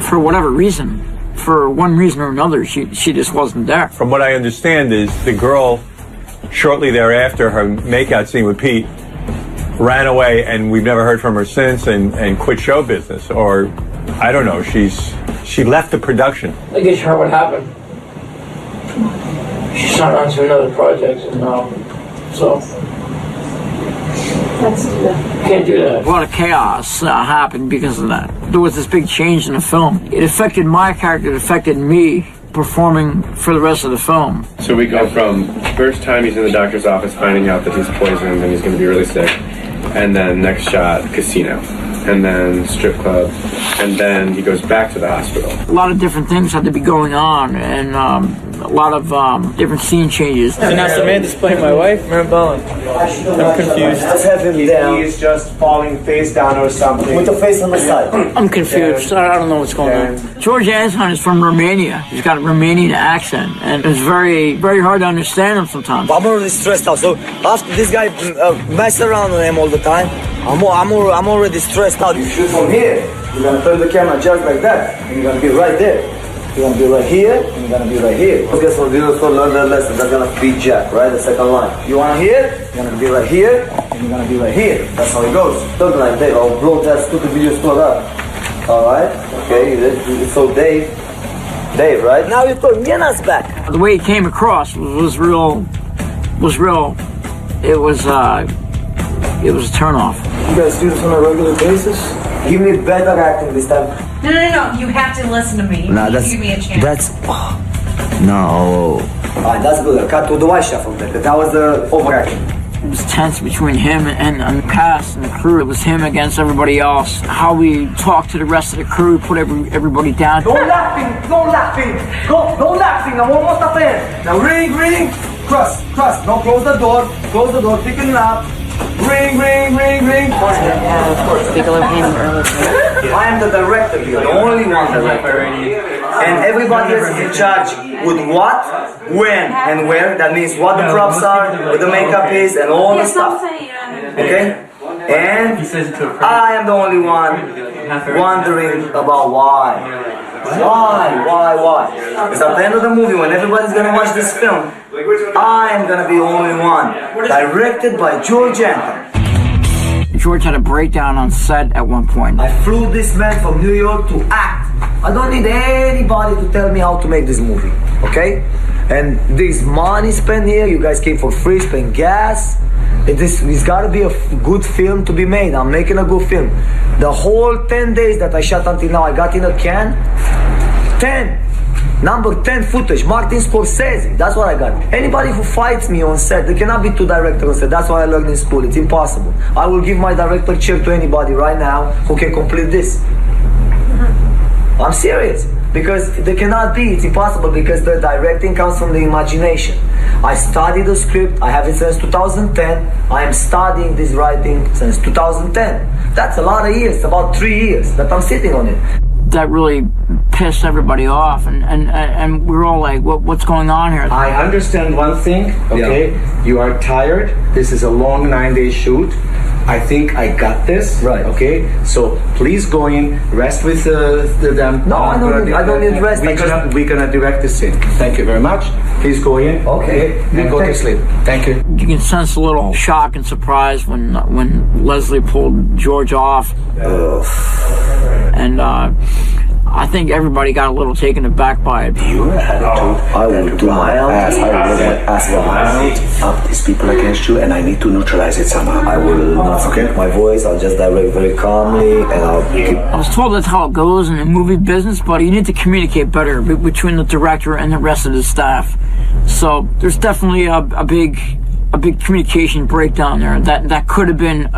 For whatever reason. For one reason or another, she just wasn't there. From what I understand is the girl, shortly thereafter, her makeout scene with Pete, ran away, and we've never heard from her since, and quit show business. Or, I don't know, she left the production. I guess you heard what happened. She signed on to another project, and so can't do that. A lot of chaos happened because of that. There was this big change in the film. It affected my character. It affected me performing for the rest of the film. So we go from first time he's in the doctor's office finding out that he's poisoned and he's going to be really sick, and then next shot, casino, and then strip club, and then he goes back to the hospital. A lot of different things had to be going on, and a lot of different scene changes. So now Samantha's playing my wife, Maribel. I'm confused. Let's have him down. He is just falling face down or something. With the face on the side. I'm confused. I don't know what's going on. George Anton is from Romania. He's got a Romanian accent, and it's very, very hard to understand him sometimes. I'm already stressed out. So after this guy mess around with him all the time, I'm already stressed out. You shoot from here. You're gonna turn the camera just like that, and you're gonna be right there. You're gonna be right here, and you're gonna be right here. Guess what? You also learn that lesson. That's gonna be Jack, right? The second line. You wanna hear? You're gonna be right here, and you're gonna be right here. That's how it goes. Something like Dave. I'll blow that stupid video spot up. All right? Okay. So Dave, right? Now you're putting Yena's back. The way it came across was real. It was a turnoff. You guys do this on a regular basis? Give me better acting this time. No. You have to listen to me. Nah, give me a chance. No. Alright, that's good. I cut to the white shot from that. That was the overacting. It was tense between him and the cast and the crew. It was him against everybody else. How we talked to the rest of the crew, put everybody down. No laughing. No laughing. I'm almost up there. Now ring. Cross. No, close the door. Picking it up. Ring. Yeah, of course. People are paying early. I am the director here, the only one director. And everybody else is in charge with what, when, and where. That means what the props are, what the makeup is, and all the stuff. Okay? And I am the only one wondering about why. Why? Because at the end of the movie, when everybody's gonna watch this film, I am gonna be the only one. Directed by George Anton. George had a breakdown on set at one point. I flew this man from New York to act. I don't need anybody to tell me how to make this movie, okay? And this money spent here, you guys came for free, spend gas. It's got to be a good film to be made. I'm making a good film. The whole 10 days that I shot until now, I got in a can. 10. Number 10 footage. Martin Scorsese. That's what I got. Anybody who fights me on set, there cannot be two directors on set. That's what I learned in school. It's impossible. I will give my director chair to anybody right now who can complete this. I'm serious. Because they cannot be, it's impossible, because the directing comes from the imagination. I studied the script, I have it since 2010. I am studying this writing since 2010. That's a lot of years, about 3 years that I'm sitting on it. That really pissed everybody off, and we're all like, what's going on here? I understand one thing, okay? Yeah. You are tired. This is a long 9-day shoot. I think I got this, right? Okay, so please go in, rest with them. No, I don't need rest. We're gonna direct the scene. Thank you very much. Please go in, okay, and go to sleep. Thank you. You can sense a little shock and surprise when Leslie pulled George off, and I think everybody got a little taken aback by it. Your attitude, I will do my ass. I will let my ass behind up these people against you, and I need to neutralize it somehow. I will not forget my voice. I'll just direct very calmly, and I'll keep. I was told that's how it goes in the movie business, but you need to communicate better between the director and the rest of the staff. So there's definitely a big communication breakdown there that could have been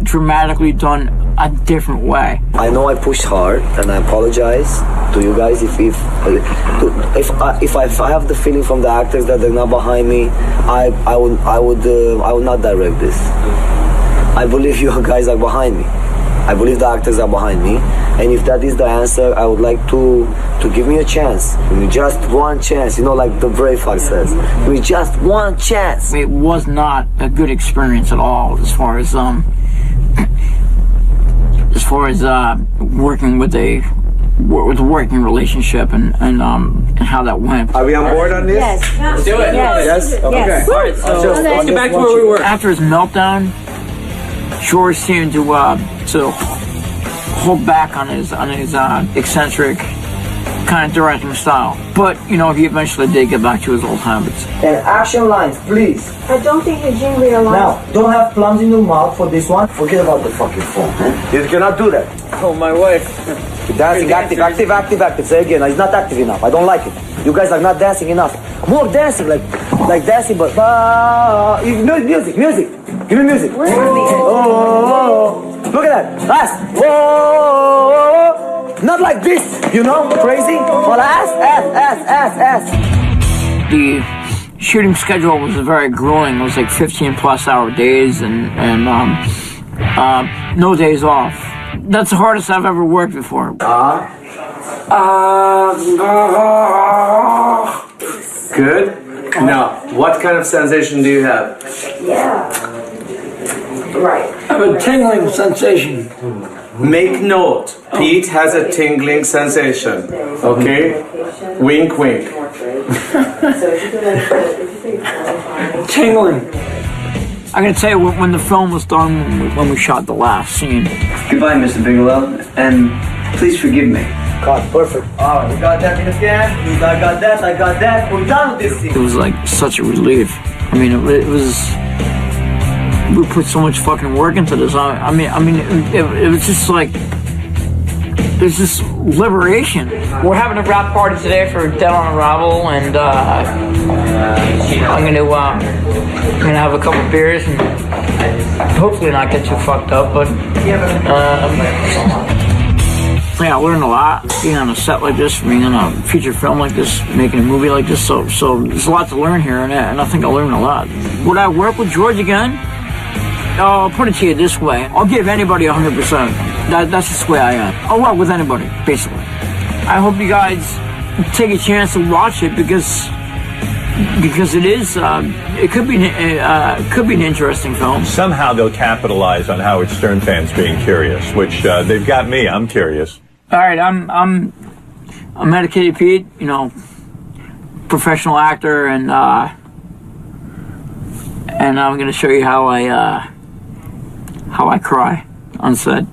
dramatically done a different way. I know I pushed hard, and I apologize to you guys if I have the feeling from the actors that they're not behind me. I would not direct this. I believe you guys are behind me. I believe the actors are behind me, and if that is the answer, I would like to give me a chance. Give me just one chance, like the Braveheart says. Give me just one chance. It was not a good experience at all, as far as working with a working relationship and how that went. Are we on board on this? Yes. Let's do it. Yes. Okay. Yes. All right. So let's get back to where we were. After his meltdown, George seemed to hold back on his eccentric kind of directing style. But, he eventually did get back to his old habits. And action lines, please. I don't think Eugene realized. Now, don't have plums in your mouth for this one. Forget about the fucking phone. You cannot do that. Oh, my wife. Dancing, active. Say again, it's not active enough. I don't like it. You guys are not dancing enough. More dancing, like dancing, but music. Give me music. Oh, look at that. Last. Whoa. Not like this, crazy. But ass. The shooting schedule was very grueling. It was like 15 plus hour days and no days off. That's the hardest I've ever worked before. Good. Now, what kind of sensation do you have? Yeah. Right. I have a tingling sensation. Make note. Pete has a tingling sensation. Okay? Wink, wink. Tingling. I gotta tell you, when the film was done, when we shot the last scene. Goodbye, Mr. Bigelow, and please forgive me. God, perfect. Oh, you got that in the can? I got that. We're done with this scene. It was like such a relief. I mean, it was. We put so much fucking work into this. I mean, it was just like. There's this liberation. We're having a wrap party today for Dead on Arrival, and I'm gonna have a couple beers and hopefully not get too fucked up. But yeah, I learned a lot being on a set like this, being on a feature film like this, making a movie like this. So there's a lot to learn here, and I think I learned a lot. Would I work with George again? I'll put it to you this way. I'll give anybody 100%. That's just the way I am. I'll work with anybody, basically. I hope you guys take a chance to watch it because it is it could be an interesting film. Somehow they'll capitalize on Howard Stern fans being curious, which they've got me. I'm curious. All right, I'm Medicated Pete, professional actor, and I'm going to show you how I cry on set.